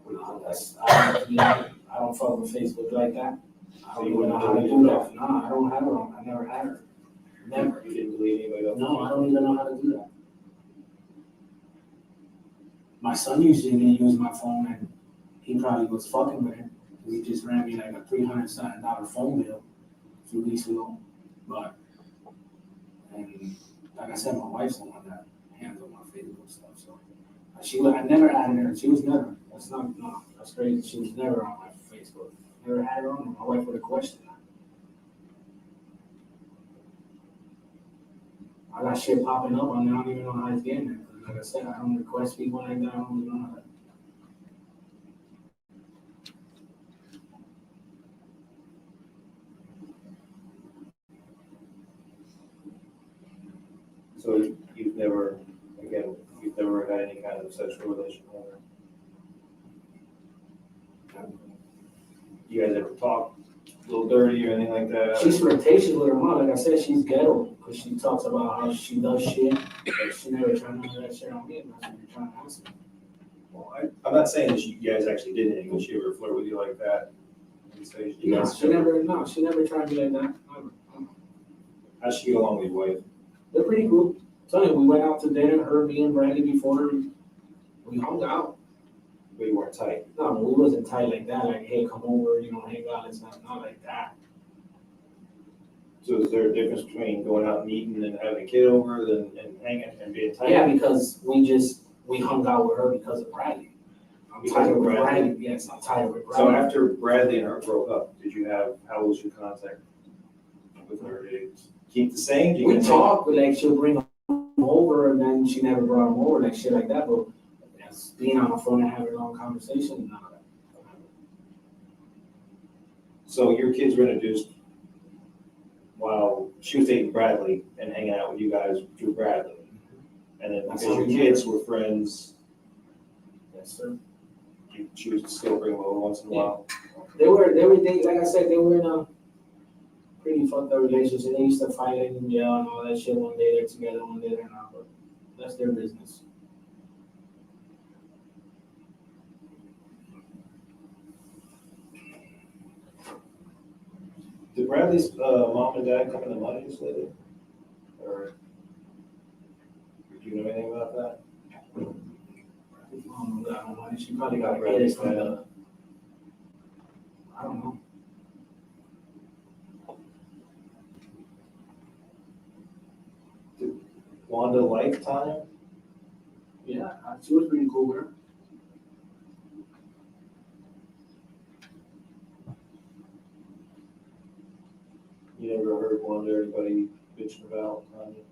No, I don't fuck with Facebook like that. I don't even know how to do that. No, I don't have her on. I never had her. Never. You didn't delete anybody else? No, I don't even know how to do that. My son usually didn't use my phone, and he probably was fucking with it. He just ran me like a $300 phone bill a few weeks ago. But, and like I said, my wife's the one that handles my Facebook stuff, so. I never added her, she was never, no, that's crazy, she was never on my Facebook. Never had her on, my wife would have questioned her. I got shit popping up on there, I don't even know how it's getting there. Like I said, I don't request people like that, I don't even know how to. So you've never, again, you've never had any kind of sexual relation with her? You guys ever talk a little dirty or anything like that? She's flirtatious with her mom, like I said, she's ghetto, because she talks about how she does shit, but she never tried to do that shit on me, and that's what you're trying to ask me. Well, I'm not saying that you guys actually did anything, but she ever flirt with you like that? No, she never tried to do like that, never. How'd she get along with your wife? They're pretty cool. Tell you, we went out to dinner, her, me, and Brandy before, we hung out. We weren't tight. No, we wasn't tight like that, like, hey, come over, hang out, it's not like that. So is there a difference between going out and eating and having a kid over and hanging and being tight? Yeah, because we hung out with her because of Bradley. I'm tired with Bradley, yes, I'm tired with Bradley. So after Bradley and her broke up, how was your contact with her? Did it keep the same? Did you We continue? talked, but like, she'll bring him over, and then she never brought him over, like shit like that, but that's being on the phone and having a long conversation, none of that. So your kids were introduced while she was dating Bradley and hanging out with you guys through Bradley. And then because your kids were friends, Yes, sir. she would still bring them over once in a while. They were dating, like I said, they were in a pretty fucked up relationship. They used to fight in jail and all that shit. One day they're together, one day they're not, but that's their business. Did Bradley's mom and dad come into money just lately? Or do you know anything about that? She probably got Bradley's from the, I don't know. Wanda like Tanya? Yeah, she was pretty cool with her. You never heard Wanda or anybody bitching about Tanya?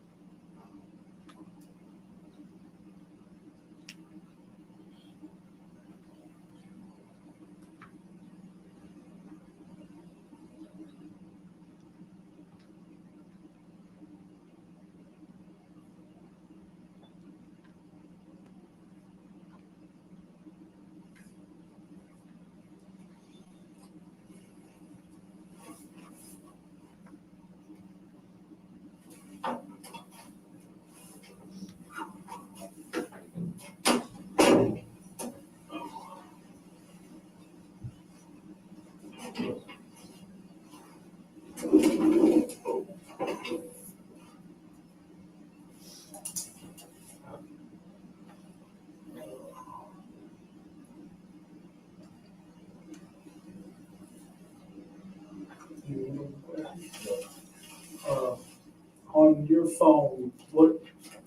On your phone, what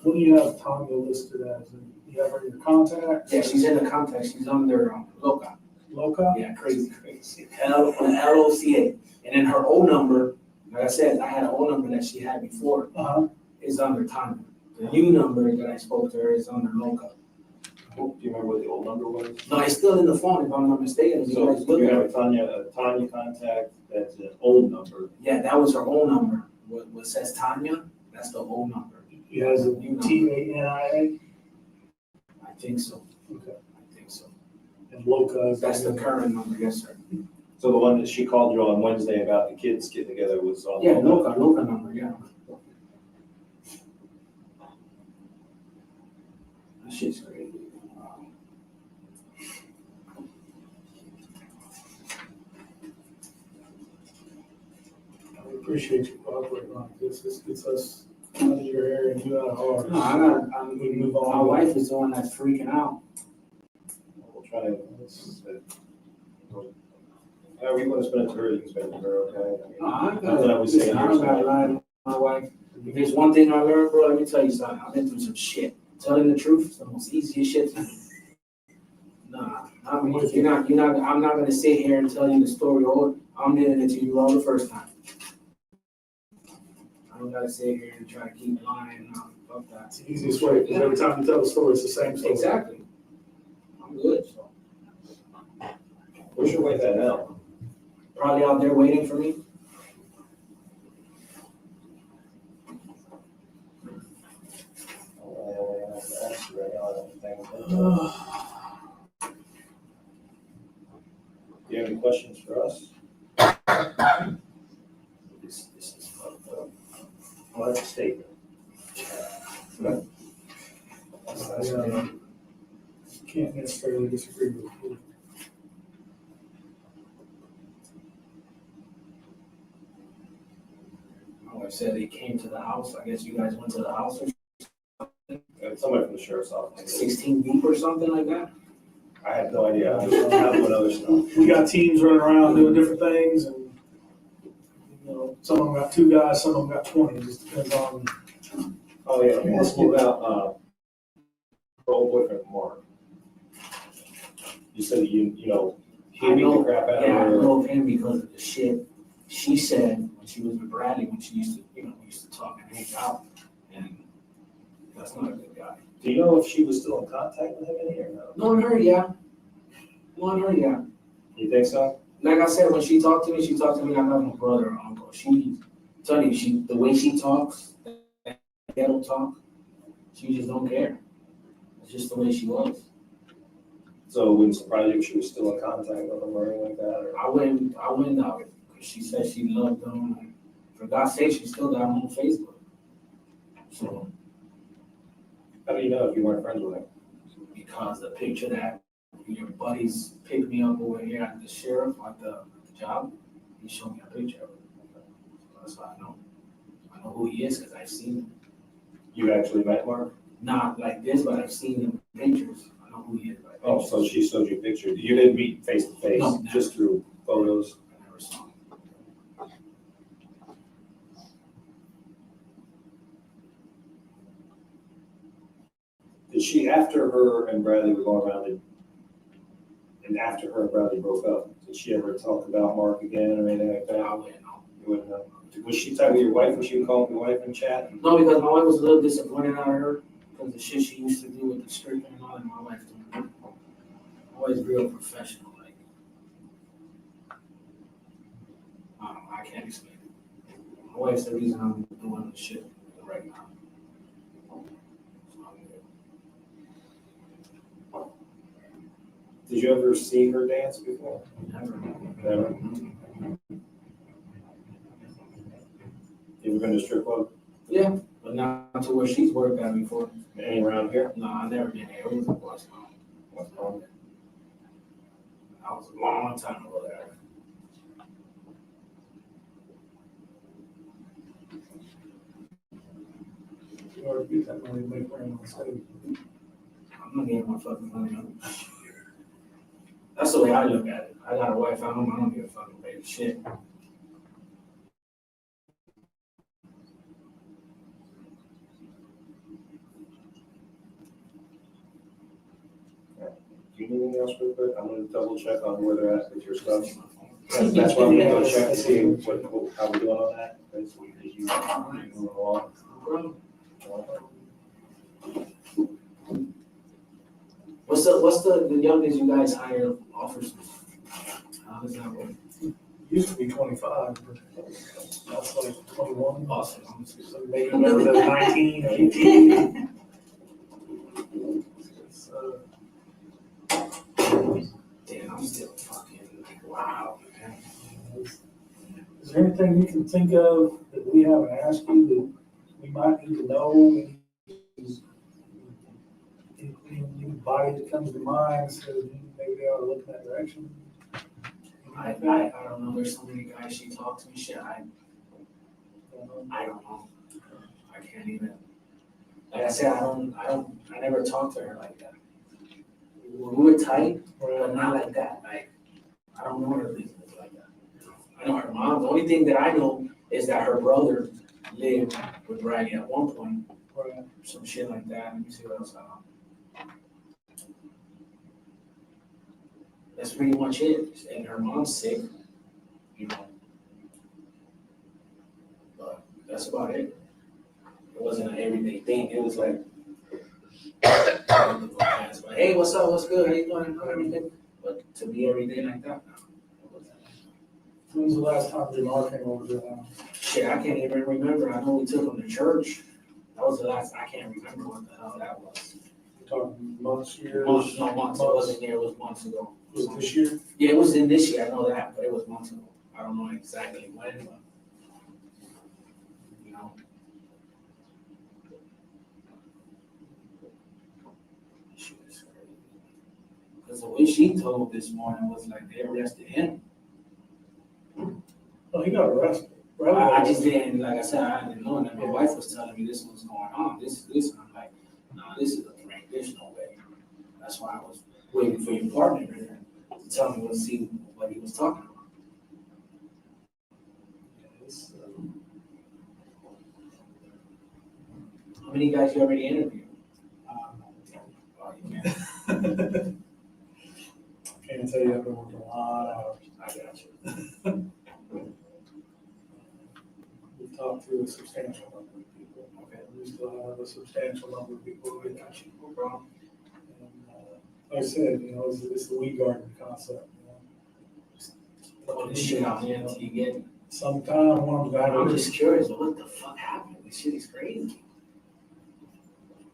do you have Tanya listed as? You have her in your contacts? Yeah, she's in the contacts. She's under Loca. Loca? Yeah, crazy. LOCA. And then her old number, like I said, I had an old number that she had before, is under Tanya. The new number that I spoke to her is under Loca. Do you remember what the old number was? No, it's still in the phone if I'm not mistaken. So you have a Tanya contact that's an old number. Yeah, that was her old number. What says Tanya, that's the old number. She has a TANIA? I think so. Okay. I think so. And Loca is. That's the current number, yes, sir. So the one that she called you on Wednesday about the kids getting together was on. Yeah, Loca number, yeah. That shit's crazy. I appreciate you cooperating like this. This gets us out of your hair and you out of ours. No, We move on. my wife is the one that's freaking out. We'll try to. However you want to spend it to her, you can spend it to her, okay? I mean, No, I not that I was saying don't got to lie to my wife. If there's one thing I learned, bro, let me tell you something. I've been through some shit. Tell you the truth, it's the most easiest shit to do. Nah, I mean, I'm not gonna sit here and tell you the story, oh, I'm doing it to you all the first time. I don't gotta sit here and try to keep lying, no, fuck that. It's the easiest way, because every time you tell the story, it's the same story. Exactly. I'm good, so. Where's your wife at now? Probably out there waiting for me. Do you have any questions for us? This is fucked up. Well, that's a statement. I can't necessarily disagree with you. My wife said they came to the house, I guess you guys went to the house or Somebody from the sheriff's office. like 16 deep or something like that? I have no idea. I'm just doing other stuff. We got teams running around doing different things, and you know, some of them got 2 guys, some of them got 20. It just depends on. Oh, yeah, let me ask you about, her old boyfriend, Mark. You said that you know, he beat the crap out of Yeah, I her. know of him because of the shit she said when she was with Bradley, when she used to, we used to talk and hang out, and that's not a good guy. Do you know if she was still in contact with him any or no? Knowing her, yeah. Knowing her, yeah. You think so? Like I said, when she talked to me like I'm my brother or uncle. Tell you, the way she talks, that ghetto talk, she just don't care. It's just the way she was. So it wouldn't surprise you if she was still in contact with him or anything like that? Or? I wouldn't doubt it, because she said she loved him, and for God's sake, she still got him on Facebook. So. How do you know if you weren't friends with him? Because the picture that your buddies picked me up over here at the sheriff at the job, he showed me a picture of it. So that's how I know. I know who he is because I've seen him. You actually met Mark? Not like this, but I've seen him in pictures. I know who he is by pictures. Oh, so she showed you pictures. You didn't meet face to face, No, just through photos? I never saw him. Did she, after her and Bradley were going around and after her and Bradley broke up, did she ever talk about Mark again or anything like that? I wouldn't know. You wouldn't know. Was she talking to your wife when she would call your wife and chat? No, because my wife was a little disappointed out of her because the shit she used to do with the stripping and all that. My wife doing. Always real professional. Like, I don't know. I can't explain it. My wife's the reason I'm doing the shit right now. Did you ever see her dance before? Never. Never. You ever been to a strip club? Yeah, but not to where she's worked at before. Any around here? No, I've never been there. It was a West Palm. What's wrong? That was a long time ago there. You already get that money to make around on stage. I'm not getting my fucking money on. That's the way I look at it. I got a wife at home. I don't give a fucking baby shit. Do you need anything else real quick? I'm gonna double check on where they're at with your stuff. That's why I'm gonna go check to see how we're doing on that. Because you moving along. What's the youngest you guys hire officers? How does that work? Used to be 25, but that's like 21. Awesome. So maybe another 19, 18. Damn, I'm still fucking like, wow, man. Is there anything you can think of that we haven't asked you that we might need to know? Any new body that comes to mind, so maybe they ought to look in that direction? I don't know. There's so many guys she talked to me. Shit, I don't know. I can't even. Like I said, I never talked to her like that. We were tight, but not like that. Like, I don't know her business like that. I know her mom. The only thing that I know is that her brother lived with Bradley at one point, Right. some shit like that. Let me see what else I know. That's pretty much it. And her mom's sick, you know. But that's about it. It wasn't an everyday thing. It was like, but hey, what's up? What's good? How you doing? How everything? But to be every day like that, no. When's the last time Jamar came over to the house? Shit, I can't even remember. I know we took him to church. That was the last. I can't remember what the hell that was. You're talking months, years? Months. It wasn't here. It was months ago. Was it this year? Yeah, it was in this year. I know that, but it was months ago. I don't know exactly when, but you know. Because the way she told this morning was like they arrested him. Oh, he got arrested. I just didn't, like I said, I didn't know. And then my wife was telling me this was going on. This. And I'm like, no, this is a prank. There's no way. That's why I was waiting for your partner here to tell me what he was talking about. How many guys you already interviewed? Oh, you can't. Can't tell you, I've been working a lot of hours. I got you. We've talked to a substantial number of people. Okay. We still have a substantial number of people. I got you. No problem. And, like I said, you know, it's the weed garden concept. You know, just Put this shit out there until you get it. sometime when I'm back. I'm just curious, what the fuck happened? This shit is crazy.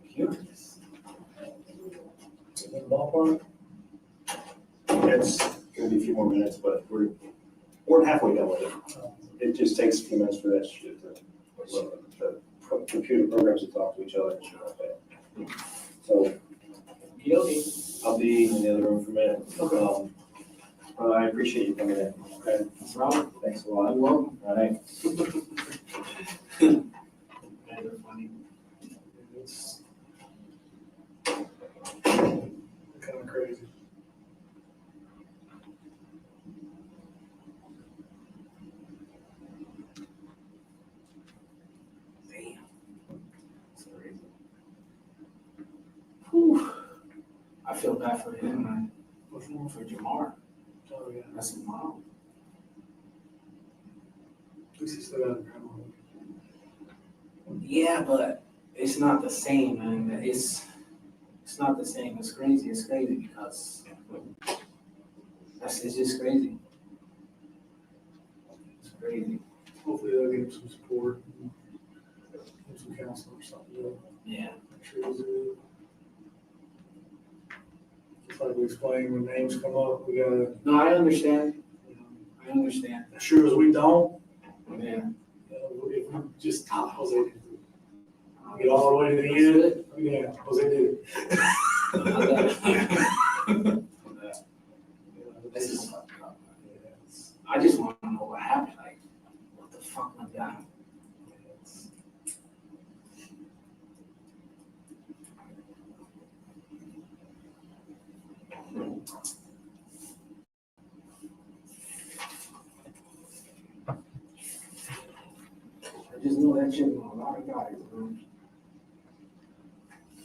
Curious. In the ballpark. It's gonna be a few more minutes, but we're halfway done with it. It just takes a few minutes for that shit the computer programs to talk to each other and shit like that. So I'll be in the other room for a minute. Okay. I appreciate you coming in. Okay. No problem. Thanks a lot. You're welcome. All right. Man, you're funny. It's kind of crazy. Damn. That's crazy. Whew. I feel bad for him, man. For Jamar. Oh, yeah. That's his mom. At least he still got a grandma. Yeah, but it's not the same, man. It's not the same. It's crazy. It's crazy because it's just crazy. It's crazy. Hopefully they'll get him some support, and get some counseling or something. Yeah. Make sure he's good. Just like we explained, when names come up, we gotta, No, I understand. I understand. as sure as we don't, Yeah. you know, if we just, Jose did it. Get all the way to the end, yeah, Jose did it. This is fucked up. I just want to know what happened. Like, what the fuck went down? I just know that chick know a lot of guys, bro.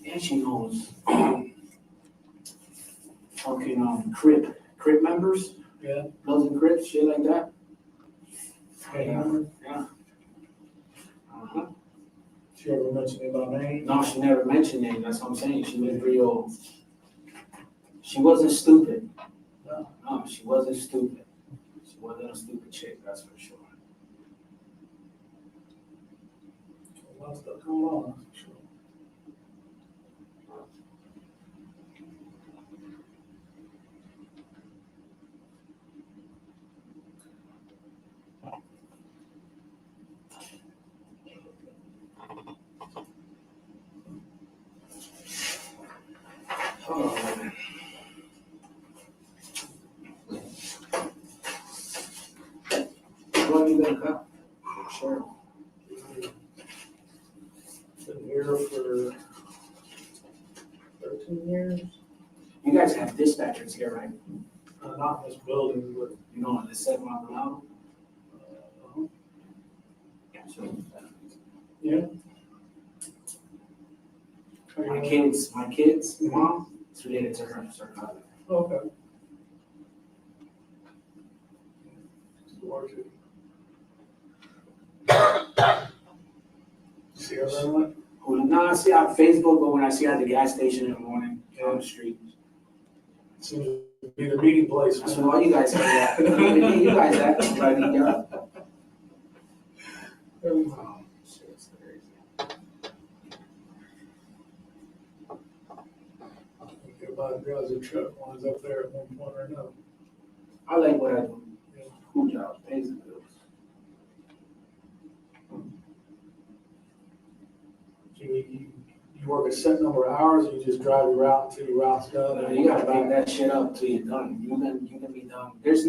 And she knows fucking Crip members, Yeah. Bloods and Crips, shit like that. Yeah. Yeah. Uh-huh. She ever mentioned it by name? No, she never mentioned it. That's what I'm saying. She was real. She wasn't stupid. No, she wasn't stupid. She wasn't a stupid chick, that's for sure. A lot of stuff going on, that's for sure. Oh, man. What have you been about? Sure. Been here for 13 years. You guys have dispatchers here, right? Not in this building, but You know, the 7 on the mountain? yeah. My kids' mom, it's related to her, it's her cousin. Okay. See her very much? No, I see her on Facebook, but when I see her at the gas station in the morning, on the street. Seems to be the meeting place. That's where all you guys at. You guys at, right in here. Oh, shit, it's crazy. Everybody drives a truck, one's up there at one point or another. I like what I do. Cool job, pays the bills. You work a set number of hours, or you just drive your route until your route's done? You gotta pick that shit up till you're done. You can be done. There's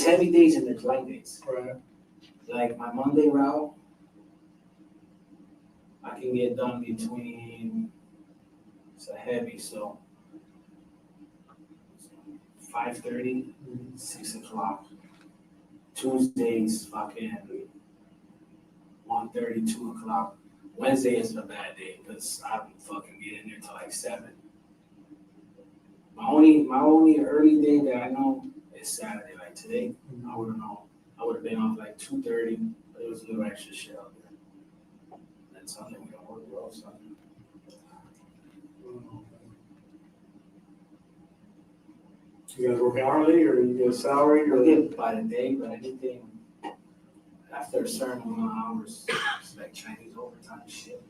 heavy days and there's light days. Right. Like my Monday route, I can get done between, it's a heavy, so 5:30, 6 o'clock. Tuesdays, fucking 1:30, 2 o'clock. Wednesday is a bad day because I don't fucking get in there till like 7. My only early day that I know is Saturday. Like today, I wouldn't know. I would have been off like 2:30, but it was a little extra shit out there. And Sunday we don't work well, Sunday. You guys work hourly, or you get a salary, or? We get by the day, but anything after a certain amount of hours, it's like Chinese overtime shit.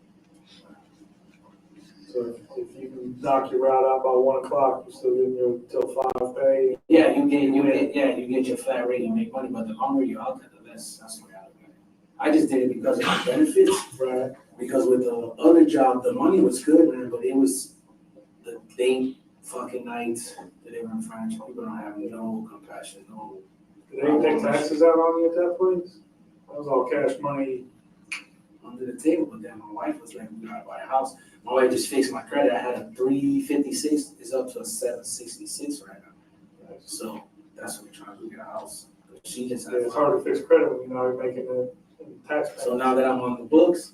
So if you can knock your route out by 1 o'clock, you're still getting your till 5 pay? Yeah, you get your flat rate, you make money, but the longer you're out there, the less. That's the way I look at it. I just did it because of the benefits. Right. Because with the other job, the money was good, man, but it was the late fucking nights that they were in France. People don't have no compassion, no. Did they take taxes out on you at that place? That was all cash money. Under the table, but then my wife was like, we gotta buy a house. My wife just fixed my credit. I had a 356, it's up to a 766 right now. So that's what we're trying to do, get a house. But she just Yeah, it's hard to fix credit when you're not making the tax. So now that I'm on the books,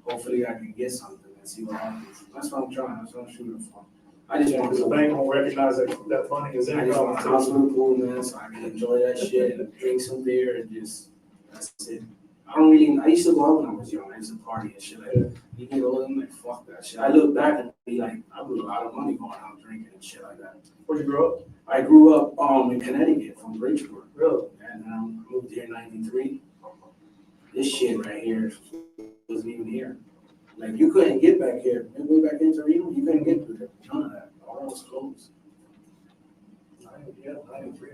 hopefully I can get something and see what happens. That's what I'm trying, that's what I'm shooting for. I just want Because the bank won't recognize that money as I just want a income. house with a pool, man, so I can enjoy that shit and drink some beer and just, that's it. I used to go out when I was young. I used to party and shit like that. You get older, I'm like, fuck that shit. I look back and be like, I blew a lot of money going out drinking and shit like that. Where'd you grow up? I grew up in Connecticut from Bridgeport. Really? And I moved here in 93. This shit right here wasn't even here. Like, you couldn't get back here. Way back in Torino, you couldn't get through there. None of that. All that was closed. Yeah, 93.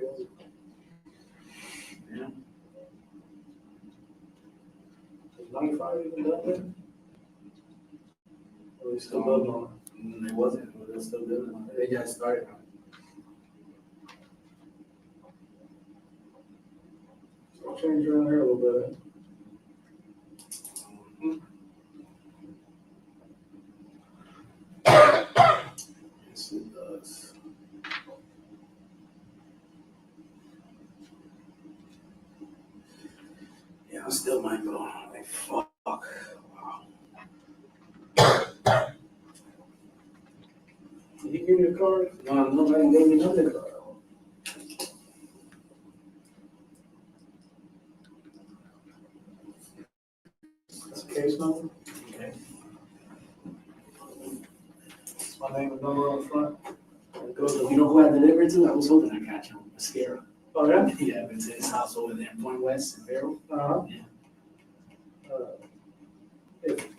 Yeah. 95 even done there? Or they still building on it? It wasn't, but they're still building on it. They just started on it. So I'll change around here a little bit. Yes, it does. Yeah, I still might go. Like, fuck. Wow. Did he give you a card? No, nobody gave me another card. That's a case number. Okay. It's my name and number on the front. It goes to, You know who I delivered to? I was hoping I got you. Mascara. oh, yeah? Yeah, I've been to his house over there in Point West in Vero. Uh-huh. Yeah.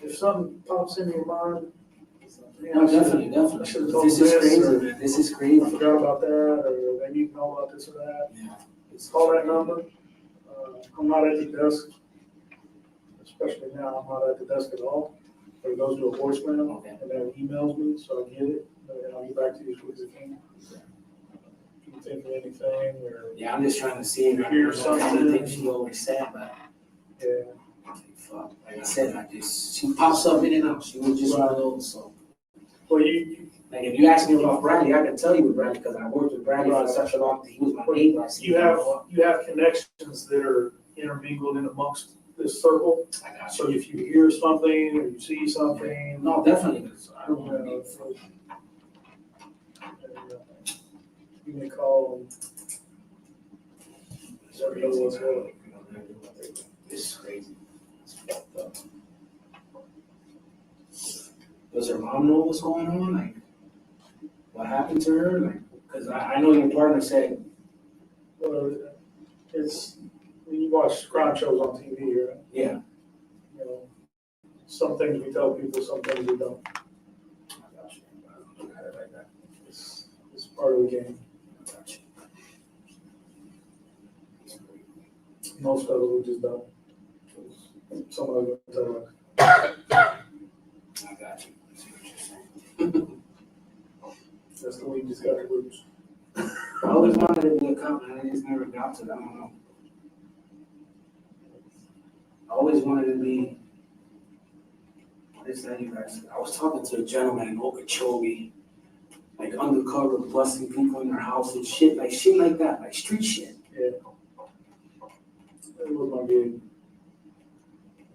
If something pops into your mind, No, definitely. I should have told This them is this, crazy, or man. This is I crazy. forgot about that, or they need to know about this or that. Yeah. Call that number. I'm not at the desk, especially now, I'm not at the desk at all. But it goes to a voicemail, Okay. and then it emails me, so I get it, and I'll get back to you as quick as I can. If you think of anything, or, Yeah, I'm just trying to see if I Hear can something. anything she always said, but yeah. fuck. Like I said, she pops up in and out. She was just one of those. So, Well, you like, if you ask me about Bradley, I can tell you with Bradley because I worked with Bradley for such a long time. He was my neighbor. I see you him have, grow up. you have connections that are intermingled in amongst this circle. I got So you. if you hear something or you see something. No, definitely, 'cause I don't want to be. You may call them. Let me know what's going on. This is crazy. It's fucked up. Does her mom know what's going on? Like, what happened to her? Like, because I know your partner said. Well, it's, when you watch crime shows on TV, right? Yeah. You know, some things we tell people, some things we don't. I got you. I don't look at it like that. It's part of the game. I got you. Most of it we just don't. Some of it we tell us. I got you. I see what you're saying. That's the way you just got to lose. I always wanted to be a cop, and I just never got to it. I don't know. I always wanted to be. What is that, you guys? I was talking to a gentleman in Okeechobee, like undercover, busting people in their house and shit like that, like street shit. Yeah. It was my gig.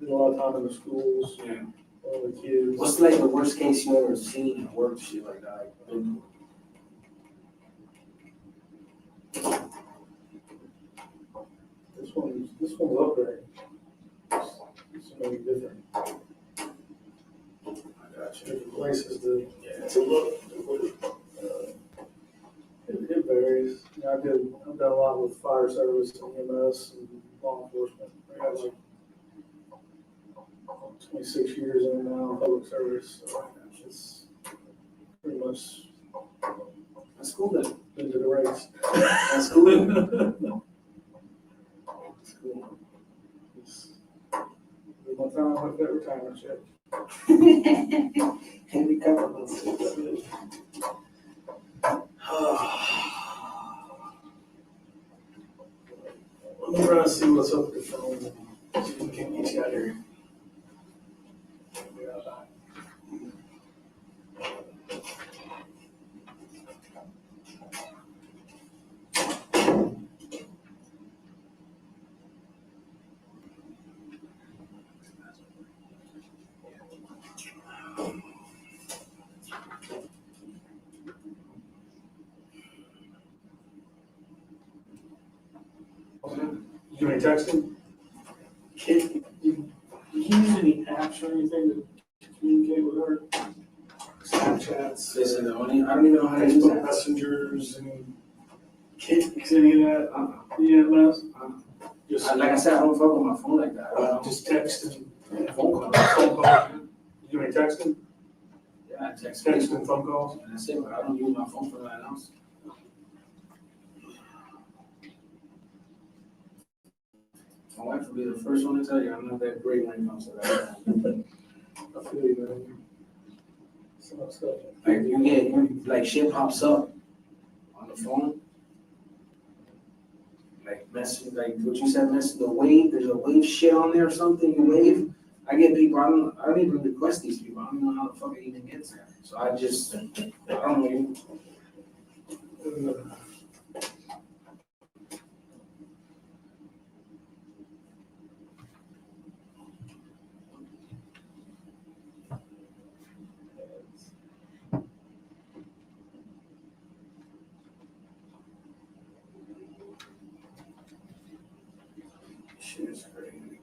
Did a lot of time in the schools, Yeah. all the kids. What's like the worst case you ever seen in work, shit like that? This one's up there. It's maybe different. I got you. Different places to Yeah. look. It varies. You know, I've done a lot with fire service, EMS, and law enforcement. I got like 26 years in now, public service. So it's pretty much. That's cool then. Been to the race. That's cool. That's cool. It's my time with that retirement check. Henry Cumberland. Let me try to see what's up with the phone. See if we can get you out here. You doing texting? Kid, you use any apps or anything to communicate with her? Snapchats? Listen, I don't even know how to use Facebook that. messengers and kids, any of that? Yeah, Les? Just Like I said, I don't fuck with my phone like that. just text and phone calls. Phone calls. You doing texting? Yeah, I text Text and phone calls? And that's it, but I don't use my phone for nothing else. My wife will be the first one to tell you I'm not that great when it comes to that. I feel you, man. Some stuff. Like you get, like shit pops up on the phone. Like message, like what you said, message the wave. There's a wave shit on there or something. You wave. I get people. I don't even request these people. I don't know how the fuck it even gets there. So I just, I don't know. Shit is crazy.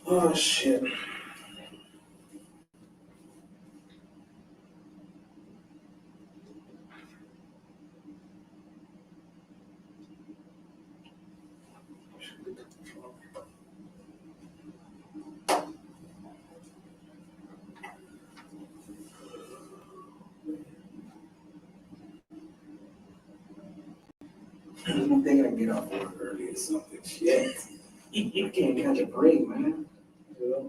Oh shit. I don't think I can get off work early or something. Shit. You can't catch a break, man. Yeah.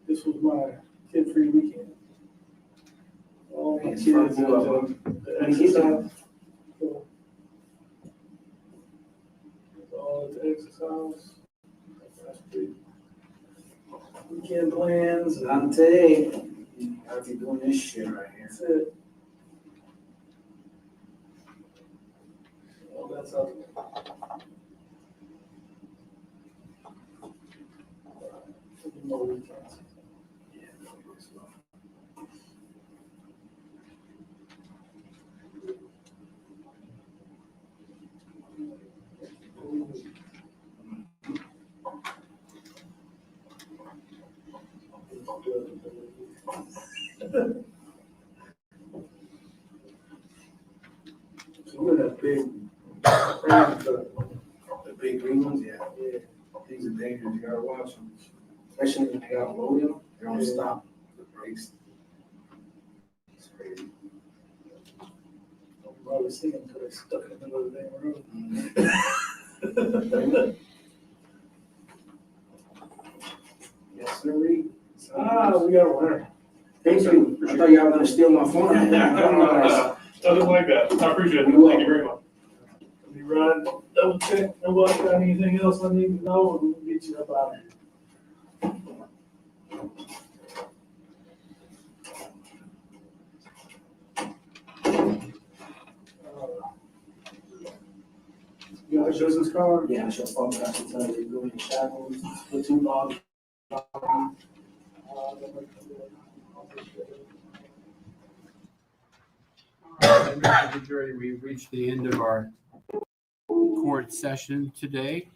This was my kid-free weekend. All my It's kids fun did to the How many kids you have? exercise. All the exercise. That's pretty. Weekend plans. Dante, I'll be doing this shit right here. That's it. All that's up. More weekends. So you know that big, the big green ones, yeah. Yeah. These are dangerous, you gotta watch them. Especially when they got loaded, they don't stop the brakes. It's crazy. I'm probably singing until they're stuck in the middle of the damn road. Yes, sir, Reed. We got a winner. Thank you. I thought y'all were gonna steal my phone. Nothing like that. I appreciate it. Thank you very much. Let me run, double check, nobody got anything else I need to know, and we'll get you up out of here. You got a business card? Yeah, she'll follow that. She'll tell you you're doing shackles, platoon log. Members of the jury, we've reached the end of our court session today.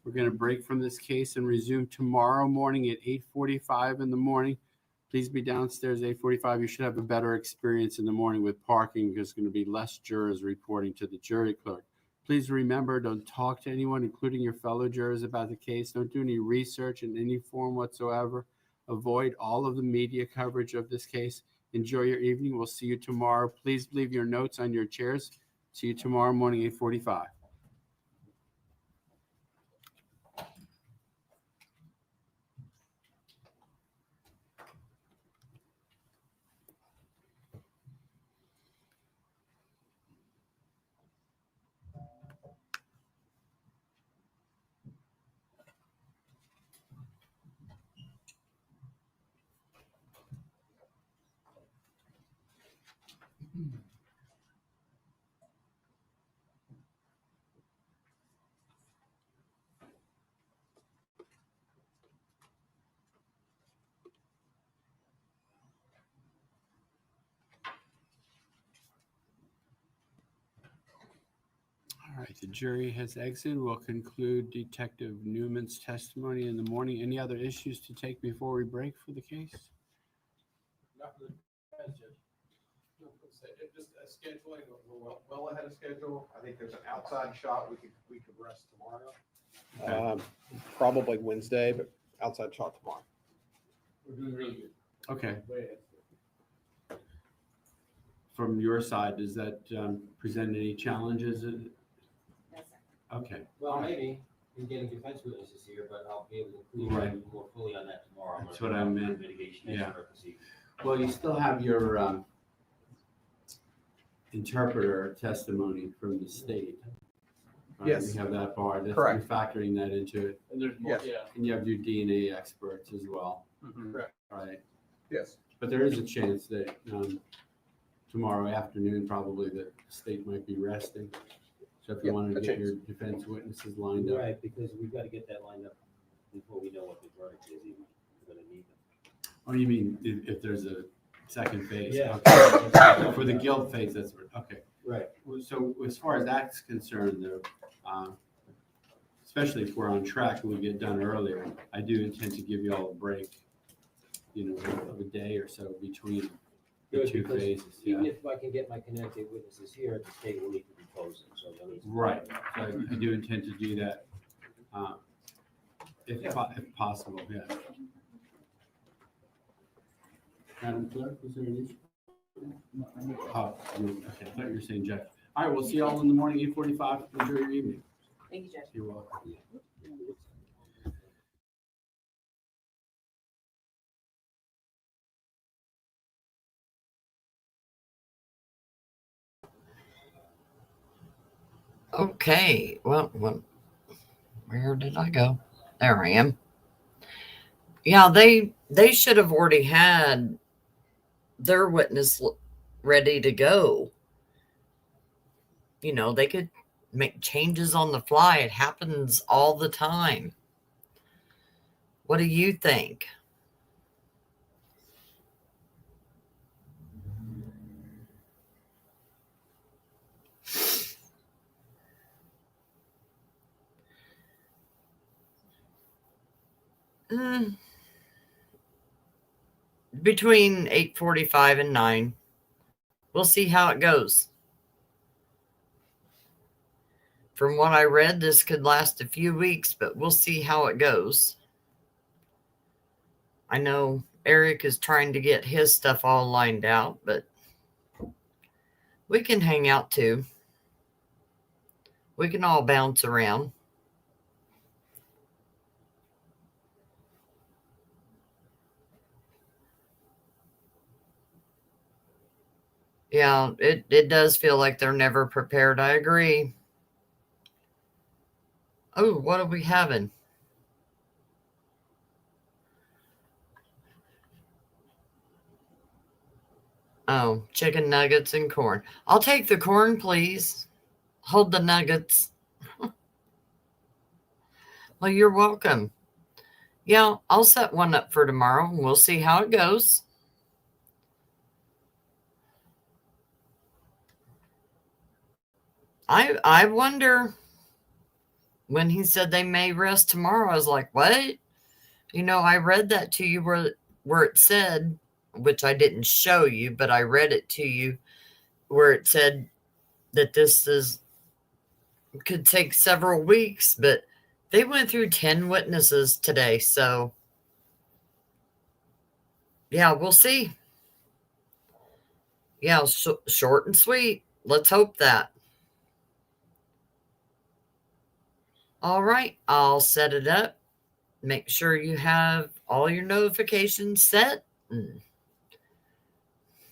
We're going to break from this case and resume tomorrow morning at 8:45 in the morning. Please be downstairs at 8:45. You should have a better experience in the morning with parking because there's going to be less jurors reporting to the jury clerk. Please remember, don't talk to anyone, including your fellow jurors, about the case. Don't do any research in any form whatsoever. Avoid all of the media coverage of this case. Enjoy your evening. We'll see you tomorrow. Please leave your notes on your chairs. See you tomorrow morning, 8:45. All right, the jury has exited. We'll conclude Detective Newman's testimony in the morning. Any other issues to take before we break for the case? Not for the defense, Judge. Just scheduling, we're well ahead of schedule. I think there's an outside shot we could rest tomorrow. Probably Wednesday, but outside shot tomorrow. We're doing really good. Okay. Way ahead. From your side, does that present any challenges? Okay. Well, maybe in getting defense witnesses here, but I'll be able to include Right. you more fully on that tomorrow. That's what I meant. Mitigation Yeah. expert this evening. Well, you still have your interpreter testimony from the state. Right? Yes. We have that part. That's Correct. You're factoring that into it. And there's more, Yes. yeah. And you have your DNA experts as well. Correct. Right. Yes. But there is a chance that tomorrow afternoon, probably the state might be resting. So if you Yeah, wanted to a get chance. your defense witnesses lined up. Right, because we've got to get that lined up before we know what the verdict is even. We're going to need them. Oh, you mean if there's a second phase? Yeah. Okay. For the guilt phase, that's okay. Right. So as far as that's concerned, though, especially if we're on track and we get done earlier, I do intend to give you all a break, of a day or so between the Good, two because phases. even Yeah. if I can get my Connecticut witnesses here, the state will need to be closing, so they'll need to. Right. So I do intend to do that, if possible. Yeah. Madam Clerk, was there an issue? Oh, okay. I thought you were saying Jeff. All right, we'll see you all in the morning, 8:45. Enjoy your evening. Thank you, Judge. You're welcome. Okay, well, where did I go? There I am. Yeah, they should have already had their witness ready to go. You know, they could make changes on the fly. It happens all the time. What do you think? Mm, between 8:45 and 9. We'll see how it goes. From what I read, this could last a few weeks, but we'll see how it goes. I know Eric is trying to get his stuff all lined out, but we can hang out too. We can all bounce around. Yeah, it does feel like they're never prepared. I agree. Oh, what are we having? Oh, chicken nuggets and corn. I'll take the corn, please. Hold the nuggets. Well, you're welcome. Yeah, I'll set one up for tomorrow and we'll see how it goes. I wonder, when he said they may rest tomorrow, I was like, what? You know, I read that to you where it said, which I didn't show you, but I read it to you where it said that could take several weeks, but they went through 10 witnesses today. So yeah, we'll see. Yeah, short and sweet. Let's hope that. All right, I'll set it up. Make sure you have all your notifications set.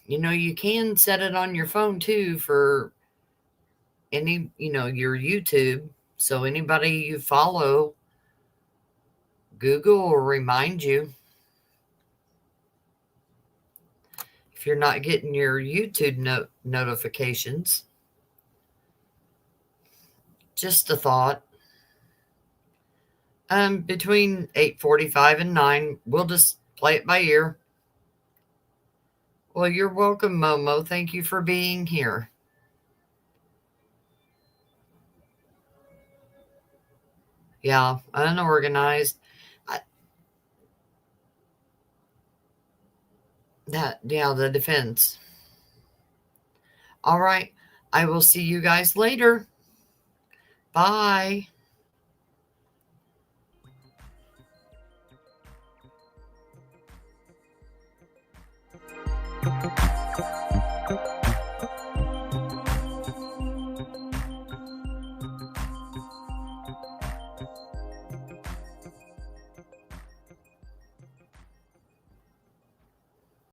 You know, you can set it on your phone too for any, your YouTube. So anybody you follow, Google will remind you. If you're not getting your YouTube notifications. Just a thought. Between 8:45 and 9, we'll just play it by ear. Well, you're welcome, Momo. Thank you for being here. Yeah, unorganized. The defense. All right. I will see you guys later. Bye. Thank you.